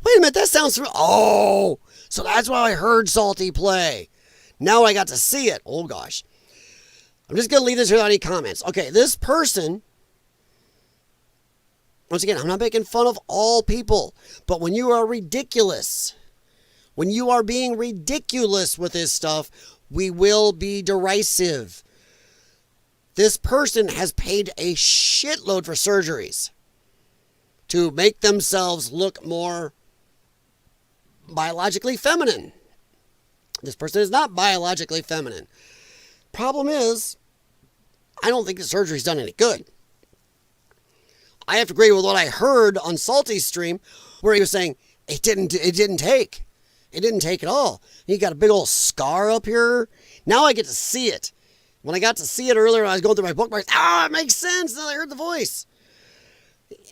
wait a minute, that sounds oh, so that's why I heard Salty play. Now I got to see it. Oh gosh. I'm just going to leave this without any comments. Okay, this person, once again, I'm not making fun of all people, but when you are ridiculous, when you are being ridiculous with this stuff, we will be derisive. This person has paid a shitload for surgeries to make themselves look more biologically feminine. This person is not biologically feminine. Problem is, I don't think the surgery's done any good. I have to agree with what I heard on Salty's stream, where he was saying it didn't take. It didn't take at all. You got a big old scar up here. Now I get to see it. When I got to see it earlier, I was going through my bookmarks. It makes sense. Then I heard the voice.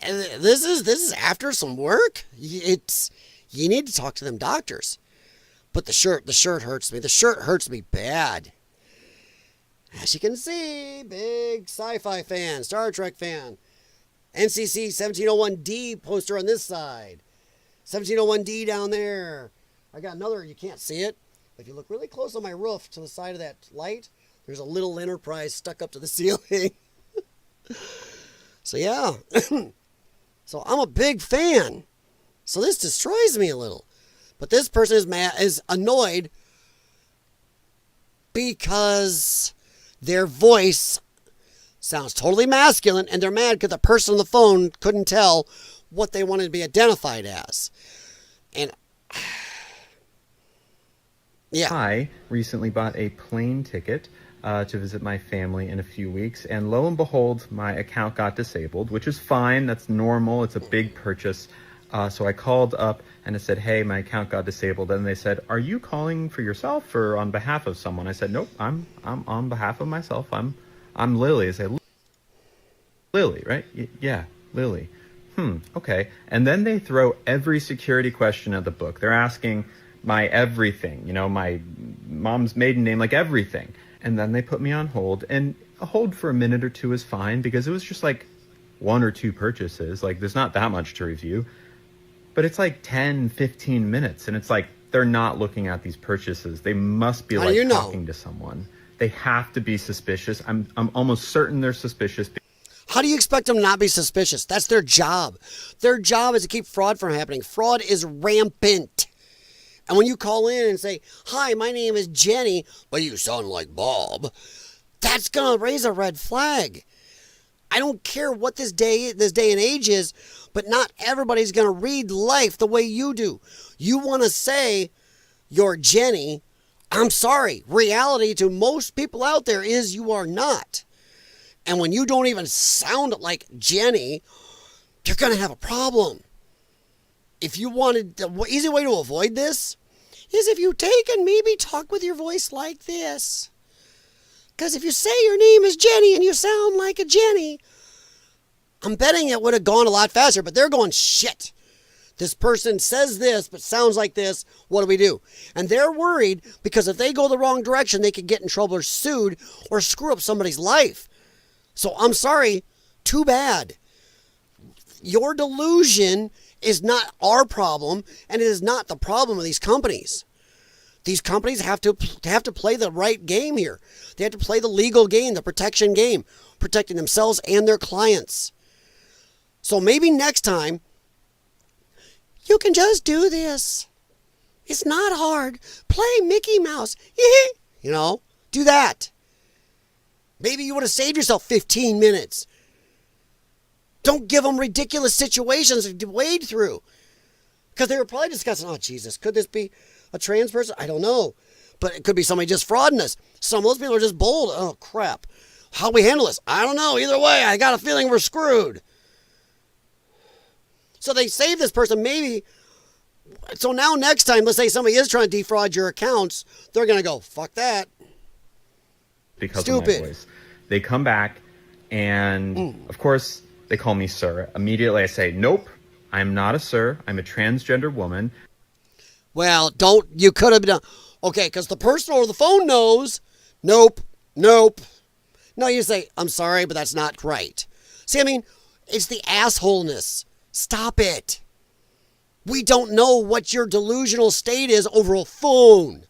And this is after some work. You need to talk to them doctors. But the shirt hurts me. The shirt hurts me bad. As you can see, big sci-fi fan, Star Trek fan. NCC 1701D poster on this side. 1701D down there. I got another, you can't see it. If you look really close on my roof to the side of that light, there's a little Enterprise stuck up to the ceiling. So yeah. So I'm a big fan. So this destroys me a little. But this person is annoyed because their voice sounds totally masculine, and they're mad because the person on the phone couldn't tell what they wanted to be identified as. And yeah. I recently bought a plane ticket to visit my family in a few weeks, and lo and behold, my account got disabled, which is fine. That's normal. It's a big purchase. So I called up and I said, hey, my account got disabled. And they said, are you calling for yourself or on behalf of someone? I said, nope, I'm on behalf of myself. I'm Lily. I said, Lily, right? Yeah, Lily. Okay. And then they throw every security question of the book. They're asking my everything, my mom's maiden name, like everything. And then they put me on hold, and a hold for a minute or two is fine because it was just like 1 or 2 purchases. Like there's not that much to review. But it's like 10, 15 minutes, and it's like they're not looking at these purchases. They must be talking to someone. They have to be suspicious. I'm almost certain they're suspicious. How do you expect them to not be suspicious? That's their job. Their job is to keep fraud from happening. Fraud is rampant. And when you call in and say, hi, my name is Jenny, but you sound like Bob, that's going to raise a red flag. I don't care what this day and age is, but not everybody's going to read life the way you do. You want to say you're Jenny. I'm sorry. Reality to most people out there is you are not. And when you don't even sound like Jenny, you're going to have a problem. If you wanted, the easy way to avoid this is if you take and maybe talk with your voice like this. Because if you say your name is Jenny and you sound like a Jenny, I'm betting it would have gone a lot faster, but they're going, shit. This person says this, but sounds like this. What do we do? And they're worried because if they go the wrong direction, they could get in trouble or sued or screw up somebody's life. So I'm sorry. Too bad. Your delusion is not our problem, and it is not the problem of these companies. These companies have to play the right game here. They have to play the legal game, the protection game, protecting themselves and their clients. So maybe next time, you can just do this. It's not hard. Play Mickey Mouse. Do that. Maybe you would have saved yourself 15 minutes. Don't give them ridiculous situations to wade through. Because they were probably discussing, oh, Jesus, could this be a trans person? I don't know. But it could be somebody just frauding us. Some of those people are just bold. Oh, crap. How we handle this? I don't know. Either way, I got a feeling we're screwed. So they save this person maybe. So now next time, let's say somebody is trying to defraud your accounts, they're going to go, fuck that. Because stupid. Of my voice. They come back and, of course, they call me sir. Immediately I say, nope, I'm not a sir. I'm a transgender woman. Well, you could have done, okay, because the person over the phone knows, nope. No, you say, I'm sorry, but that's not right. See, I mean, it's the assholeness. Stop it. We don't know what your delusional state is over a phone.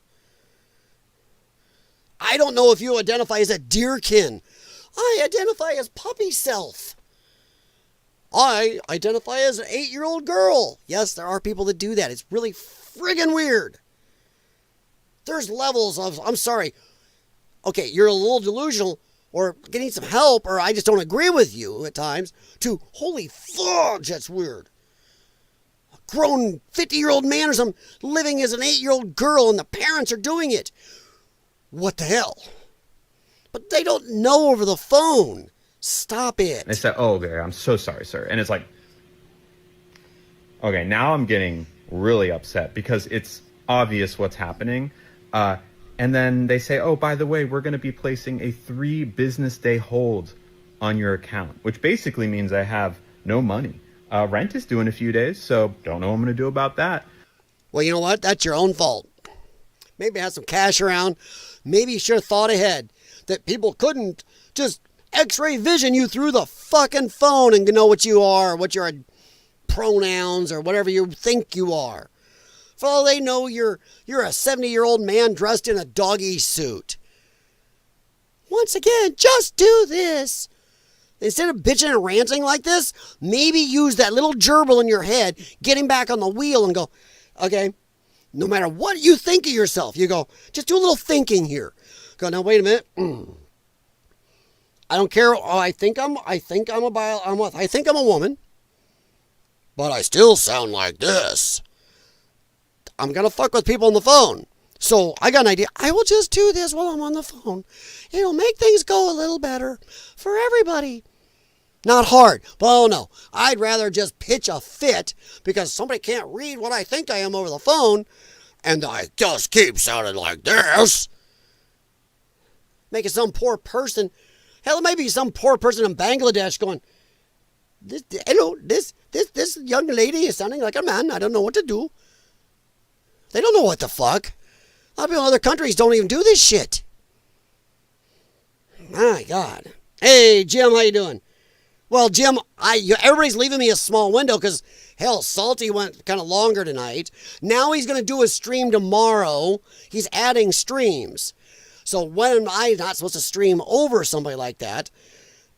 I don't know if you identify as a deerkin. I identify as puppy self. I identify as an 8-year-old girl. Yes, there are people that do that. It's really friggin' weird. There's levels of, I'm sorry. Okay, you're a little delusional or getting some help or I just don't agree with you at times to, holy fudge, that's weird. A grown 50-year-old man or something living as an 8-year-old girl and the parents are doing it. What the hell? But they don't know over the phone. Stop it. They said, oh, okay, I'm so sorry, sir. And it's like, okay, now I'm getting really upset because it's obvious what's happening. And then they say, oh, by the way, we're going to be placing a 3 business day hold on your account, which basically means I have no money. Rent is due in a few days, so don't know what I'm going to do about that. Well, you know what? That's your own fault. Maybe have some cash around. Maybe you should have thought ahead that people couldn't just X-ray vision you through the fucking phone and know what you are, what your pronouns or whatever you think you are. For all they know, you're a 70-year-old man dressed in a doggy suit. Once again, just do this. Instead of bitching and ranting like this, maybe use that little gerbil in your head, get him back on the wheel and go, okay, no matter what you think of yourself, you go, just do a little thinking here. Go, now wait a minute. I don't care. Oh, I think I'm a woman, but I still sound like this. I'm going to fuck with people on the phone. So I got an idea. I will just do this while I'm on the phone. It'll make things go a little better for everybody. Not hard. Well, no. I'd rather just pitch a fit because somebody can't read what I think I am over the phone and I just keep sounding like this. Making some poor person, hell, it might be some poor person in Bangladesh going, this young lady is sounding like a man. I don't know what to do. They don't know what the fuck. A lot of people in other countries don't even do this shit. My God. Hey, Jim, how you doing? Well, Jim, everybody's leaving me a small window because, hell, Salty went kind of longer tonight. Now he's going to do a stream tomorrow. He's adding streams. So when I'm not supposed to stream over somebody like that,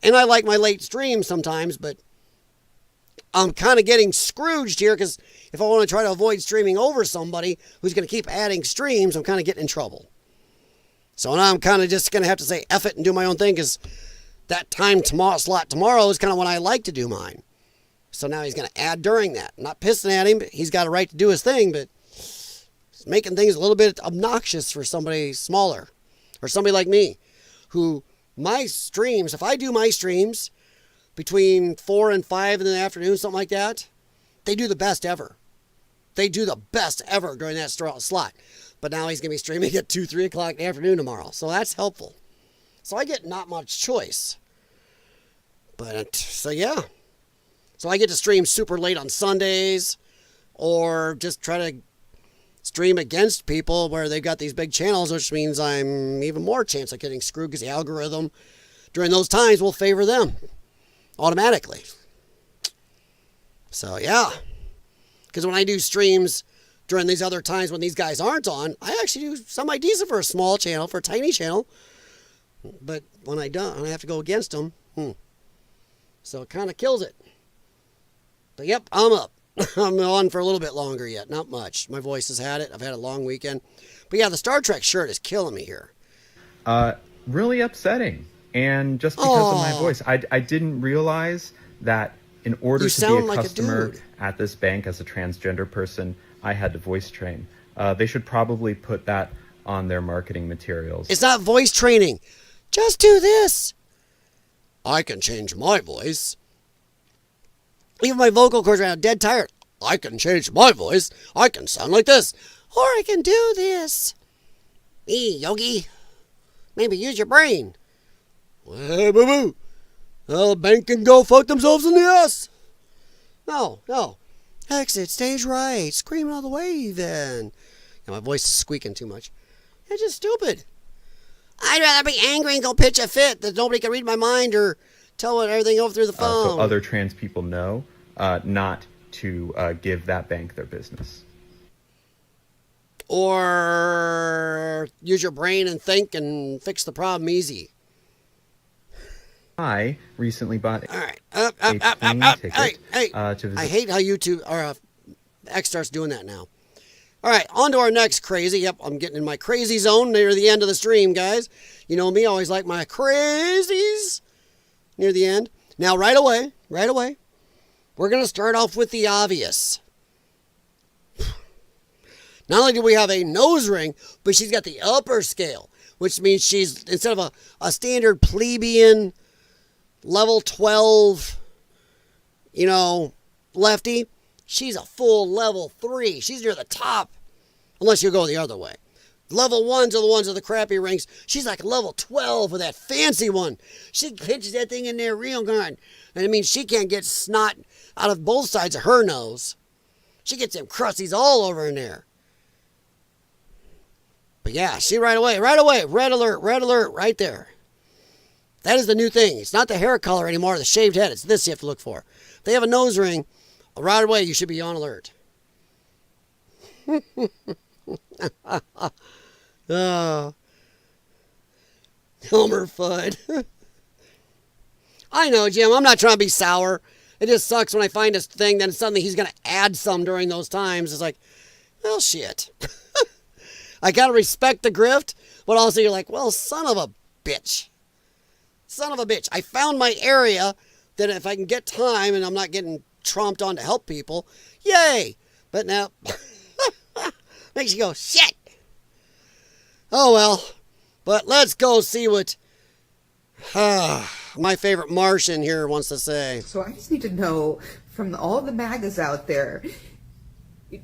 and I like my late streams sometimes, but I'm kind of getting Scrooged here because if I want to try to avoid streaming over somebody who's going to keep adding streams, I'm kind of getting in trouble. So now I'm kind of just going to have to say F it and do my own thing because that slot tomorrow is kind of when I like to do mine. So now he's going to add during that. I'm not pissing at him. He's got a right to do his thing, but it's making things a little bit obnoxious for somebody smaller or somebody like me who my streams, if I do my streams between 4 and 5 in the afternoon, something like that, they do the best ever. They do the best ever during that slot. But now he's going to be streaming at 2, 3 o'clock in the afternoon tomorrow. So that's helpful. So I get not much choice. But, so yeah. So I get to stream super late on Sundays or just try to stream against people where they've got these big channels, which means I'm even more chance of getting screwed because the algorithm during those times will favor them automatically. So, yeah. Because when I do streams during these other times when these guys aren't on, I actually do somewhat decent for a small channel, for a tiny channel. But when I don't, I have to go against them. So it kind of kills it. But yep, I'm up. I'm on for a little bit longer yet. Not much. My voice has had it. I've had a long weekend. But yeah, the Star Trek shirt is killing me here. Really upsetting. And just because of my voice, I didn't realize that in order to be a customer at this bank as a transgender person, I had to voice train. They should probably put that on their marketing materials. It's not voice training. Just do this. I can change my voice. Even my vocal cords right now, dead tired. I can change my voice. I can sound like this. Or I can do this. Yogi. Maybe use your brain. Hey, boo-boo. Well, the bank can go fuck themselves in the ass. No. Exit stage right. Scream out of the way then. Yeah, my voice is squeaking too much. It's just stupid. I'd rather be angry and go pitch a fit that nobody can read my mind or tell everything over through the phone. So other trans people know not to give that bank their business. Or use your brain and think and fix the problem easy. I recently bought a plane ticket to visit. I hate how YouTube or X starts doing that now. All right, on to our next crazy. Yep, I'm getting in my crazy zone near the end of the stream, guys. You know me, I always like my crazies near the end. Now, right away, we're going to start off with the obvious. Not only do we have a nose ring, but she's got the upper scale, which means she's, instead of a standard plebeian level 12, lefty, she's a full level 3. She's near the top Unless you go the other way. Level 1s are the ones with the crappy rings. She's like level 12 with that fancy one. She pitches that thing in there real good. And I mean, she can't get snot out of both sides of her nose. She gets them crusties all over in there. But yeah, she right away, red alert, right there. That is the new thing. It's not the hair color anymore, the shaved head. It's this you have to look for. If they have a nose ring, right away you should be on alert. Oh. Elmer Fudd. I know, Jim, I'm not trying to be sour. It just sucks when I find this thing, then suddenly he's going to add some during those times. It's like, well, shit. I got to respect the grift, but also you're like, well, son of a bitch. Son of a bitch. I found my area that if I can get time and I'm not getting tromped on to help people, yay. But now, makes you go, shit. Oh, well. But let's go see what my favorite Martian here wants to say. So I just need to know from all the MAGAs out there,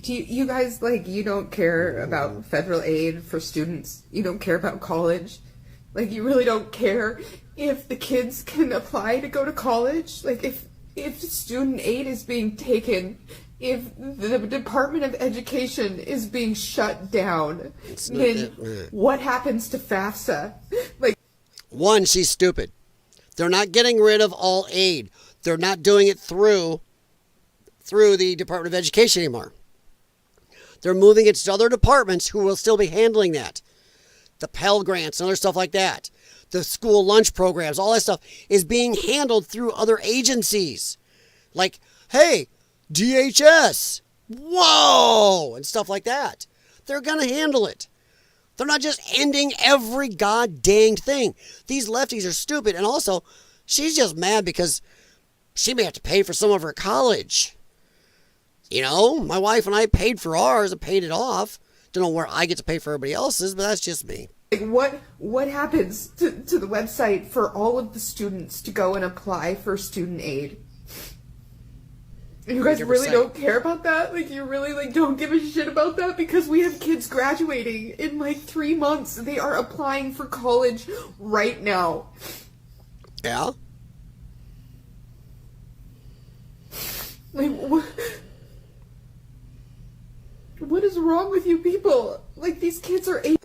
do you guys, like, you don't care about federal aid for students? You don't care about college? Like, you really don't care if the kids can apply to go to college? Like, if student aid is being taken, if the Department of Education is being shut down, then what happens to FAFSA? Like, one, she's stupid. They're not getting rid of all aid. They're not doing it through the Department of Education anymore. They're moving it to other departments who will still be handling that. The Pell Grants and other stuff like that. The school lunch programs, all that stuff is being handled through other agencies. Like, hey, DHS, whoa, and stuff like that. They're going to handle it. They're not just ending every god-danged thing. These lefties are stupid. And also, she's just mad because she may have to pay for some of her college. You know, my wife and I paid for ours and paid it off. Don't know where I get to pay for everybody else's, but that's just me. What happens to the website for all of the students to go and apply for student aid? You guys 100%. Really don't care about that? Like, you really don't give a shit about that? Because we have kids graduating in 3 months. They are applying for college right now. Yeah? Like, what is wrong with you people? Like, these kids are 8.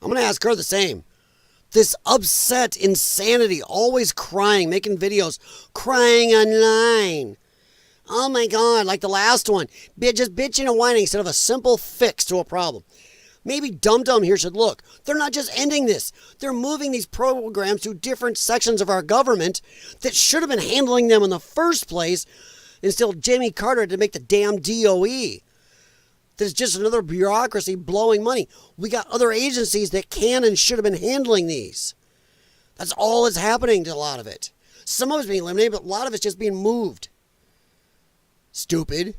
I'm going to ask her the same. This upset insanity, always crying, making videos, crying online. Oh my God, like the last one. Just bitching and whining instead of a simple fix to a problem. Maybe Dum Dum here should look. They're not just ending this. They're moving these programs to different sections of our government that should have been handling them in the first place until Jimmy Carter had to make the damn DOE. There's just another bureaucracy blowing money. We got other agencies that can and should have been handling these. That's all that's happening to a lot of it. Some of it's being eliminated, but a lot of it's just being moved. Stupid.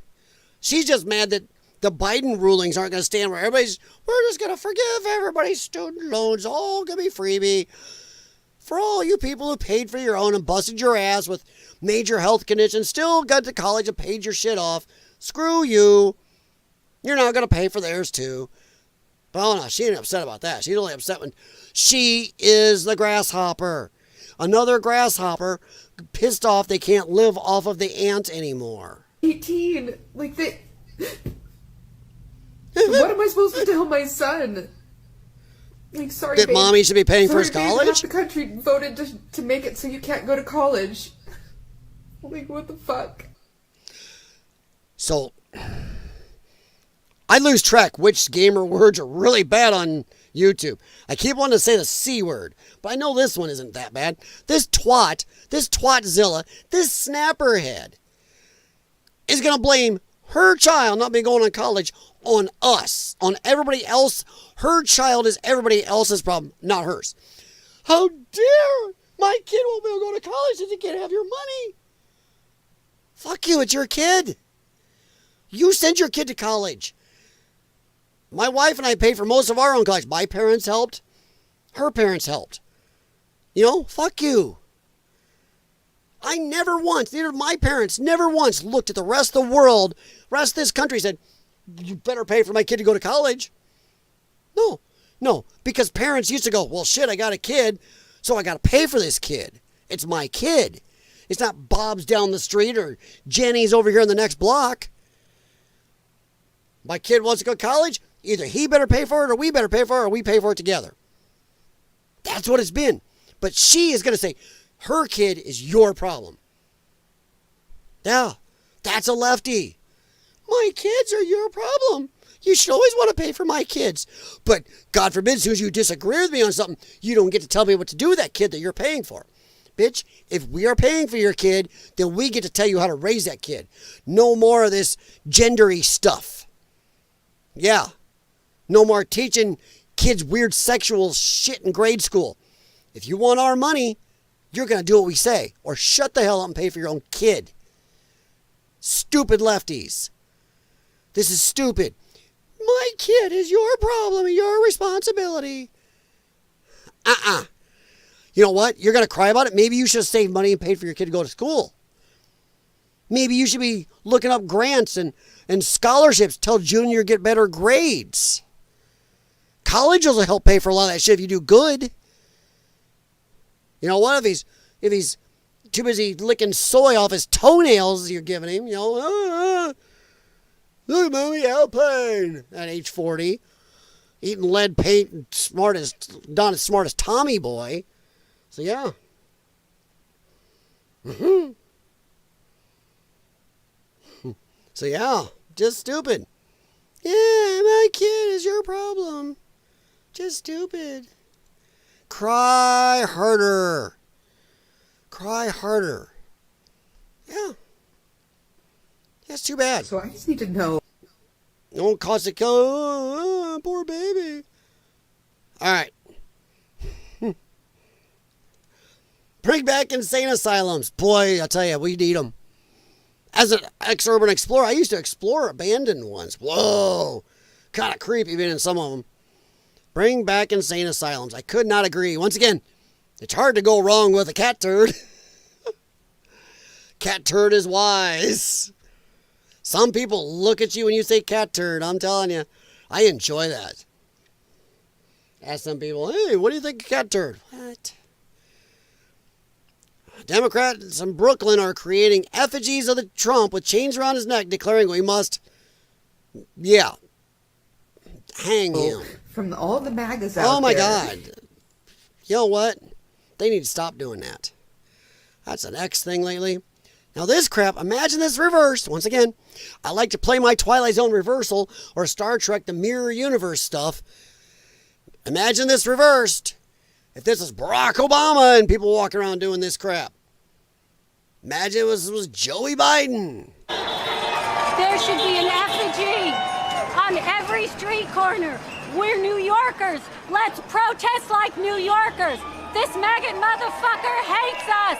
She's just mad that the Biden rulings aren't going to stand where we're just going to forgive everybody's student loans. All going to be freebie. For all you people who paid for your own and busted your ass with major health conditions, still got to college and paid your shit off. Screw you. You're not going to pay for theirs too. But oh no, she ain't upset about that. She's only upset when she is the grasshopper. Another grasshopper pissed off they can't live off of the ant anymore. 18. Like, they... What am I supposed to tell my son? Like, sorry, that babe. Mommy should be paying for his Babe, college? half the country voted to make it so you can't go to college. Like, what the fuck? So, I lose track which gamer words are really bad on YouTube. I keep wanting to say the C word, but I know this one isn't that bad. This twatzilla, this snapperhead is going to blame her child not being going to college on us, on everybody else. Her child is everybody else's problem, not hers. How dare my kid won't be able to go to college if you can't have your money? Fuck you, it's your kid. You send your kid to college. My wife and I paid for most of our own college. My parents helped. Her parents helped. You know, fuck you. I never once, neither my parents, never once looked at the rest of the world, rest of this country, said, you better pay for my kid to go to college. No. No. Because parents used to go, well, shit, I got a kid, so I got to pay for this kid. It's my kid. It's not Bob's down the street or Jenny's over here in the next block. My kid wants to go to college. Either he better pay for it or we better pay for it or we pay for it together. That's what it's been. But she is going to say her kid is your problem. Yeah, that's a lefty. My kids are your problem. You should always want to pay for my kids. But God forbid, as soon as you disagree with me on something, you don't get to tell me what to do with that kid that you're paying for. Bitch, if we are paying for your kid, then we get to tell you how to raise that kid. No more of this gendery stuff. Yeah. No more teaching kids weird sexual shit in grade school. If you want our money, you're going to do what we say. Or shut the hell up and pay for your own kid. Stupid lefties. This is stupid. My kid is your problem and your responsibility. You know what? You're going to cry about it? Maybe you should have saved money and paid for your kid to go to school. Maybe you should be looking up grants and scholarships till junior get better grades. Colleges will help pay for a lot of that shit if you do good. You know what? If he's too busy licking soy off his toenails you're giving him, you know, look at Mommy Alpine at age 40. Eating lead paint and not as smart as Tommy Boy. So yeah. So yeah, just stupid. Yeah, my kid is your problem. Just stupid. Cry harder. Cry harder. Yeah. That's too bad. So I just need to know. Don't cause it go. Poor baby. All right. Bring back insane asylums. Boy, I tell you, we need them. As an ex-urban explorer, I used to explore abandoned ones. Whoa. Kind of creepy being in some of them. Bring back insane asylums. I could not agree. Once again, it's hard to go wrong with a cat turd. Cat turd is wise. Some people look at you when you say cat turd. I'm telling you, I enjoy that. Ask some people, hey, what do you think of cat turd? What? Democrats in Brooklyn are creating effigies of the Trump with chains around his neck, declaring we must, hang him. From all the MAGAs out there. Oh my God. You know what? They need to stop doing that. That's an X thing lately. Now this crap, imagine this reversed. Once again, I like to play my Twilight Zone reversal or Star Trek the Mirror Universe stuff. Imagine this reversed. If this is Barack Obama and people walking around doing this crap. Imagine it was Joey Biden. There should be an effigy on every street corner. We're New Yorkers. Let's protest like New Yorkers. This maggot motherfucker hates us.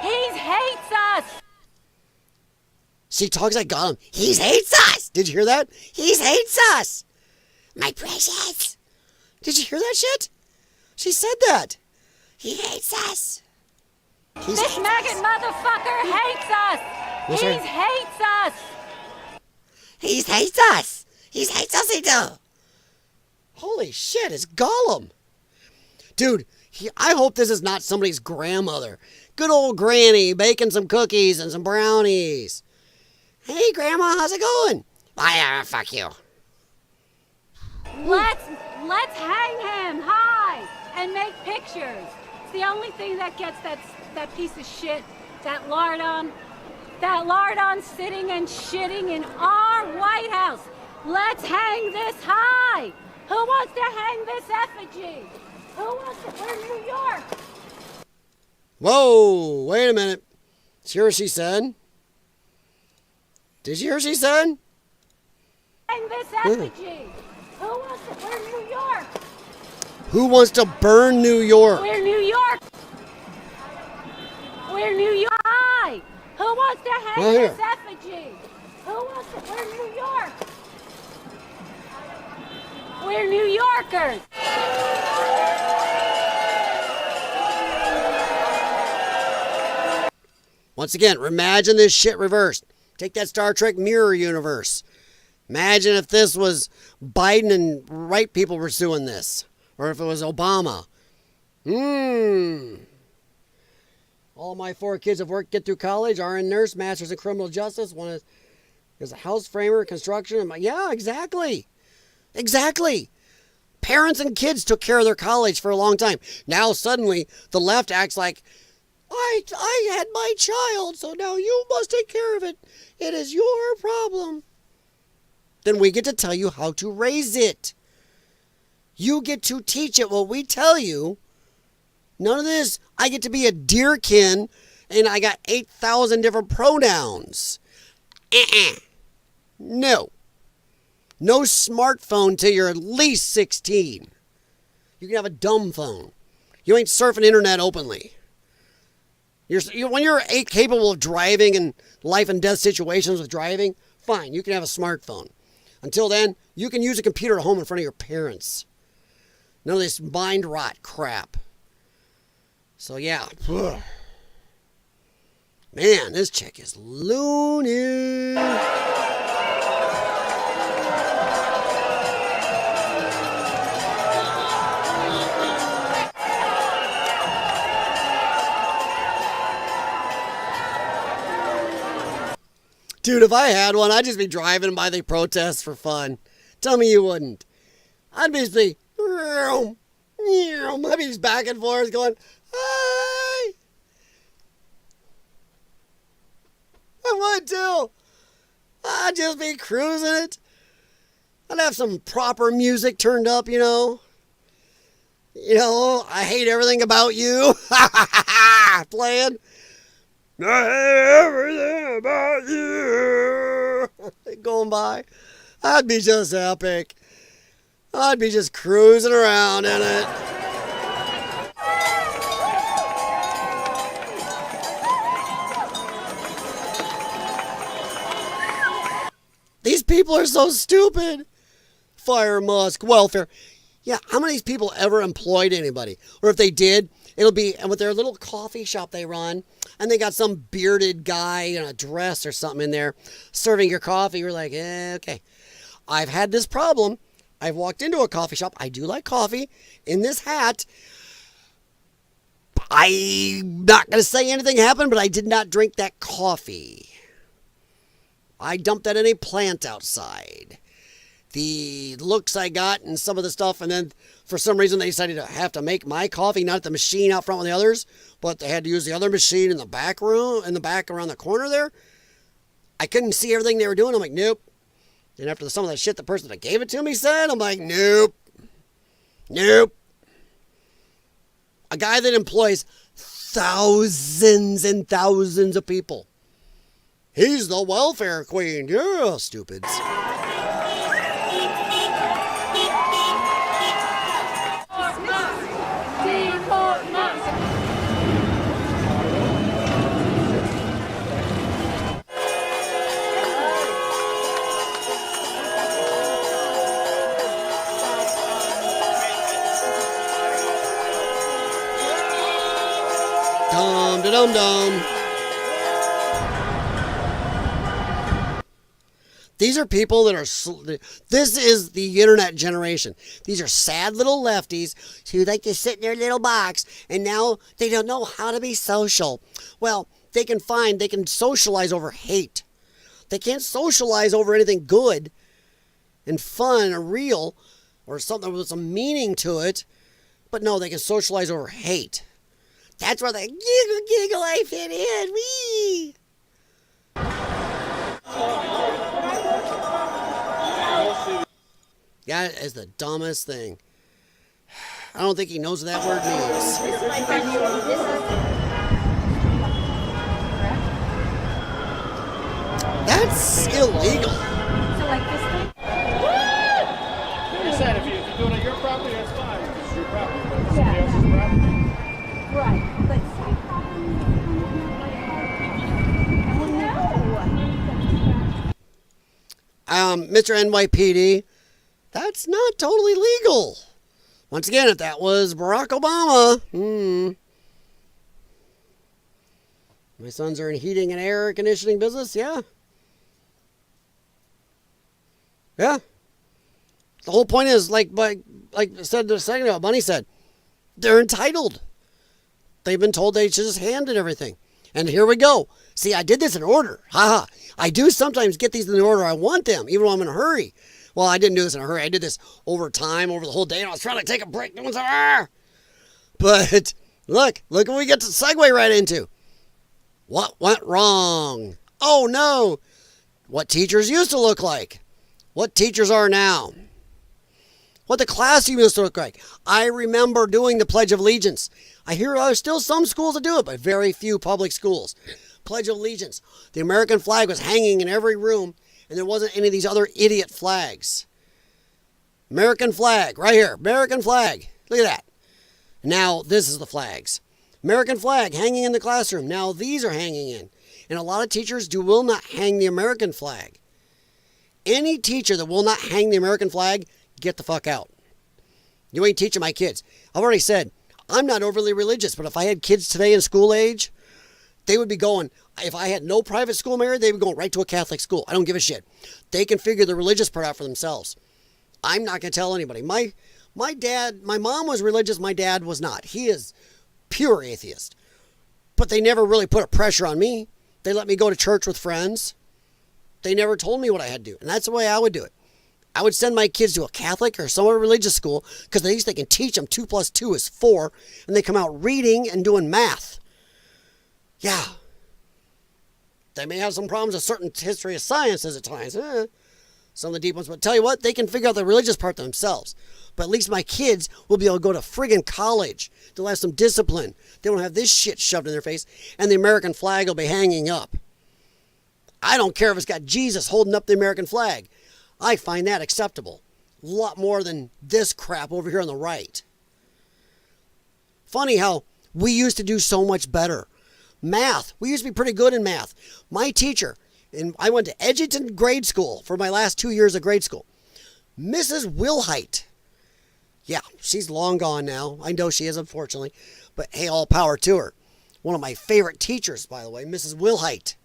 He hates us. See, talks like got him. He hates us. Did you hear that? He hates us. My precious. Did you hear that shit? She said that. He hates us. This maggot motherfucker hates us. He hates us. He hates us. He hates us, he do. Holy shit, it's Gollum. Dude, I hope this is not somebody's grandmother. Good old granny baking some cookies and some brownies. Hey, Grandma, how's it going? Fuck you. Let's hang him high and make pictures. It's the only thing that gets that piece of shit, that lardon sitting and shitting in our White House. Let's hang this high. Who wants to hang this effigy? Who wants to? We're New York. Whoa, wait a minute. Did you hear what she said? Did you hear what she said? Hang this effigy. Who wants to? We're New York. Who wants to burn New York? We're New York. We're New York. Hi. Who wants to hang this effigy? Who wants to? We're New York. We're New Yorkers. Once again, imagine this shit reversed. Take that Star Trek Mirror Universe. Imagine if this was Biden and right people were suing this. Or if it was Obama. All my 4 kids have worked, get through college, are in nurse, masters in criminal justice. One is a house framer, construction. I'm like, yeah, exactly. Exactly. Parents and kids took care of their college for a long time. Now suddenly the left acts like, I had my child, so now you must take care of it. It is your problem. Then we get to tell you how to raise it. You get to teach it what we tell you. None of this, I get to be a deerkin and I got 8,000 different pronouns. No. No smartphone till you're at least 16. You can have a dumb phone. You ain't surfing internet openly. When you're capable of driving in life and death situations with driving, fine, you can have a smartphone. Until then, you can use a computer at home in front of your parents. None of this mind rot crap. So yeah. Man, this chick is loony. Dude, if I had one, I'd just be driving by the protests for fun. Tell me you wouldn't. I'd be I'd be just back and forth going, hi. I would too. I'd just be cruising it. I'd have some proper music turned up, you know. I hate everything about you. Playing. I hate everything about you. Going by. I'd be just epic. I'd be just cruising around in it. These people are so stupid. Fire Musk, welfare. Yeah, how many of these people ever employed anybody? Or if they did, it'll be with their little coffee shop they run, and they got some bearded guy in a dress or something in there serving your coffee. You're like, okay. I've had this problem. I've walked into a coffee shop. I do like coffee in this hat. I'm not going to say anything happened, but I did not drink that coffee. I dumped that in a plant outside. The looks I got and some of the stuff, and then for some reason they decided to have to make my coffee, not at the machine out front with the others, but they had to use the other machine in the back room, in the back around the corner there. I couldn't see everything they were doing. I'm like, nope. And after some of that shit the person that gave it to me said, I'm like, nope. Nope. A guy that employs thousands and thousands of people. He's the welfare queen. Yeah, stupids. Dum-da-dum-dum. These are people that are, this is the internet generation. These are sad little lefties who like to sit in their little box, and now they don't know how to be social. Well, they can socialize over hate. They can't socialize over anything good and fun or real or something with some meaning to it. But no, they can socialize over hate. That's where the giggle, I fit in. Wee! That is the dumbest thing. I don't think he knows what that word means. That's illegal. So like this thing? Like I said, if you're doing it on your property, that's fine. It's your property, but it's somebody else's property. Right. Let's see. Mr. NYPD, that's not totally legal. Once again, if that was Barack Obama, My sons are in heating and air conditioning business, yeah. Yeah. The whole point is, like I said a second ago, Bunny said, they're entitled. They've been told they should just hand it everything. And here we go. See, I did this in order. Haha. I do sometimes get these in the order I want them, even when I'm in a hurry. Well, I didn't do this in a hurry. I did this over time, over the whole day, and I was trying to take a break. Doing something. But look what we get to segue right into. What went wrong? Oh, no. What teachers used to look like. What teachers are now. What the classroom used to look like. I remember doing the Pledge of Allegiance. I hear there's still some schools that do it, but very few public schools. Pledge of Allegiance. The American flag was hanging in every room, and there wasn't any of these other idiot flags. American flag, right here. American flag. Look at that. Now, this is the flags. American flag hanging in the classroom. Now, these are hanging in. And a lot of teachers will not hang the American flag. Any teacher that will not hang the American flag, get the fuck out. You ain't teaching my kids. I've already said, I'm not overly religious, but if I had kids today in school age, they would be going, if I had no private school married, they would go right to a Catholic school. I don't give a shit. They can figure the religious part out for themselves. I'm not going to tell anybody. My mom was religious. My dad was not. He is pure atheist. But they never really put a pressure on me. They let me go to church with friends. They never told me what I had to do. And that's the way I would do it. I would send my kids to a Catholic or some religious school because at least they can teach them 2 + 2 is 4. And they come out reading and doing math. Yeah. They may have some problems with certain history of sciences at times. Some of the deep ones. But tell you what, they can figure out the religious part themselves. But at least my kids will be able to go to friggin' college. They'll have some discipline. They won't have this shit shoved in their face. And the American flag will be hanging up. I don't care if it's got Jesus holding up the American flag. I find that acceptable. A lot more than this crap over here on the right. Funny how we used to do so much better. Math. We used to be pretty good in math. My teacher, and I went to Edgerton grade school for my last 2 years of grade school. Mrs. Wilhite. Yeah, she's long gone now. I know she is, unfortunately. But hey, all power to her. One of my favorite teachers, by the way, Mrs. Wilhite.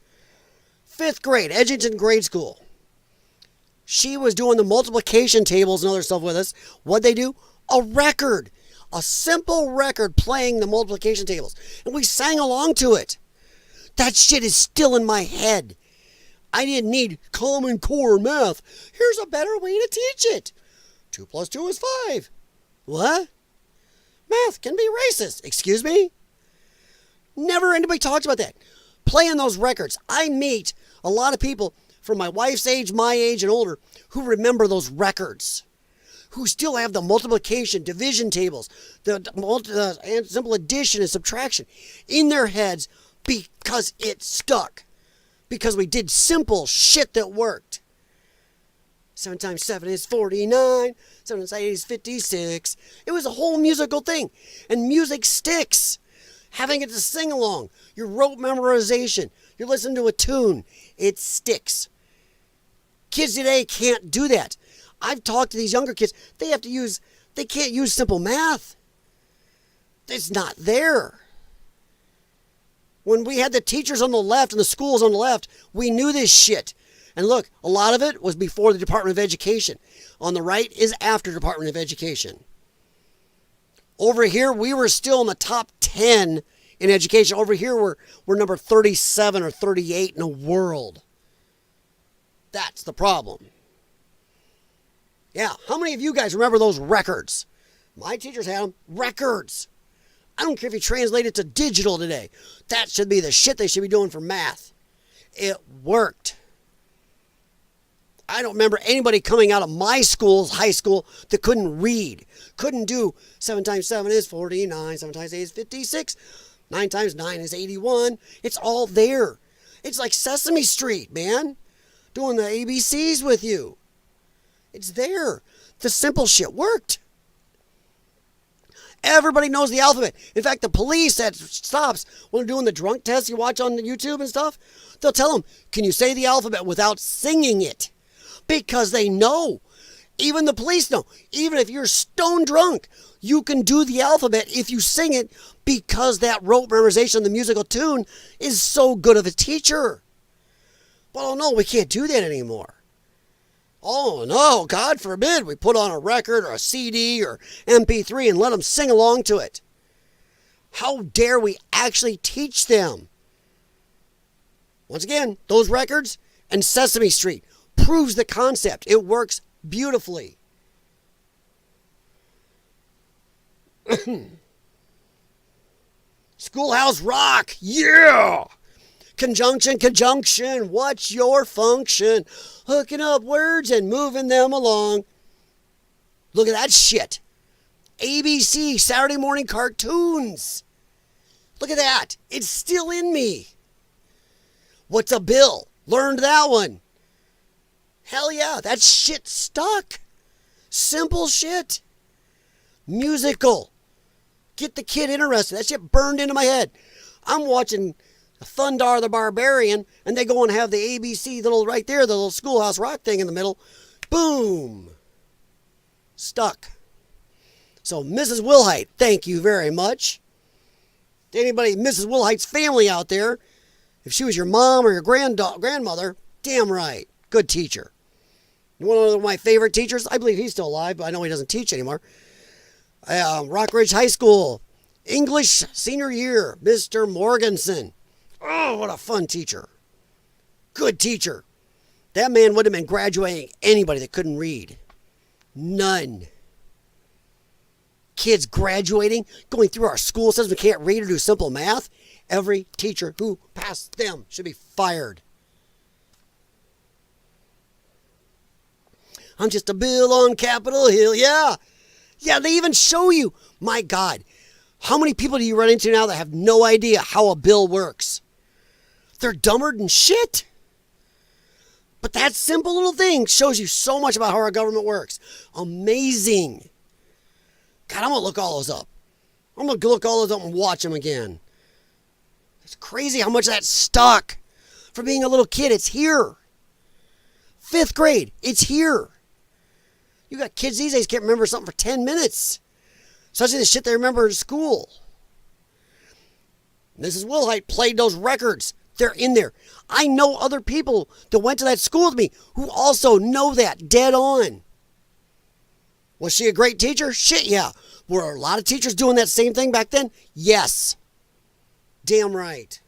5th grade, Edgerton grade school. She was doing the multiplication tables and other stuff with us. What'd they do? A record. A simple record playing the multiplication tables. And we sang along to it. That shit is still in my head. I didn't need Common Core math. Here's a better way to teach it. 2 + 2 is 5. What? Math can be racist. Excuse me? Never anybody talks about that. Playing those records. I meet a lot of people from my wife's age, my age, and older who remember those records. Who still have the multiplication, division tables, the simple addition and subtraction in their heads because it stuck. Because we did simple shit that worked. 7 × 7 is 49. 7 × 8 is 56. It was a whole musical thing. And music sticks. Having it to sing along. Your rote memorization. You're listening to a tune. It sticks. Kids today can't do that. I've talked to these younger kids. They can't use simple math. It's not there. When we had the teachers on the left and the schools on the left, we knew this shit. And look, a lot of it was before the Department of Education. On the right is after Department of Education. Over here, we were still in the top 10 in education. Over here, we're number 37 or 38 in the world. That's the problem. Yeah, how many of you guys remember those records? My teachers had them. Records. I don't care if you translate it to digital today. That should be the shit they should be doing for math. It worked. I don't remember anybody coming out of my school's high school that couldn't read. Couldn't do 7 × 7 is 49. 7 × 8 is 56. 9 × 9 is 81. It's all there. It's like Sesame Street, man. Doing the ABCs with you. It's there. The simple shit worked. Everybody knows the alphabet. In fact, the police at stops, when they're doing the drunk tests you watch on YouTube and stuff, they'll tell them, can you say the alphabet without singing it? Because they know. Even the police know. Even if you're stone drunk, you can do the alphabet if you sing it because that rote memorization of the musical tune is so good of a teacher. But oh no, we can't do that anymore. Oh no, God forbid we put on a record or a CD or MP3 and let them sing along to it. How dare we actually teach them? Once again, those records and Sesame Street proves the concept. It works beautifully. Schoolhouse Rock, yeah! Conjunction, conjunction, what's your function? Hooking up words and moving them along. Look at that shit. ABC, Saturday morning cartoons. Look at that. It's still in me. What's a bill? Learned that one. Hell yeah, that shit stuck. Simple shit. Musical. Get the kid interested. That shit burned into my head. I'm watching Thundar the Barbarian, and they go and have the ABC little right there, the little Schoolhouse Rock thing in the middle. Boom. Stuck. So, Mrs. Wilhite, thank you very much. To anybody, Mrs. Wilhite's family out there, if she was your mom or your grandmother, damn right. Good teacher. One of my favorite teachers, I believe he's still alive, but I know he doesn't teach anymore. Rock Ridge High School, English senior year, Mr. Morganson. Oh, what a fun teacher. Good teacher. That man would have been graduating anybody that couldn't read. None. Kids graduating, going through our school system and can't read or do simple math. Every teacher who passed them should be fired. I'm just a bill on Capitol Hill. Yeah. Yeah, they even show you. My God. How many people do you run into now that have no idea how a bill works? They're dumber than shit. But that simple little thing shows you so much about how our government works. Amazing. God, I'm going to look all those up. I'm going to look all those up and watch them again. It's crazy how much that stuck. From being a little kid, it's here. 5th grade, it's here. You got kids these days can't remember something for 10 minutes. Especially the shit they remember in school. Mrs. Wilhite played those records. They're in there. I know other people that went to that school with me who also know that dead on. Was she a great teacher? Shit, yeah. Were a lot of teachers doing that same thing back then? Yes. Damn right.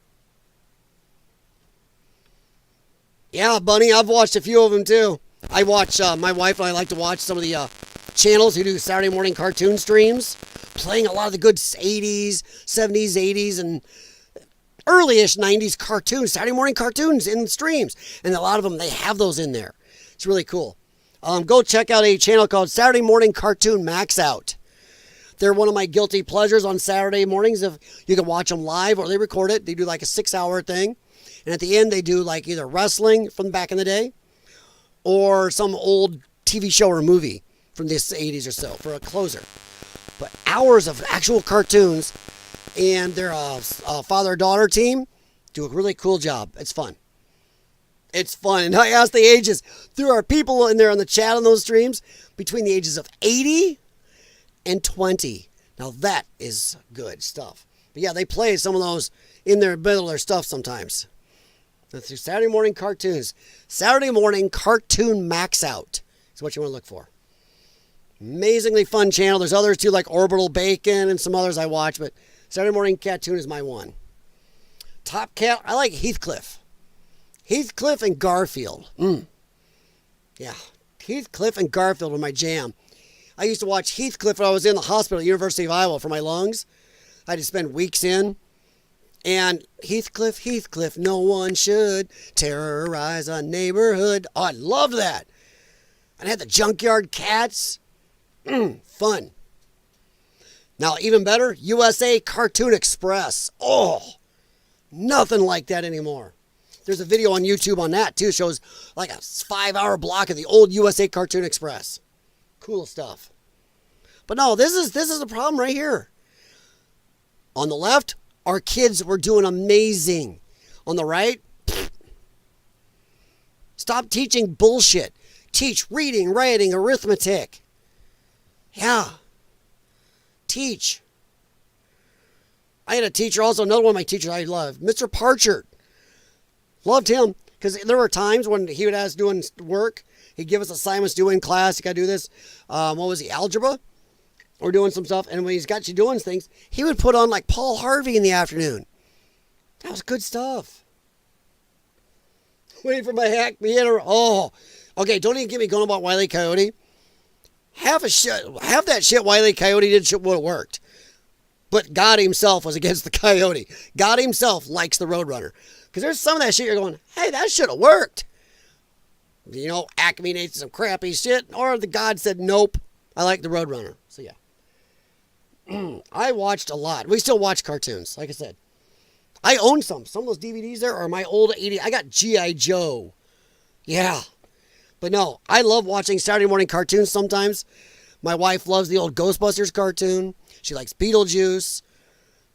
Yeah, Bunny, I've watched a few of them too. I watch, my wife and I like to watch some of the channels who do Saturday morning cartoon streams, playing a lot of the good 80s, 70s, 80s, and early-ish 90s cartoons, Saturday morning cartoons in streams. And a lot of them, they have those in there. It's really cool. Go check out a channel called Saturday Morning Cartoon Max Out. They're one of my guilty pleasures on Saturday mornings. If you can watch them live or they record it. They do like a 6-hour thing. And at the end, they do like either wrestling from back in the day or some old TV show or movie from the 80s or so for a closer. But hours of actual cartoons, and their father-daughter team do a really cool job. It's fun. It's fun. And I asked the ages. There are people in there on the chat on those streams between the ages of 80 and 20. Now that is good stuff. But yeah, they play some of those in their middle of their stuff sometimes. That's your Saturday morning cartoons. Saturday morning cartoon max out is what you want to look for. Amazingly fun channel. There's others too, like Orbital Bacon and some others I watch, but Saturday morning cartoon is my one. Top cat, I like Heathcliff. Heathcliff and Garfield. Yeah, Heathcliff and Garfield were my jam. I used to watch Heathcliff when I was in the hospital at University of Iowa for my lungs. I had to spend weeks in. And Heathcliff, Heathcliff, no one should terrorize a neighborhood. Oh, I loved that. And I had the Junkyard Cats. Fun. Now, even better, USA Cartoon Express. Oh, nothing like that anymore. There's a video on YouTube on that, too. It shows like a 5-hour block of the old USA Cartoon Express. Cool stuff. But no, this is the problem right here. On the left, our kids were doing amazing. On the right, stop teaching bullshit. Teach reading, writing, arithmetic. Yeah. Teach. I had a teacher also, another one of my teachers I loved, Mr. Parchard. Loved him. Because there were times when he would ask us doing work. He'd give us assignments to do in class. You got to do this. What was he, algebra? Or doing some stuff. And when he's got you doing things, he would put on like Paul Harvey in the afternoon. That was good stuff. Waiting for my hack me in. Oh, okay. Don't even get me going about Wile E. Coyote. Half that shit Wile E. Coyote did would have worked. But God himself was against the coyote. God himself likes the Roadrunner. Because there's some of that shit you're going, hey, that should have worked. You know, Acme made some crappy shit. Or the God said, nope, I like the Roadrunner. So yeah. I watched a lot. We still watch cartoons, like I said. I own some. Some of those DVDs there are my old 80. I got G.I. Joe. Yeah. But no, I love watching Saturday morning cartoons sometimes. My wife loves the old Ghostbusters cartoon. She likes Beetlejuice.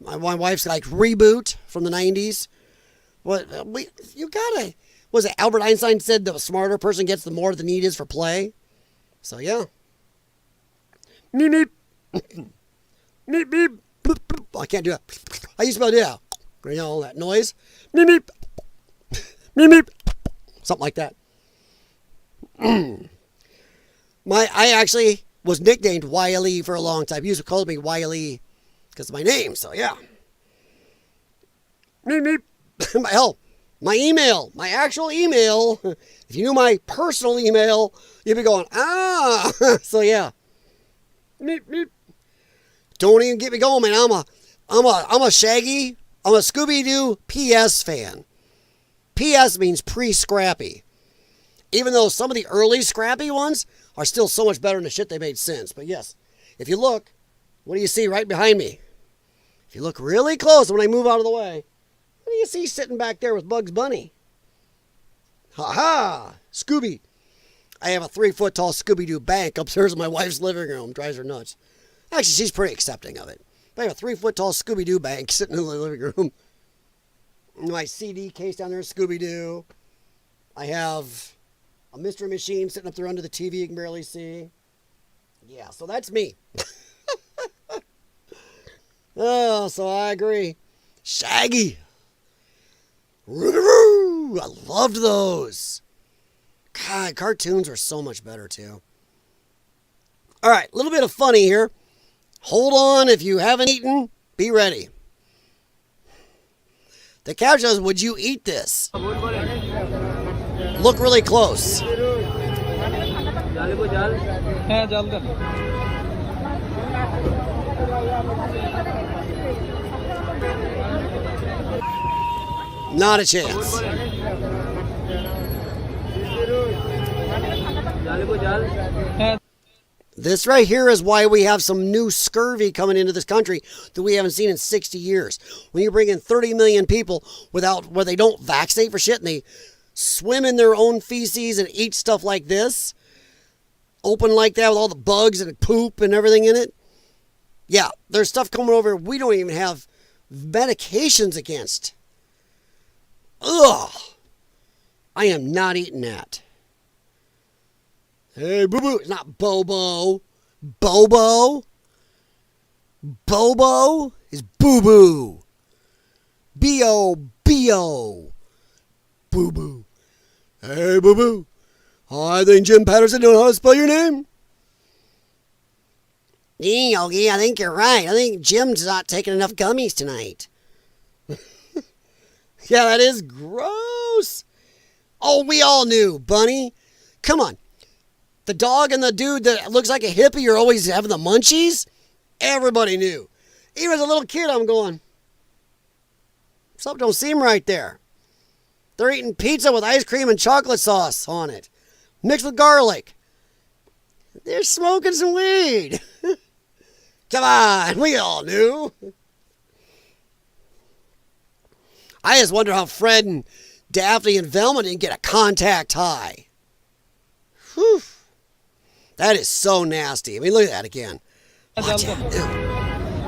My wife's like Reboot from the 90s. You gotta, was it Albert Einstein said the smarter person gets the more the need is for play? So yeah. Meep, meep. Meep, meep. I can't do it. I used to be able to do that. You know, all that noise. Meep, meep. Meep, meep. Something like that. I actually was nicknamed Wile E for a long time. He used to call me Wile E because of my name, so yeah. Meep, meep. Hell, my email, my actual email, if you knew my personal email, you'd be going, ah. So yeah. Meep, meep. Don't even get me going, man. I'm a Shaggy, I'm a Scooby-Doo PS fan. PS means pre-Scrappy. Even though some of the early Scrappy ones are still so much better than the shit they made since. But yes, if you look, what do you see right behind me? If you look really close when I move out of the way, what do you see sitting back there with Bugs Bunny? Ha-ha! Scooby. I have a 3-foot tall Scooby-Doo bank upstairs in my wife's living room. Drives her nuts. Actually, she's pretty accepting of it. But I have a 3-foot tall Scooby-Doo bank sitting in the living room. My CD case down there is Scooby-Doo. I have a mystery machine sitting up there under the TV you can barely see. Yeah, so that's me. Oh, so I agree. Shaggy. Roo-roo! I loved those. God, cartoons were so much better too. All right, a little bit of funny here. Hold on, if you haven't eaten, be ready. The cow says, would you eat this? Look really close. Not a chance. This right here is why we have some new scurvy coming into this country that we haven't seen in 60 years. When you bring in 30 million people where they don't vaccinate for shit and they swim in their own feces and eat stuff like this, open like that with all the bugs and poop and everything in it. Yeah, there's stuff coming over we don't even have medications against. Ugh. I am not eating that. Hey, boo-boo. It's not Bobo. Bobo? Bobo is boo-boo. B-O-B-O. Boo-boo. Hey, boo-boo. I think Jim Patterson knows how to spell your name. Yogi, I think you're right. I think Jim's not taking enough gummies tonight. Yeah, that is gross. Oh, we all knew, Bunny. Come on. The dog and the dude that looks like a hippie are always having the munchies. Everybody knew. Even as a little kid, I'm going, something don't seem right there. They're eating pizza with ice cream and chocolate sauce on it, mixed with garlic. They're smoking some weed. Come on, we all knew. I just wonder how Fred and Daphne and Velma didn't get a contact high. Whew. That is so nasty. I mean, look at that again. Watch it.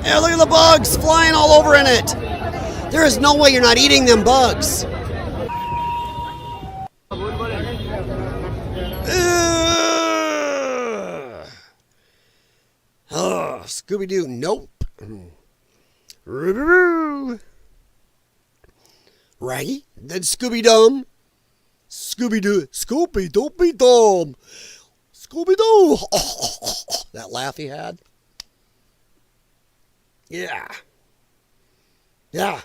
Yeah, look at the bugs flying all over in it. There is no way you're not eating them bugs. Oh, Scooby-Doo, nope. Raggy, then Scooby-Dum. Scooby-Doo. Scooby, don't be dumb. Scooby-Doo. That laugh he had. Yeah. Yeah.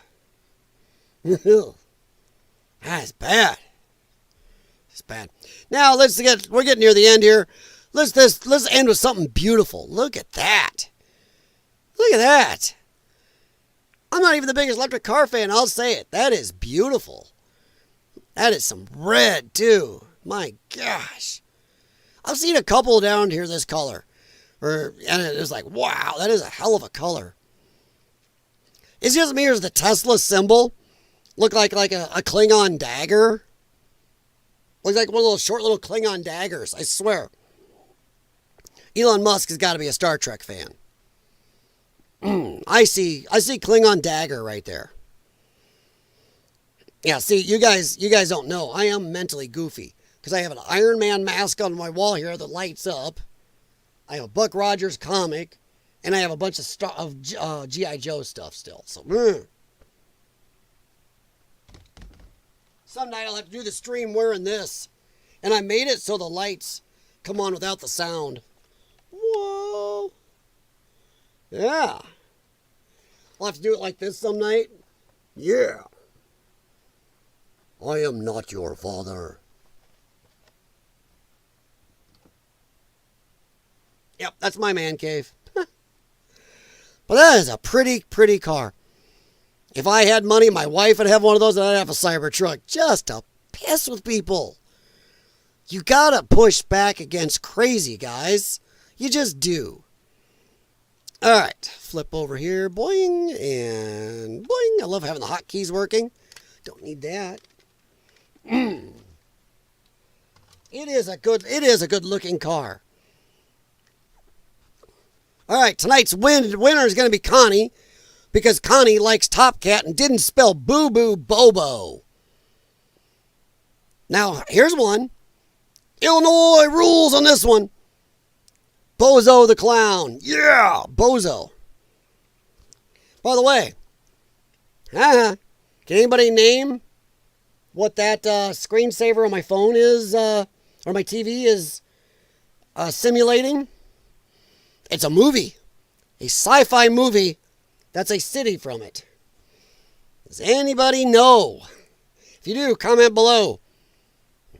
That's bad. It's bad. Now we're getting near the end here. Let's end with something beautiful. Look at that. Look at that. I'm not even the biggest electric car fan, I'll say it. That is beautiful. That is some red, too. My gosh. I've seen a couple down here this color. And it was like, wow, that is a hell of a color. It's just me, here's the Tesla symbol. Look like a Klingon dagger. Looks like one of those short little Klingon daggers, I swear. Elon Musk has got to be a Star Trek fan. I see Klingon dagger right there. Yeah, see, you guys don't know. I am mentally goofy because I have an Iron Man mask on my wall here that lights up. I have a Buck Rogers comic, and I have a bunch of G.I. Joe stuff still. So, some night I'll have to do the stream wearing this, and I made it so the lights come on without the sound. Whoa! Yeah. I'll have to do it like this some night. Yeah. I am not your father. Yep, that's my man cave. But that is a pretty, pretty car. If I had money, my wife would have one of those, and I'd have a Cybertruck just to piss with people. You gotta push back against crazy, guys. You just do. All right, flip over here, boing, and boing. I love having the hotkeys working. Don't need that. It is a good looking car. All right, tonight's winner is going to be Connie, because Connie likes Top Cat and didn't spell Boo Boo Bobo. Now, here's one. Illinois rules on this one. Bozo the Clown. Yeah, Bozo. By the way, can anybody name what that screensaver on my phone is, or my TV is simulating? It's a movie. A sci-fi movie that's a city from it. Does anybody know? If you do, comment below.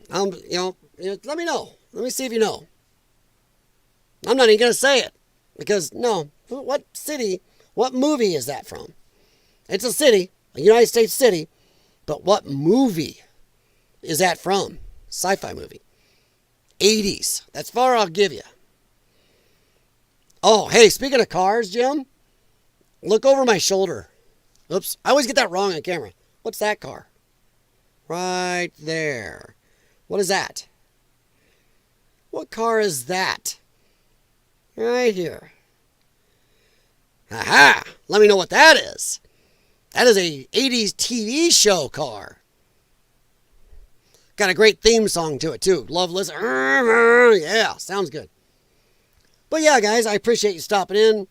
Let me know. Let me see if you know. I'm not even going to say it. Because, no. What city, what movie is that from? It's a city. A United States city. But what movie is that from? Sci-fi movie. 80s. That's far I'll give you. Oh, hey, speaking of cars, Jim. Look over my shoulder. Oops. I always get that wrong on camera. What's that car? Right there. What is that? What car is that? Right here. Aha! Let me know what that is. That is a 80s TV show car. Got a great theme song to it, too. Love listen. Yeah, sounds good. But yeah, guys, I appreciate you stopping in.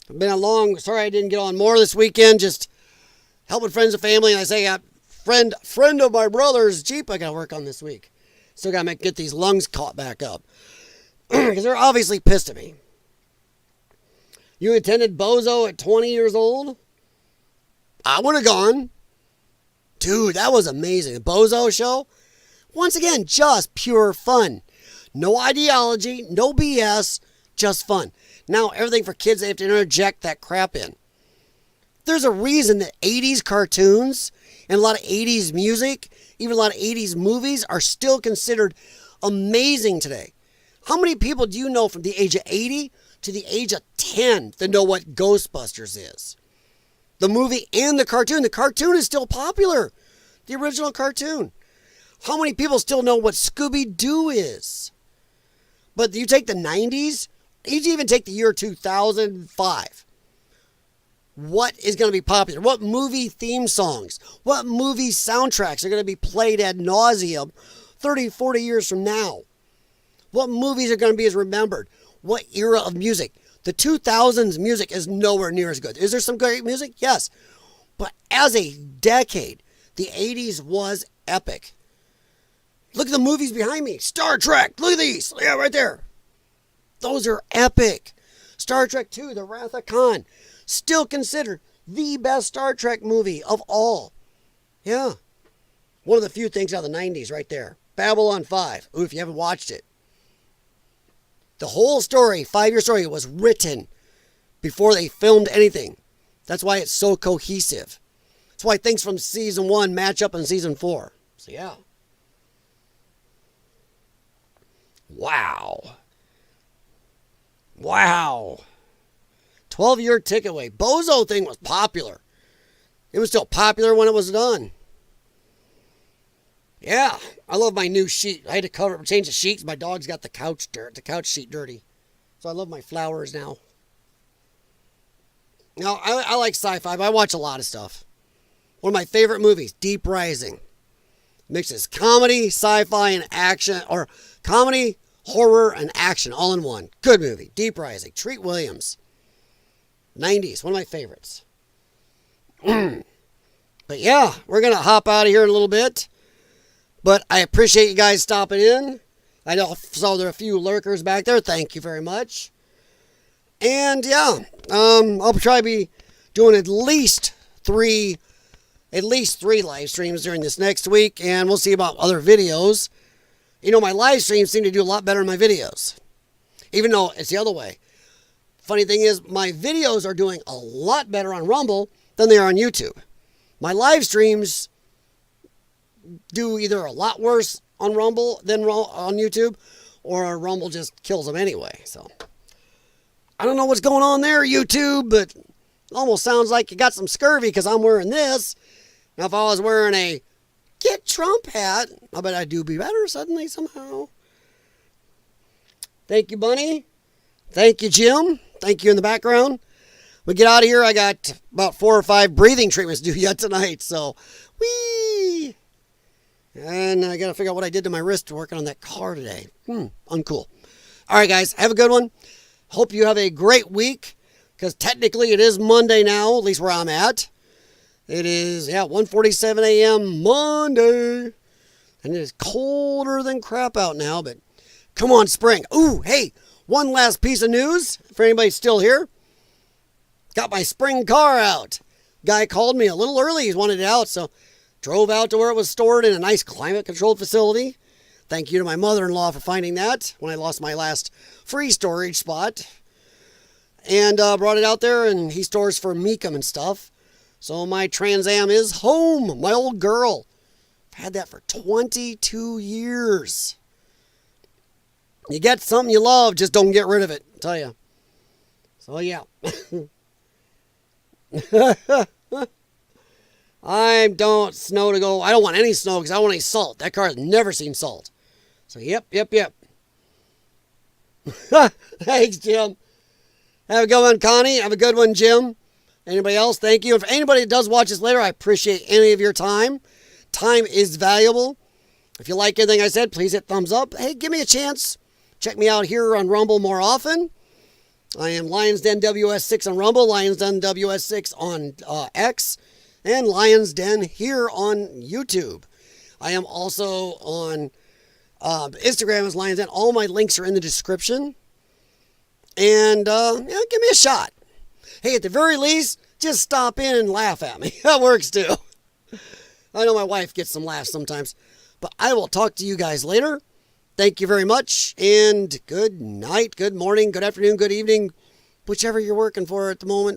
I've been sorry I didn't get on more this weekend. Just helping friends and family. And I say, friend of my brother's Jeep I got to work on this week. Still got to get these lungs caught back up. Because they're obviously pissed at me. You attended Bozo at 20 years old? I would have gone. Dude, that was amazing. The Bozo show? Once again, just pure fun. No ideology, no BS, just fun. Now, everything for kids, they have to interject that crap in. There's a reason that 80s cartoons and a lot of 80s music, even a lot of 80s movies are still considered amazing today. How many people do you know from the age of 80 to the age of 10 that know what Ghostbusters is? The movie and the cartoon. The cartoon is still popular. The original cartoon. How many people still know what Scooby-Doo is? But you take the 90s, you even take the year 2005. What is going to be popular? What movie theme songs? What movie soundtracks are going to be played ad nauseum 30, 40 years from now? What movies are going to be as remembered? What era of music? The 2000s music is nowhere near as good. Is there some great music? Yes. But as a decade, the 80s was epic. Look at the movies behind me. Star Trek. Look at these. Yeah, right there. Those are epic. Star Trek II, The Wrath of Khan. Still considered the best Star Trek movie of all. Yeah. One of the few things out of the 90s right there. Babylon 5. Ooh, if you haven't watched it. The whole story, 5-year story, was written before they filmed anything. That's why it's so cohesive. That's why things from season 1 match up in season 4. So, yeah. Wow. Wow. 12-year ticket away. Bozo thing was popular. It was still popular when it was done. Yeah, I love my new sheet. I had to change the sheets. My dog's got the couch sheet dirty. So I love my flowers now. Now, I like sci-fi, but I watch a lot of stuff. One of my favorite movies, Deep Rising. Mixes comedy, sci-fi, and action, or comedy, horror, and action all in one. Good movie, Deep Rising. Treat Williams. 90s, one of my favorites. But yeah, we're going to hop out of here in a little bit. But I appreciate you guys stopping in. I saw there are a few lurkers back there. Thank you very much. And yeah, I'll try to be doing at least three live streams during this next week. And we'll see about other videos. You know, my live streams seem to do a lot better than my videos. Even though it's the other way. Funny thing is, my videos are doing a lot better on Rumble than they are on YouTube. My live streams do either a lot worse on Rumble than on YouTube, or Rumble just kills them anyway. So, I don't know what's going on there, YouTube, but it almost sounds like you got some scurvy because I'm wearing this. Now, if I was wearing a Get Trump hat, I bet I'd do be better suddenly somehow. Thank you, Bunny. Thank you, Jim. Thank you in the background. We get out of here. I got about 4 or 5 breathing treatments to do yet tonight. So, whee! And I got to figure out what I did to my wrist working on that car today. Uncool. All right, guys. Have a good one. Hope you have a great week. Because technically it is Monday now, at least where I'm at. It is, 1:47 a.m. Monday. And it is colder than crap out now. But come on, spring. Ooh, hey, one last piece of news for anybody still here. Got my spring car out. Guy called me a little early. He wanted it out, so drove out to where it was stored in a nice climate-controlled facility. Thank you to my mother-in-law for finding that when I lost my last free storage spot. And brought it out there, and he stores for Meekum and stuff. So my Trans Am is home. My old girl. I've had that for 22 years. You get something you love, just don't get rid of it, I tell you. So, yeah. I don't want any snow because I don't want any salt. That car has never seen salt. So, yep. Thanks, Jim. Have a good one, Connie. Have a good one, Jim. Anybody else? Thank you. If anybody does watch this later, I appreciate any of your time. Time is valuable. If you like anything I said, please hit thumbs up. Hey, give me a chance. Check me out here on Rumble more often. I am Lions Den WS6 on Rumble, Lions Den WS6 on X, and Lions Den here on YouTube. I am also on Instagram as Lions Den. All my links are in the description. And give me a shot. Hey, at the very least, just stop in and laugh at me. That works too. I know my wife gets some laughs sometimes. But I will talk to you guys later. Thank you very much, and good night, good morning, good afternoon, good evening, whichever you're working for at the moment.